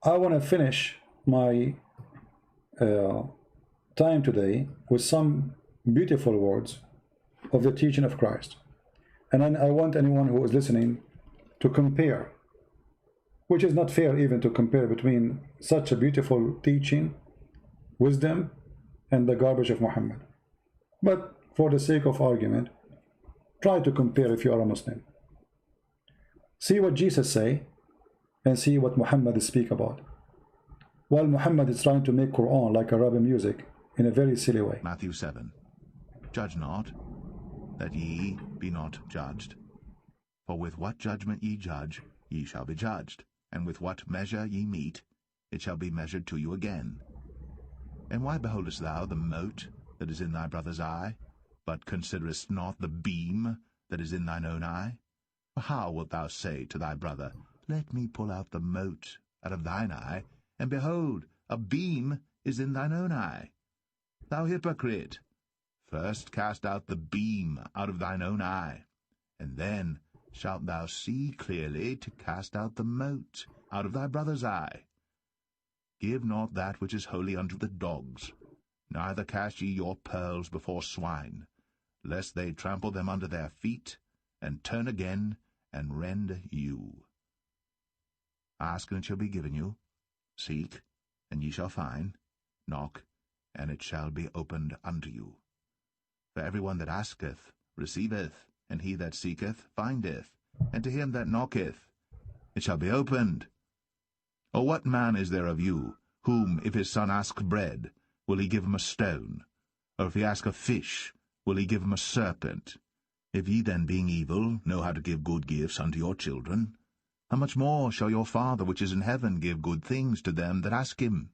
I want to finish my time today with some beautiful words of the teaching of Christ, and then I want anyone who is listening to compare, which is not fair even to compare between such a beautiful teaching, wisdom, and the garbage of Muhammad. But for the sake of argument, try to compare if you are a Muslim. See what Jesus say and see what Muhammad speak about. While Muhammad is trying to make Quran like Arabian music in a very silly way. Matthew 7. Judge not, that ye be not judged. For with what judgment ye judge, ye shall be judged, and with what measure ye mete, it shall be measured to you again. And why beholdest thou the mote that is in thy brother's eye, but considerest not the beam that is in thine own eye? For how wilt thou say to thy brother, Let me pull out the mote out of thine eye, and behold, a beam is in thine own eye? Thou hypocrite, first cast out the beam out of thine own eye, and then shalt thou see clearly to cast out the mote out of thy brother's eye. Give not that which is holy unto the dogs, neither cast ye your pearls before swine, lest they trample them under their feet, and turn again, and rend you. Ask, and it shall be given you. Seek, and ye shall find. Knock, and it shall be opened unto you. For every one that asketh receiveth, and he that seeketh findeth, and to him that knocketh it shall be opened. Or what man is there of you, whom, if his son ask bread, will he give him a stone? Or if he ask a fish, will he give him a serpent? If ye then, being evil, know how to give good gifts unto your children, how much more shall your Father which is in heaven give good things to them that ask him?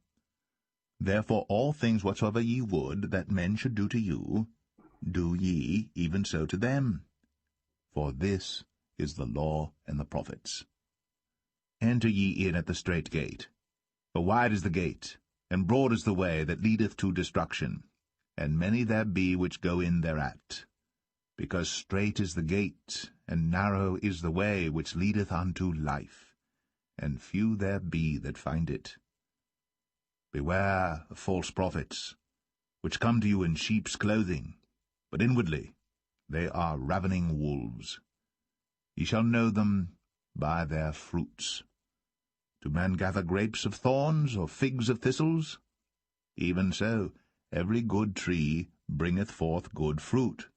Therefore all things whatsoever ye would that men should do to you, do ye even so to them. For this is the law and the prophets. Enter ye in at the strait gate. For wide is the gate, and broad is the way that leadeth to destruction, and many there be which go in thereat. Because strait is the gate, and narrow is the way which leadeth unto life, and few there be that find it. Beware of false prophets, which come to you in sheep's clothing, but inwardly they are ravening wolves. Ye shall know them by their fruits. Do men gather grapes of thorns, or figs of thistles? Even so, every good tree bringeth forth good fruit,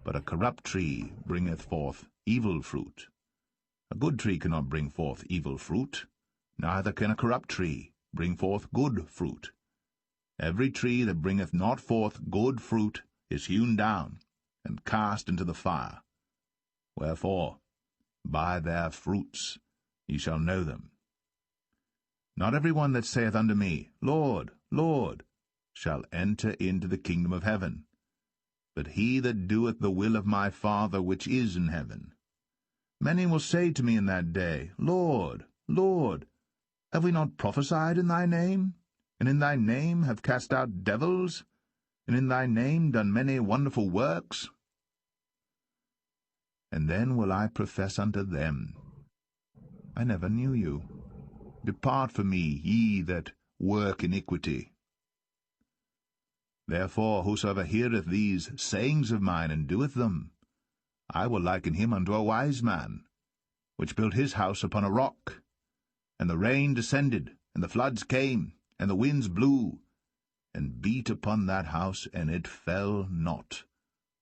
but a corrupt tree bringeth forth evil fruit. A good tree cannot bring forth evil fruit, neither can a corrupt tree bring forth good fruit. Every tree that bringeth not forth good fruit is hewn down, and cast into the fire. Wherefore, by their fruits ye shall know them. Not every one that saith unto me, Lord, Lord, shall enter into the kingdom of heaven, but he that doeth the will of my Father which is in heaven. Many will say to me in that day, Lord, Lord, have we not prophesied in thy name, and in thy name have cast out devils, and in thy name done many wonderful works? And then will I profess unto them, I never knew you. Depart from me, ye that work iniquity. Therefore whosoever heareth these sayings of mine, and doeth them, I will liken him unto a wise man, which built his house upon a rock. And the rain descended, and the floods came, and the winds blew, and beat upon that house, and it fell not,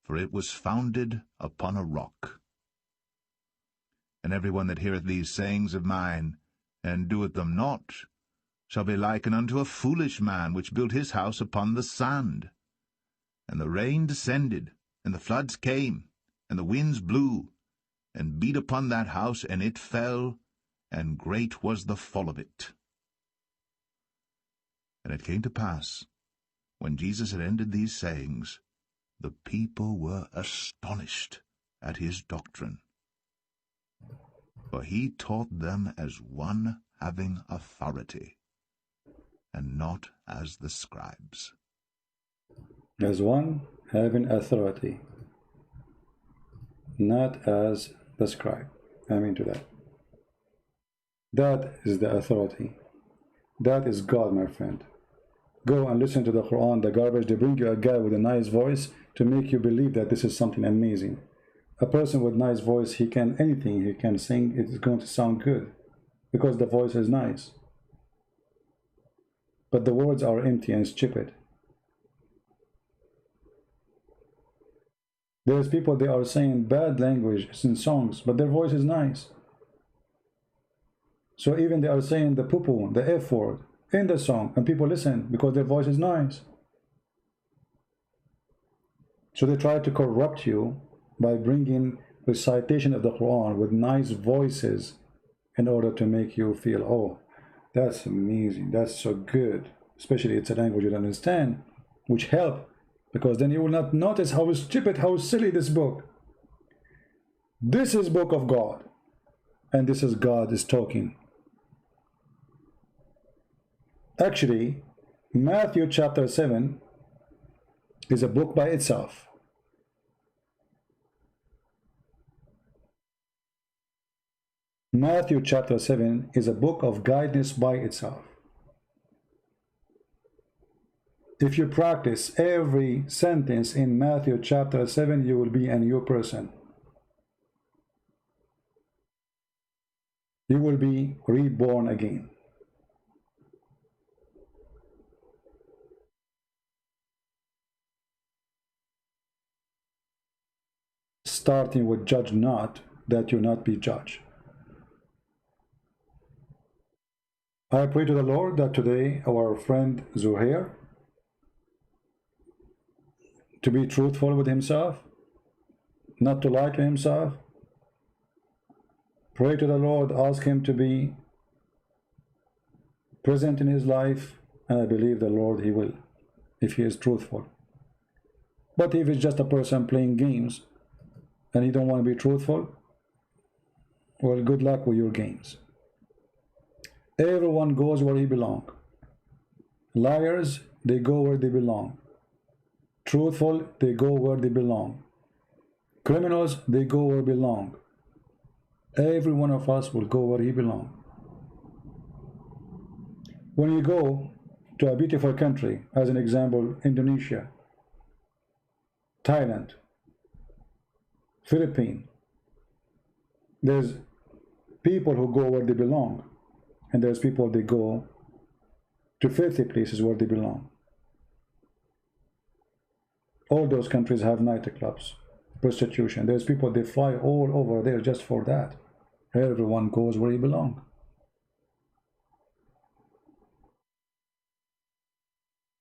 for it was founded upon a rock. And every one that heareth these sayings of mine, and doeth them not, shall be likened unto a foolish man, which built his house upon the sand. And the rain descended, and the floods came, and the winds blew, and beat upon that house, and it fell, and great was the fall of it. And it came to pass, when Jesus had ended these sayings, the people were astonished at his doctrine. For he taught them as one having authority, and not as the scribes. As one having authority, not as the scribe. Amen to that. That is the authority. That is God, my friend. Go and listen to the Quran, the garbage. They bring you a guy with a nice voice to make you believe that this is something amazing. A person with nice voice, he can anything he can sing, it is going to sound good because the voice is nice. But the words are empty and stupid. There's people, they are saying bad language in songs, but their voice is nice. So even they are saying the poo-poo, the F word in the song, and people listen because their voice is nice. So they try to corrupt you by bringing recitation of the Quran with nice voices in order to make you feel, oh, that's amazing, that's so good. Especially it's a language you don't understand, which help, because then you will not notice how stupid, how silly this book. This is book of God, and this is God is talking. Actually, Matthew chapter 7 is a book by itself. Matthew chapter 7 is a book of guidance by itself. If you practice every sentence in Matthew chapter 7, you will be a new person. You will be reborn again. Starting with judge not, that you not be judged. I pray to the Lord that today our friend Zuhair to be truthful with himself, not to lie to himself. Pray to the Lord, ask him to be present in his life, and I believe the Lord he will, if he is truthful. But if it's just a person playing games and he don't want to be truthful, well, good luck with your games. Everyone goes where he belongs. Liars, they go where they belong. Truthful, they go where they belong. Criminals, they go where they belong. Every one of us will go where he belongs. When you go to a beautiful country, as an example, Indonesia, Thailand, Philippines, there's people who go where they belong, and there's people that go to filthy places where they belong. All those countries have nightclubs, prostitution. There's people, they fly all over there just for that. Everyone goes where he belongs.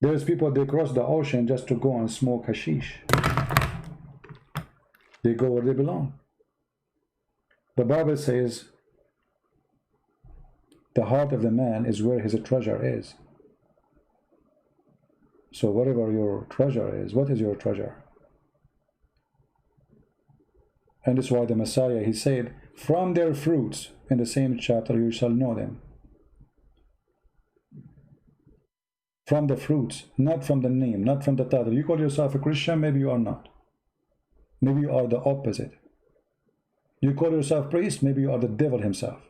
There's people, they cross the ocean just to go and smoke hashish. They go where they belong. The Bible says the heart of the man is where his treasure is. So whatever your treasure is, what is your treasure? And that's why the Messiah, he said, from their fruits, in the same chapter, you shall know them. From the fruits, not from the name, not from the title. You call yourself a Christian, maybe you are not. Maybe you are the opposite. You call yourself priest, maybe you are the devil himself.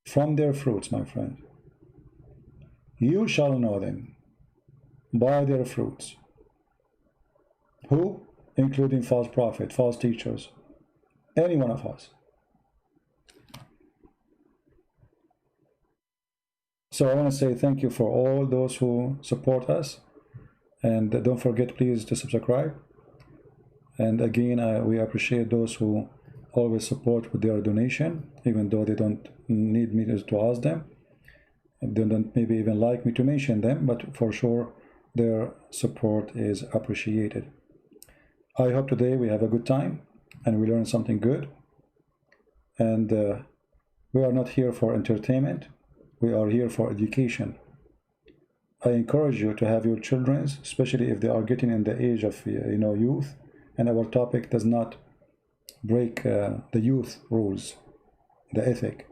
From their fruits, my friend. You shall know them by their fruits. Who? Including false prophets, false teachers. Any one of us. So I want to say thank you for all those who support us. And don't forget, please, to subscribe. And again, we appreciate those who always support with their donation, even though they don't need me to ask them. They don't maybe even like me to mention them, but for sure their support is appreciated. I hope today we have a good time and we learn something good. And we are not here for entertainment. We are here for education. I encourage you to have your children, especially if they are getting in the age of youth, and our topic does not break the youth rules, the ethic,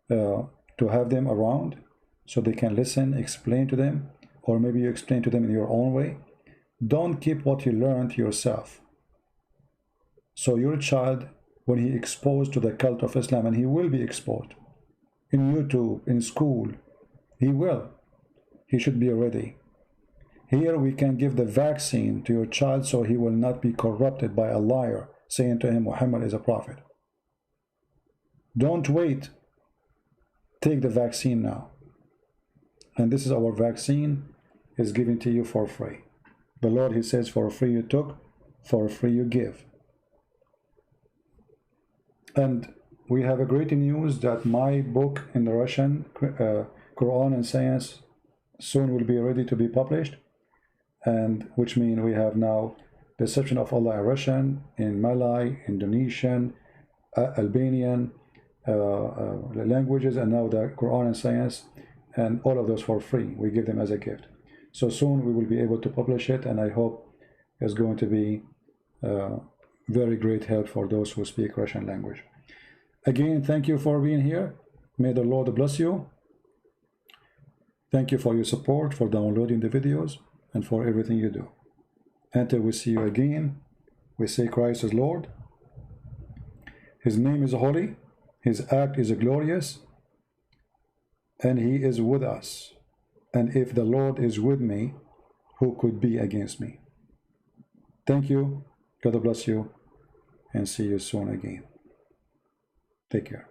to have them around so they can listen, explain to them, or maybe you explain to them in your own way. Don't keep what you learned to yourself. So your child, when he exposed to the cult of Islam, and he will be exposed in YouTube, in school, he should be ready. Here we can give the vaccine to your child so he will not be corrupted by a liar saying to him Muhammad is a prophet. Don't wait. Take the vaccine now. And this is our vaccine, is given to you for free. The Lord, he says, for free you took, for free you give. And we have a great news that my book in the Russian, Quran and Science, soon will be ready to be published, and which means we have now Deception of Allah in Russian, in Malay, Indonesian, Albanian languages, and now the Quran and Science, and all of those for free. We give them as a gift. So soon we will be able to publish it, and I hope it's going to be very great help for those who speak Russian language. Again, thank you for being here. May the Lord bless you. Thank you for your support, for downloading the videos, and for everything you do. Until we see you again, we say Christ is Lord. His name is holy. His act is glorious. And he is with us. And if the Lord is with me, who could be against me? Thank you. God bless you. And see you soon again. Take care.